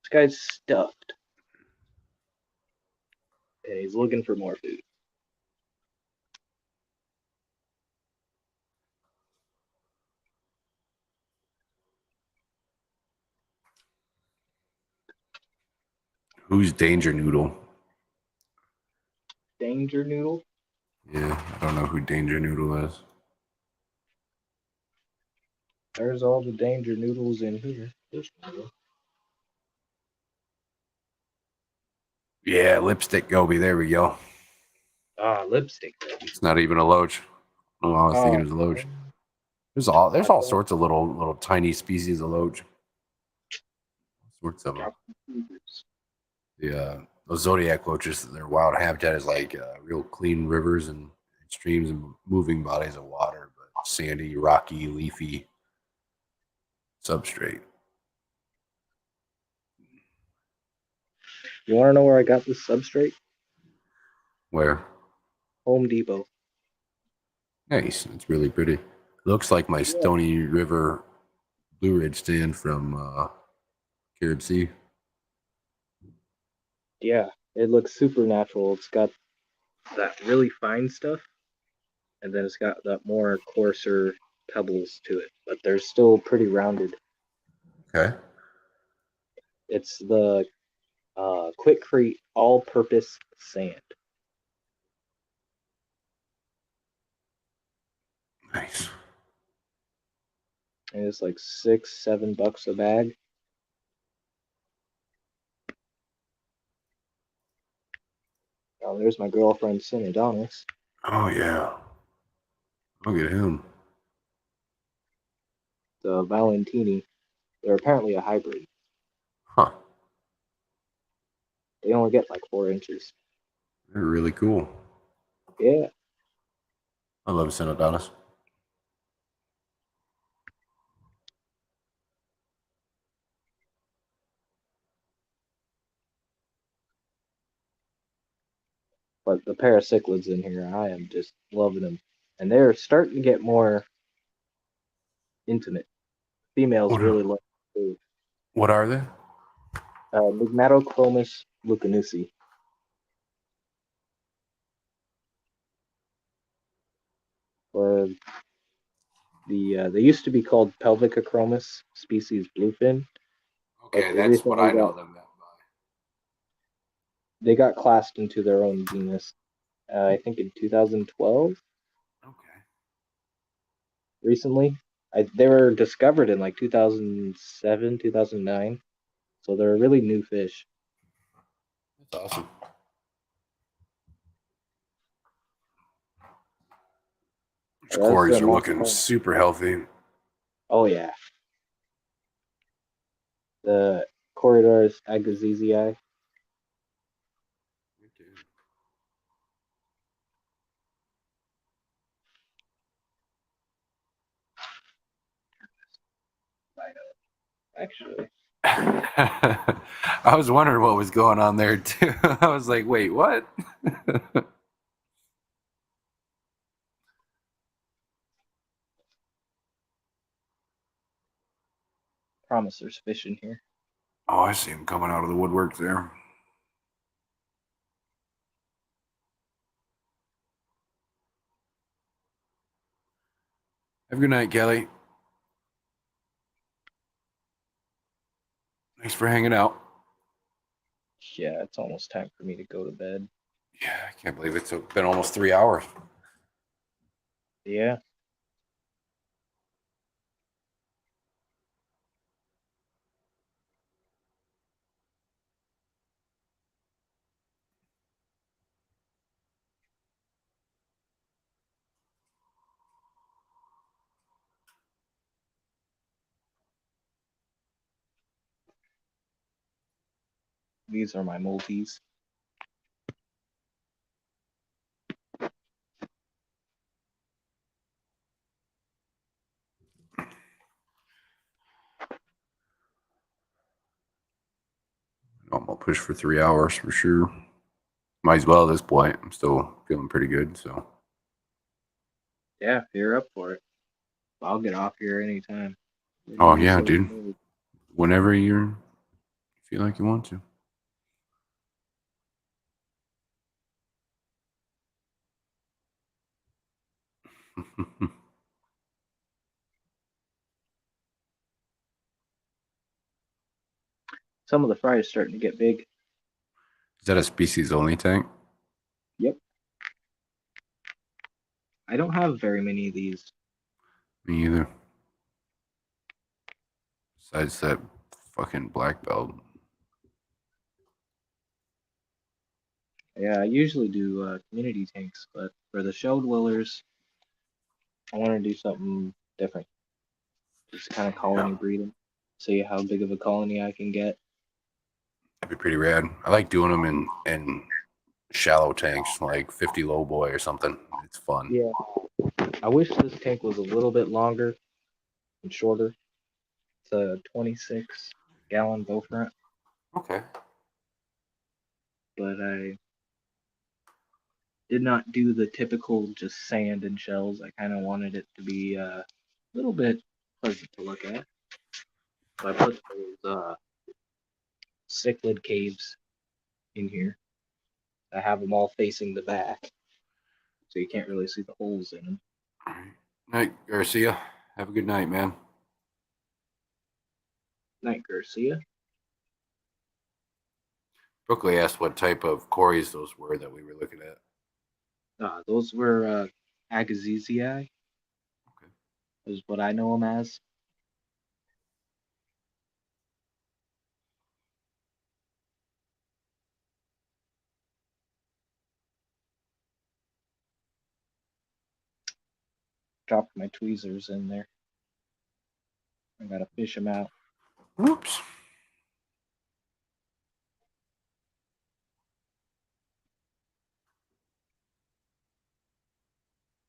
This guy's stuffed. And he's looking for more food. Who's Danger Noodle? Danger Noodle? Yeah, I don't know who Danger Noodle is. There's all the Danger Noodles in here. There's Noodle. Yeah, lipstick Goby. There we go. Lipstick. It's not even a loach. Oh, I was thinking it was a loach. There's all sorts of little tiny species of loach. All sorts of them. Those zodiac loaches, their wild habitat is like real clean rivers and streams and moving bodies of water, but sandy, rocky, leafy substrate. You want to know where I got this substrate? Where? Home Depot. Nice. It's really pretty. Looks like my Stony River Blue Ridge stand from Carib Sea. Yeah, it looks super natural. It's got that really fine stuff, and then it's got that more coarser pebbles to it, but they're still pretty rounded. Okay. It's the Quikrete all-purpose sand. Nice. And it's like $6-7 a bag. Oh, there's my girlfriend, Sin Adonis. Oh, yeah. Look at him. The Valentini. They're apparently a hybrid. Huh. They only get like 4 inches. They're really cool. Yeah. I love Synodonis. But the paracichlids in here, I am just loving them. And they're starting to get more intimate. Females really love food. What are they? Migmatochromis lucanusi. Or they used to be called Pelvicochromis species bluefin. Okay, They that's what recently I know them by. they got classed into their own genus. I think in 2012. Okay. Recently, they were discovered in like 2007, 2009. So they're a really new fish. That's awesome. These That's quarries are the looking super healthy. Oh yeah, the Corridors agassizi. Actually, I was wondering what was going on there too. I was like, wait, what? promise there's fish in here. Oh, I see him coming out of the woodwork there. Have a good night, Kelly. Thanks for hanging out. Yeah, it's almost time for me to go to bed. Yeah, I can't believe it's been almost 3 hours. Yeah. These are my multis. I'm gonna push for 3 hours for sure. Might as well at this point. I'm still feeling pretty good. So, Yeah, if you're up for it, I'll get off here anytime. oh yeah, dude. Whenever you feel like you want to. Some of the fry is starting to get big. Is that a species only tank? Yep. I don't have very many of these. Me either. Besides that fucking black belt. Yeah, I usually do community tanks, but for the show dwellers, I want to do something different. Just kind of colony breeding. See how big of a colony I can get. That'd be pretty rad. I like doing them in shallow tanks, like 50 low boy or something. It's fun. Yeah. I wish this tank was a little bit longer and shorter. It's a 26-gallon bow front, Okay. but I did not do the typical just sand and shells. I kind of wanted it to be a little bit pleasant to look at. So I put those cichlid caves in here. I have them all facing the back, so you can't really see the holes in them. All right. Night, Garcia. Have a good night, man. Night, Garcia. Brooklyn asked what type of quarries those were that we were looking at. Those were agassizi, is what I know them as. Dropped my tweezers in there. I gotta fish them out. Whoops.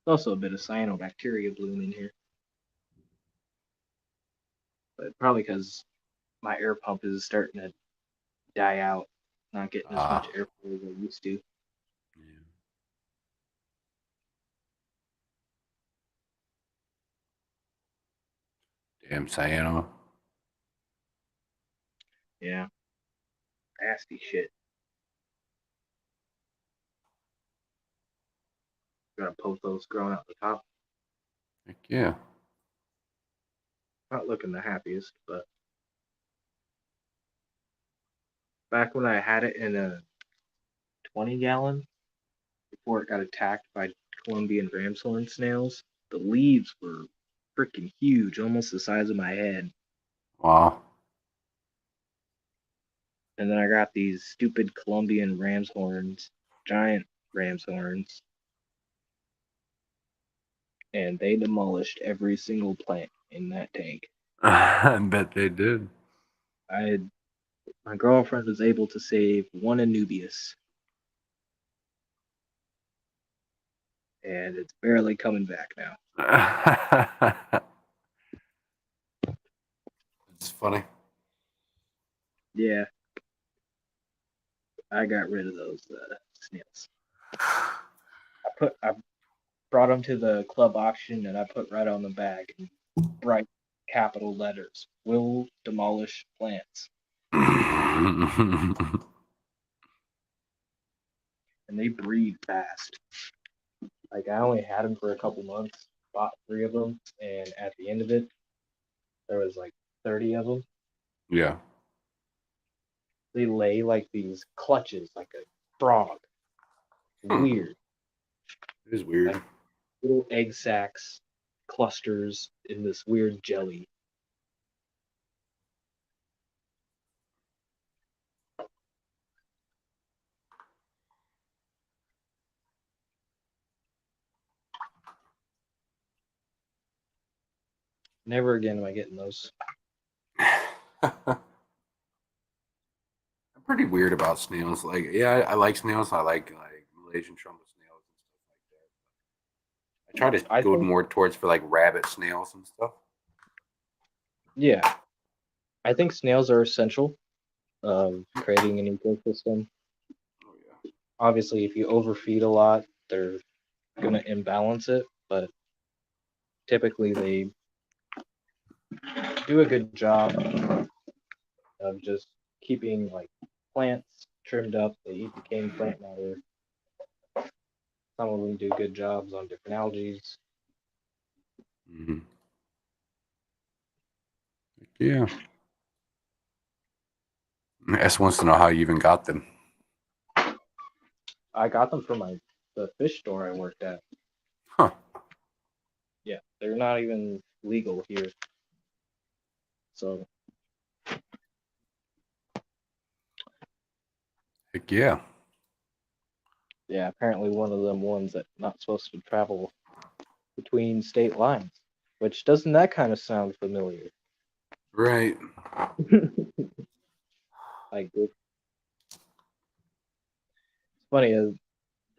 There's also a bit of cyanobacteria bloom in here. But probably because my air pump is starting to die out, not getting as much airflow as I used to. Yeah. Damn cyano. Yeah. Nasty shit. Got a pothos growing out the top. Heck yeah. Not looking the happiest, but back when I had it in a 20-gallon, before it got attacked by Colombian ramshorn snails, the leaves were freaking huge, almost the size of my head. Wow. And then I got these stupid Colombian ramshorns, giant ramshorns, and they demolished every single plant in that tank. I bet they did. My girlfriend was able to save one Anubius, and it's barely coming back now. It's funny. Yeah, I got rid of those snails. I brought them to the club auction, and I put right on the bag in bright capital letters: "Will demolish plants." And they breed fast. Like, I only had them for a couple months, bought 3 of them, and at the end of it, there was like 30 of them. Yeah. They lay like these clutches, like a frog. Weird. It is weird. Like little egg sacs, clusters in this weird jelly. Never again am I getting those. I'm pretty weird about snails. Like, yeah, I like snails. I like Malaysian trumpet snails and stuff like that. I try to I go think, more towards for like rabbit snails and stuff. yeah, I think snails are essential creating an ecosystem. Oh yeah. Obviously, if you overfeed a lot, they're going to imbalance it, but typically they do a good job of just keeping like plants trimmed up. They eat decaying plant matter. Some of them do good jobs on different algae. Mm-hmm. Yeah. S wants to know how you even got them. I got them from the fish store I worked at. Huh. Yeah, they're not even legal here. So Heck yeah. yeah, apparently one of them ones that not supposed to travel between state lines. Which doesn't that kind of sound familiar? Right. Like it's funny,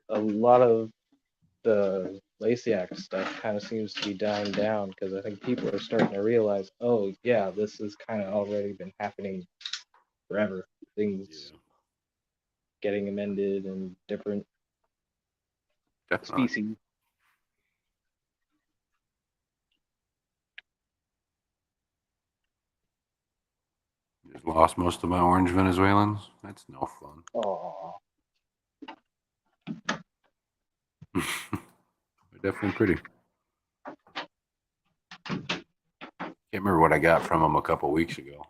a lot of the Lasiac stuff kind of seems to be dying down because I think people are starting to realize, oh yeah, this has kind of already been happening forever. Things Yeah. getting amended and different Definitely. species. Just lost most of my orange Venezuelans. That's no fun. Oh, They're definitely pretty. Can't remember what I got from them a couple weeks ago.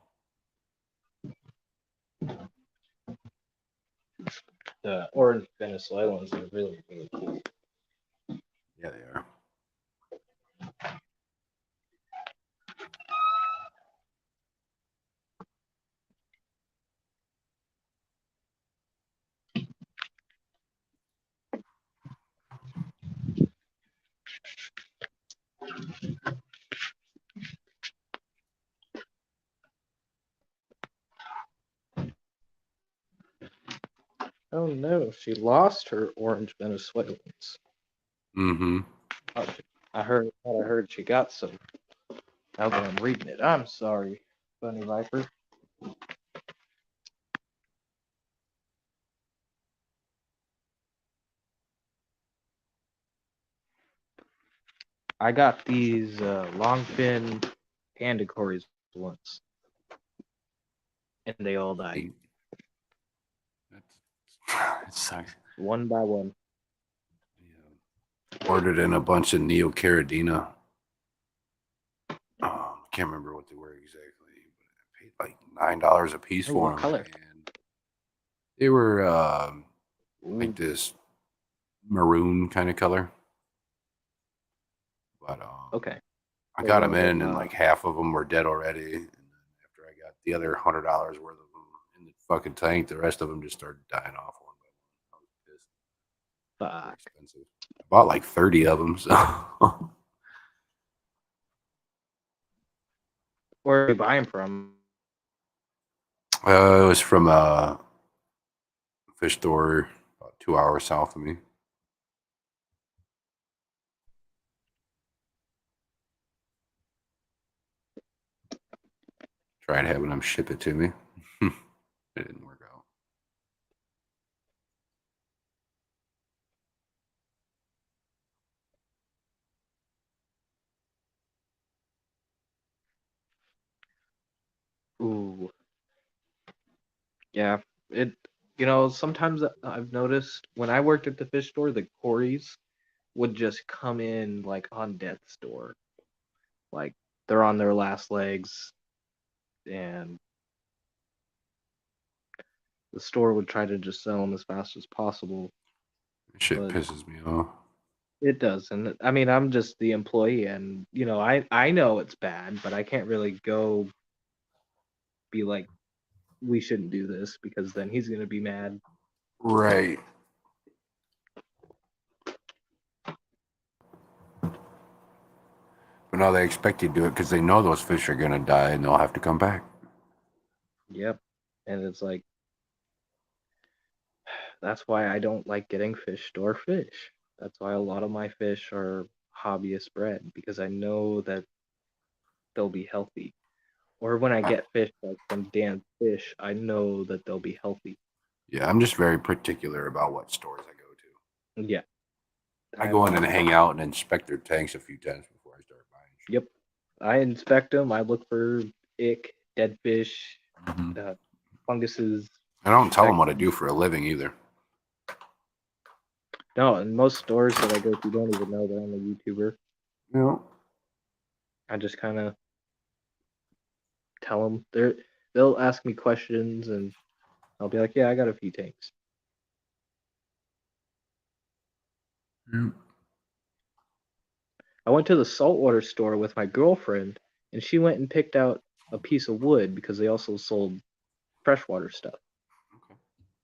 the orange Venezuelans are really, really cool. Yeah, they are. Oh no, she lost her orange Venezuelans. Mm-hmm. I heard she got some. Now that I'm reading it, I'm sorry, Bunny Viper. I got these longfin panda cories once, and they all died It sucks. one by one. Yeah. Ordered in a bunch of Neocaridina. Can't remember what they were exactly, but I paid like $9 a piece Oh, for what them. color? And they were Ooh, like this maroon kind of color. But okay. I So got them the, in, and like half of them were dead already. And then after I got the other $100 worth of them in the fucking tank, the rest of them just started dying off one by one. I was pissed. They're fuck. expensive. I bought like 30 of them. So Where are you buying from? it was from a fish store about 2 hours south of me. Tried having them ship it to me. It didn't work out. Ooh, yeah. It. Sometimes I've noticed when I worked at the fish store, the cories would just come in like on death's door, like they're on their last legs, and the store would try to just sell them as fast as possible. Shit But pisses me off. it does, and I mean, I'm just the employee, and I know it's bad, but I can't really go be like, we shouldn't do this because then he's gonna be mad. Right. But now they expect you to do it because they know those fish are going to die and they'll have to come back. Yep, and it's like that's why I don't like getting fish store fish. That's why a lot of my fish are hobbyist bred because I know that they'll be healthy. Or when I get fish like from damn fish, I know that they'll be healthy. Yeah, I'm just very particular about what stores I go to. Yeah. I go in and hang out and inspect their tanks a few times before I start buying shit. Yep. I inspect them. I look for ick, dead fish, Mm-hmm. funguses. I don't tell them Inspect what I them. do for a living either. No, and most stores that I go to don't even know that I'm a YouTuber. Yeah. I just kind of tell them. They'll ask me questions, and I'll be like, "Yeah, I got a few tanks." Yeah. I went to the saltwater store with my girlfriend, and she went and picked out a piece of wood because they also sold freshwater stuff. Okay.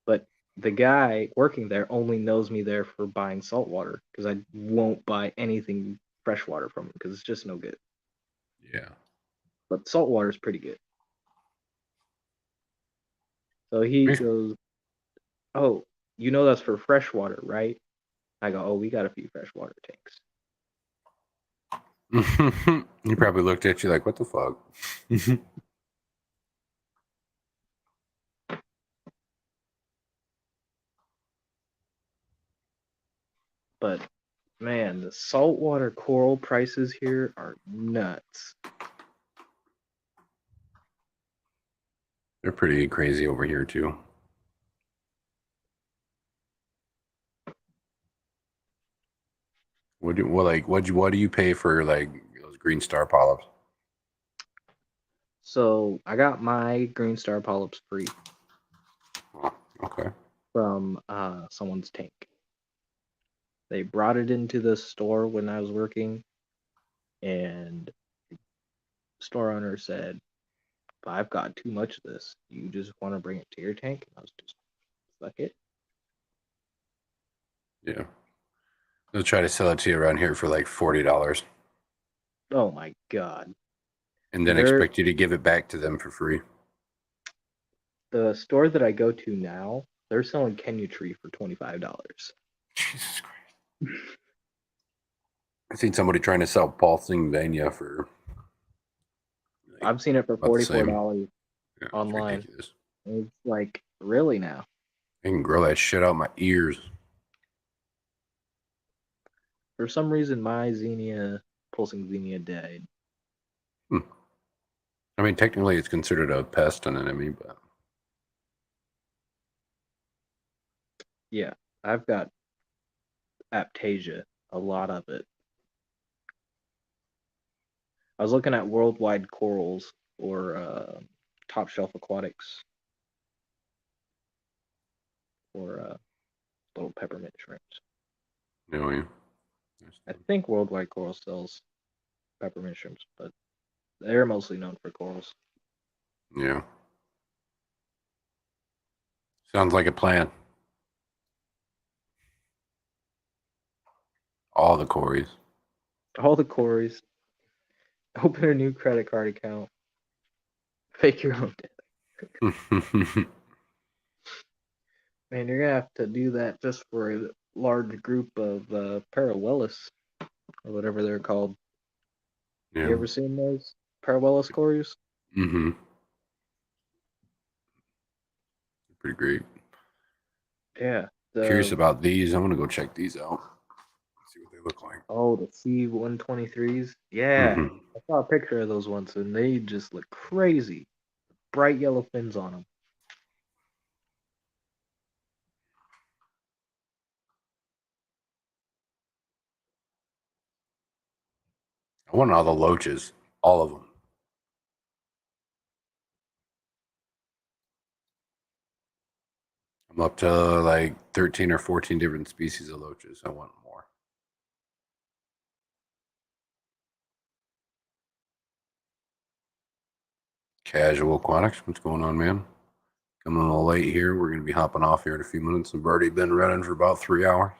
But the guy working there only knows me there for buying saltwater because I won't buy anything freshwater from him because it's just no good. Yeah. But saltwater is pretty good. So he goes, "Oh, that's for freshwater, right?" I go, "Oh, we got a few freshwater tanks." He probably looked at you like, what the fuck? But man, the saltwater coral prices here are nuts. They're pretty crazy over here too. What do you pay for like those green star polyps? So I got my green star polyps free Oh, okay. from someone's tank. They brought it into the store when I was working, and the store owner said, "If I've got too much of this, you just want to bring it to your tank?" And I was just, "Fuck it." Yeah. They'll try to sell it to you around here for like $40 Oh my god. and then They're expect you to give it back to them for free. the store that I go to now, they're selling Tree for $25. Jesus Christ. I seen somebody trying to sell Pennsylvania for like I've seen it for about the same. $44 Yeah, it's online. ridiculous. It's like, really now? I can grow that shit out my ears. For some reason, my Xenia, pulsing Xenia died. Hmm. I mean, technically, it's considered a pest and enemy, but Yeah, I've got Aptasia, a lot of it. I was looking at worldwide corals or top shelf aquatics or little peppermint shrimps. anyway. I think worldwide coral sells peppermint shrimps, but they're mostly known for corals. Yeah. Sounds like a plan. All the Corys. All the Corys. Open a new credit card account. Fake your own debt. Man, you're gonna have to do that just for a large group of Parallelus or whatever they're called. Yeah. You ever seen those Parallelus Corys? Mm-hmm. Pretty great. Yeah. Curious about these. I'm gonna go check these out. See what they look like. Oh, the C123s. Yeah, Mm-hmm. I saw a picture of those once, and they just look crazy. Bright yellow fins on them. I want all the loaches, all of them. I'm up to like 13 or 14 different species of loaches. I want more. Casual Aquatics, what's going on, man? Coming a little late here. We're going to be hopping off here in a few minutes. I've already been running for about 3 hours.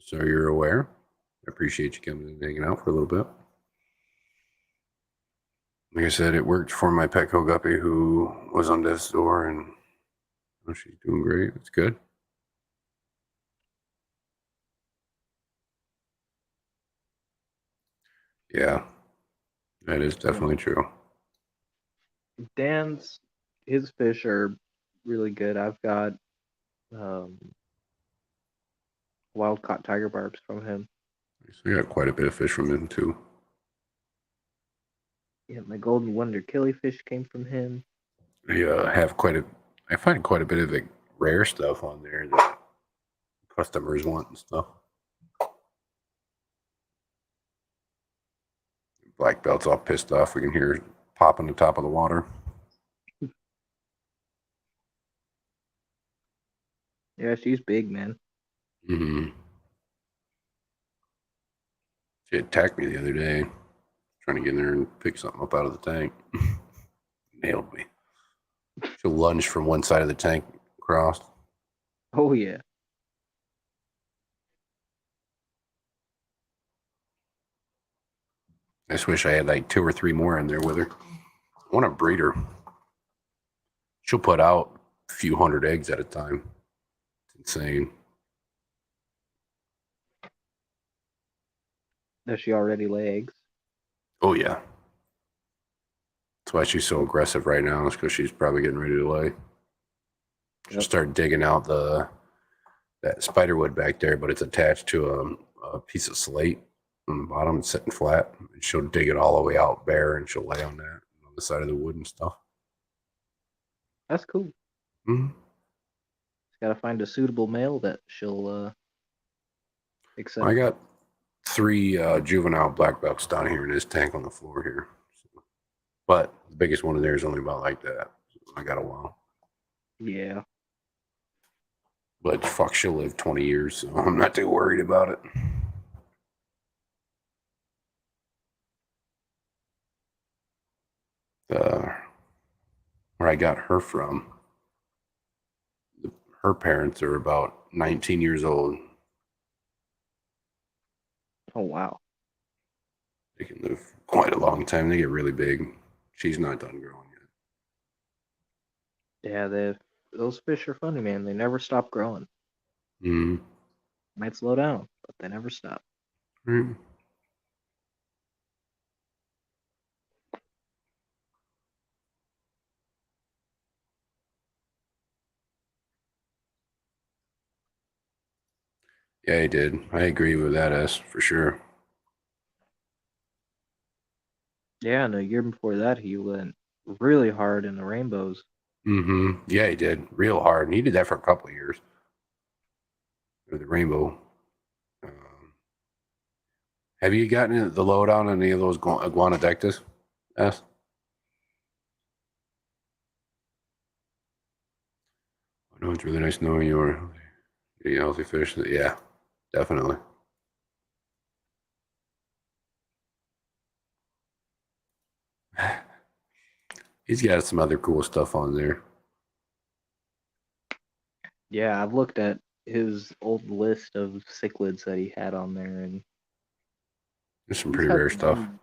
So you're aware. I appreciate you coming and hanging out for a little bit. Like I said, it worked for my Petco guppy who was on death's door, and she's doing great. It's good. Yeah, that is definitely true. Dan's, his fish are really good. I've got wild caught tiger barbs from him. So I got quite a bit of fish from him too. Yeah, my golden wonder killifish came from him. I find quite a bit of the rare stuff on there that customers want and stuff. Black belt's all pissed off. We can hear it pop on the top of the water. Yeah, she's big, man. Mm-hmm. She attacked me the other day, trying to get in there and pick something up out of the tank. Nailed me. She lunged from one side of the tank across. Oh yeah. I just wish I had like 2 or 3 more in there with her. I want to breed her. She'll put out a few hundred eggs at a time. It's insane. Does she already lay eggs? Oh, yeah. That's why she's so aggressive right now. It's because she's probably getting ready to lay. She'll start digging out that spider wood back there, but it's attached to a piece of slate on the bottom. It's sitting flat. And she'll dig it all the way out bare, and she'll lay on that on the side of the wood and stuff. That's cool. Mm-hmm. She's got to find a suitable male that she'll accept. I got 3 juvenile black belts down here in this tank on the floor here. But the biggest one in there is only about like that. I got a while. Yeah. But fuck, she'll live 20 years, so I'm not too worried about it. Where I got her from, her parents are about 19 years old. Oh wow. They can live quite a long time. They get really big. She's not done growing yet. Yeah, those fish are funny, man. They never stop growing. Mm-hmm. Might slow down, but they never stop. Mm-hmm. Yeah, he did. I agree with that, S, for sure. Yeah, and a year before that, he went really hard in the rainbows. Mm-hmm. Yeah, he did real hard, and he did that for a couple of years. With the rainbow. Have you gotten the lowdown on any of those iguanodectus? Yes. I know it's really nice knowing you are eating healthy fish. Yeah, definitely. He's got some other cool stuff on there. Yeah, I've looked at his old list of cichlids that he had on there, and There's some he's pretty had rare stuff. some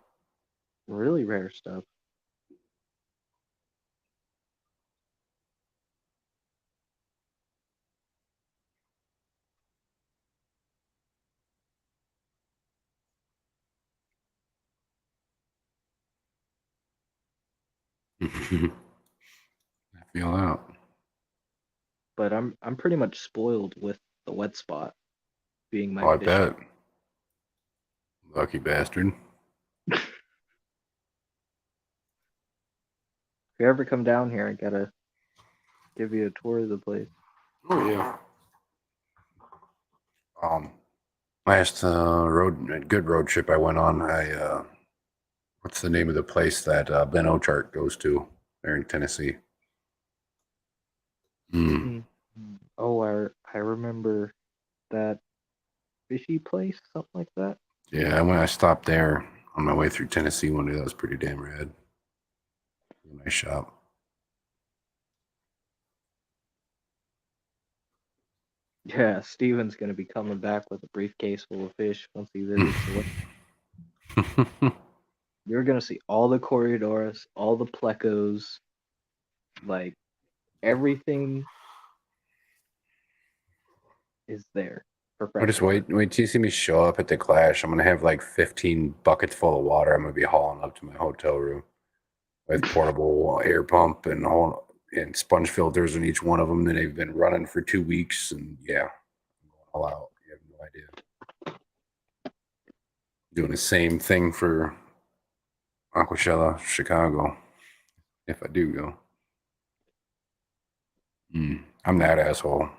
really rare stuff. I feel out. But I'm pretty much spoiled with the wet spot being my Oh, I fish. bet. Lucky bastard. If you ever come down here, I gotta give you a tour of the place. Oh yeah. Last good road trip I went on. What's the name of the place that Ben Ochart goes to there in Tennessee? Mm. Oh, I remember that fishy place, something like that. Yeah, when I stopped there on my way through Tennessee one day, that was pretty damn rad. Nice shop. Yeah, Steven's gonna be coming back with a briefcase full of fish once he visits. You're gonna see all the Coriodoros, all the plecos, like everything is there for I just freshwater. wait till you see me show up at the Clash. I'm gonna have like 15 buckets full of water. I'm gonna be hauling up to my hotel room with portable air pump and sponge filters in each one of them. And they've been running for 2 weeks, and yeah, I'm going all out. You have no idea. Doing the same thing for Aquashella, Chicago, if I do go. I'm that asshole.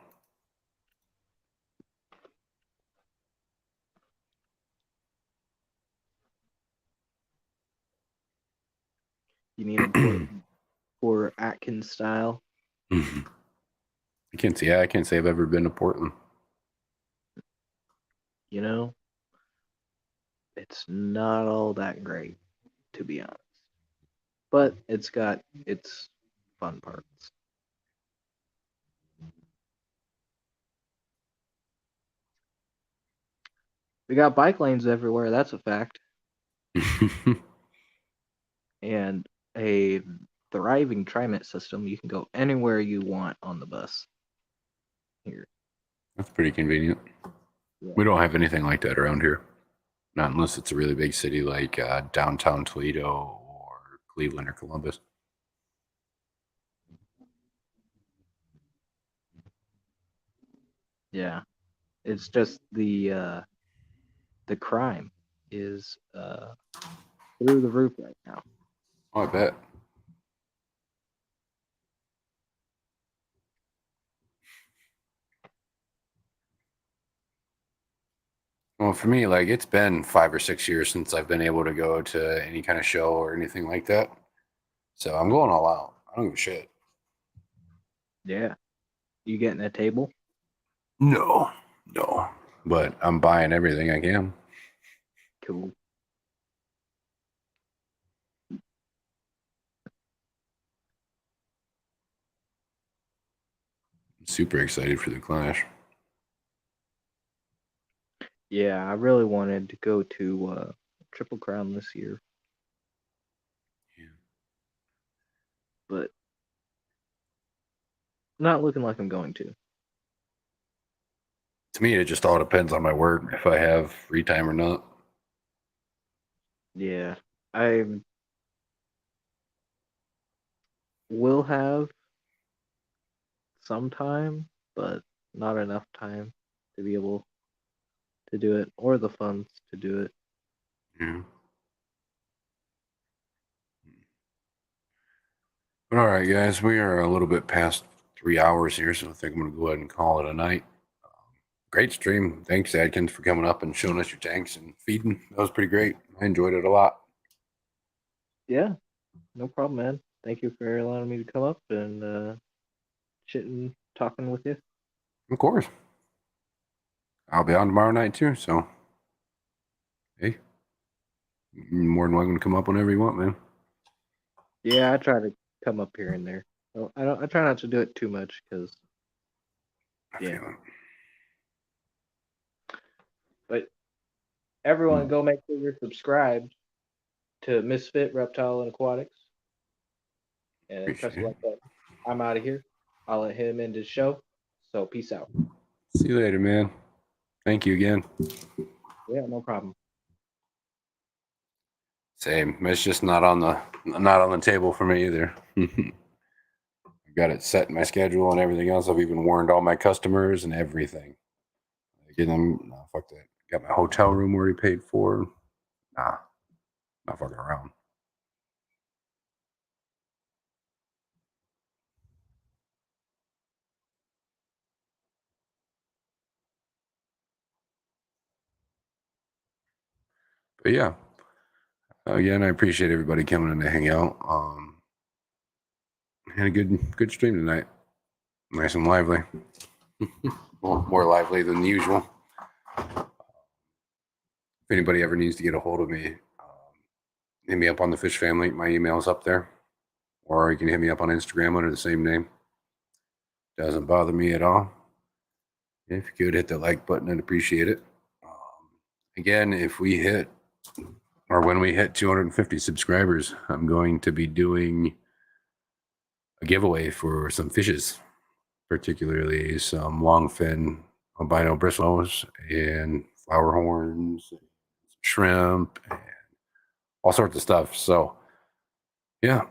You need a Portland or Atkins style. I can't say. Yeah, I can't say I've ever been to Portland. You know, it's not all that great, to be honest. But it's got its fun parts. We got bike lanes everywhere, that's a fact. And a thriving TriMet system. You can go anywhere you want on the bus here. That's pretty convenient. Yeah. We don't have anything like that around here. Not unless it's a really big city like downtown Toledo or Cleveland or Columbus. Yeah. It's just the crime is through the roof right now. Oh, I bet. Well, for me, like it's been 5 or 6 years since I've been able to go to any kind of show or anything like that. So I'm going all out. I don't give a shit. Yeah. You getting a table? No, no. But I'm buying everything I can. Cool. I'm super excited for the Clash. Yeah, I really wanted to go to Triple Crown this year. Yeah. But not looking like I'm going to. To me, it just all depends on my work, if I have free time or not. Yeah. I will have some time, but not enough time to be able to do it or the funds to do it. Yeah. All right, guys, we are a little bit past 3 hours here, so I think I'm going to go ahead and call it a night. Great stream. Thanks, Adkins, for coming up and showing us your tanks and feeding. That was pretty great. I enjoyed it a lot. Yeah, no problem, man. Thank you for allowing me to come up and chitting, talking with you. Of course. I'll be on tomorrow night too, so hey, you're more than welcome to come up whenever you want, man. Yeah, I try to come up here and there. Well, I try not to do it too much because, I yeah. feel it. But everyone, go make sure you're subscribed to Misfit Reptile and Aquatics and press Appreciate the it. like button. I'm out of here. I'll let him end his show. So peace out. See you later, man. Thank you again. Yeah, no problem. Same. It's just not on the table for me either. I've got it set in my schedule and everything else. I've even warned all my customers and everything. Get them. No, fuck that. Got my hotel room already paid for. Nah, not fucking around. But yeah, again, I appreciate everybody coming in to hang out. Had a good stream tonight. Nice and lively. Well, more lively than usual. If anybody ever needs to get a hold of me, hit me up on the Fish Family. My email's up there. Or you can hit me up on Instagram under the same name. Doesn't bother me at all. If you could hit the like button, I'd appreciate it. Again, if we hit, or when we hit 250 subscribers, I'm going to be doing a giveaway for some fishes, particularly some longfin albino bristles and flower horns, shrimp, and all sorts of stuff. So, yeah,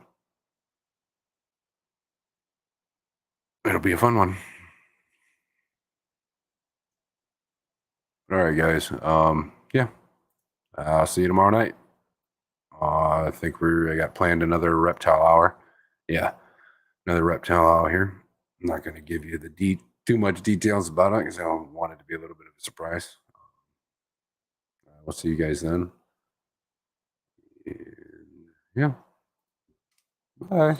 it'll be a fun one. All right, guys. Yeah, I'll see you tomorrow night. I think I got planned another reptile hour. Yeah, another reptile hour here. I'm not going to give you too much details about it because I want it to be a little bit of a surprise. We'll see you guys then. And yeah. Bye.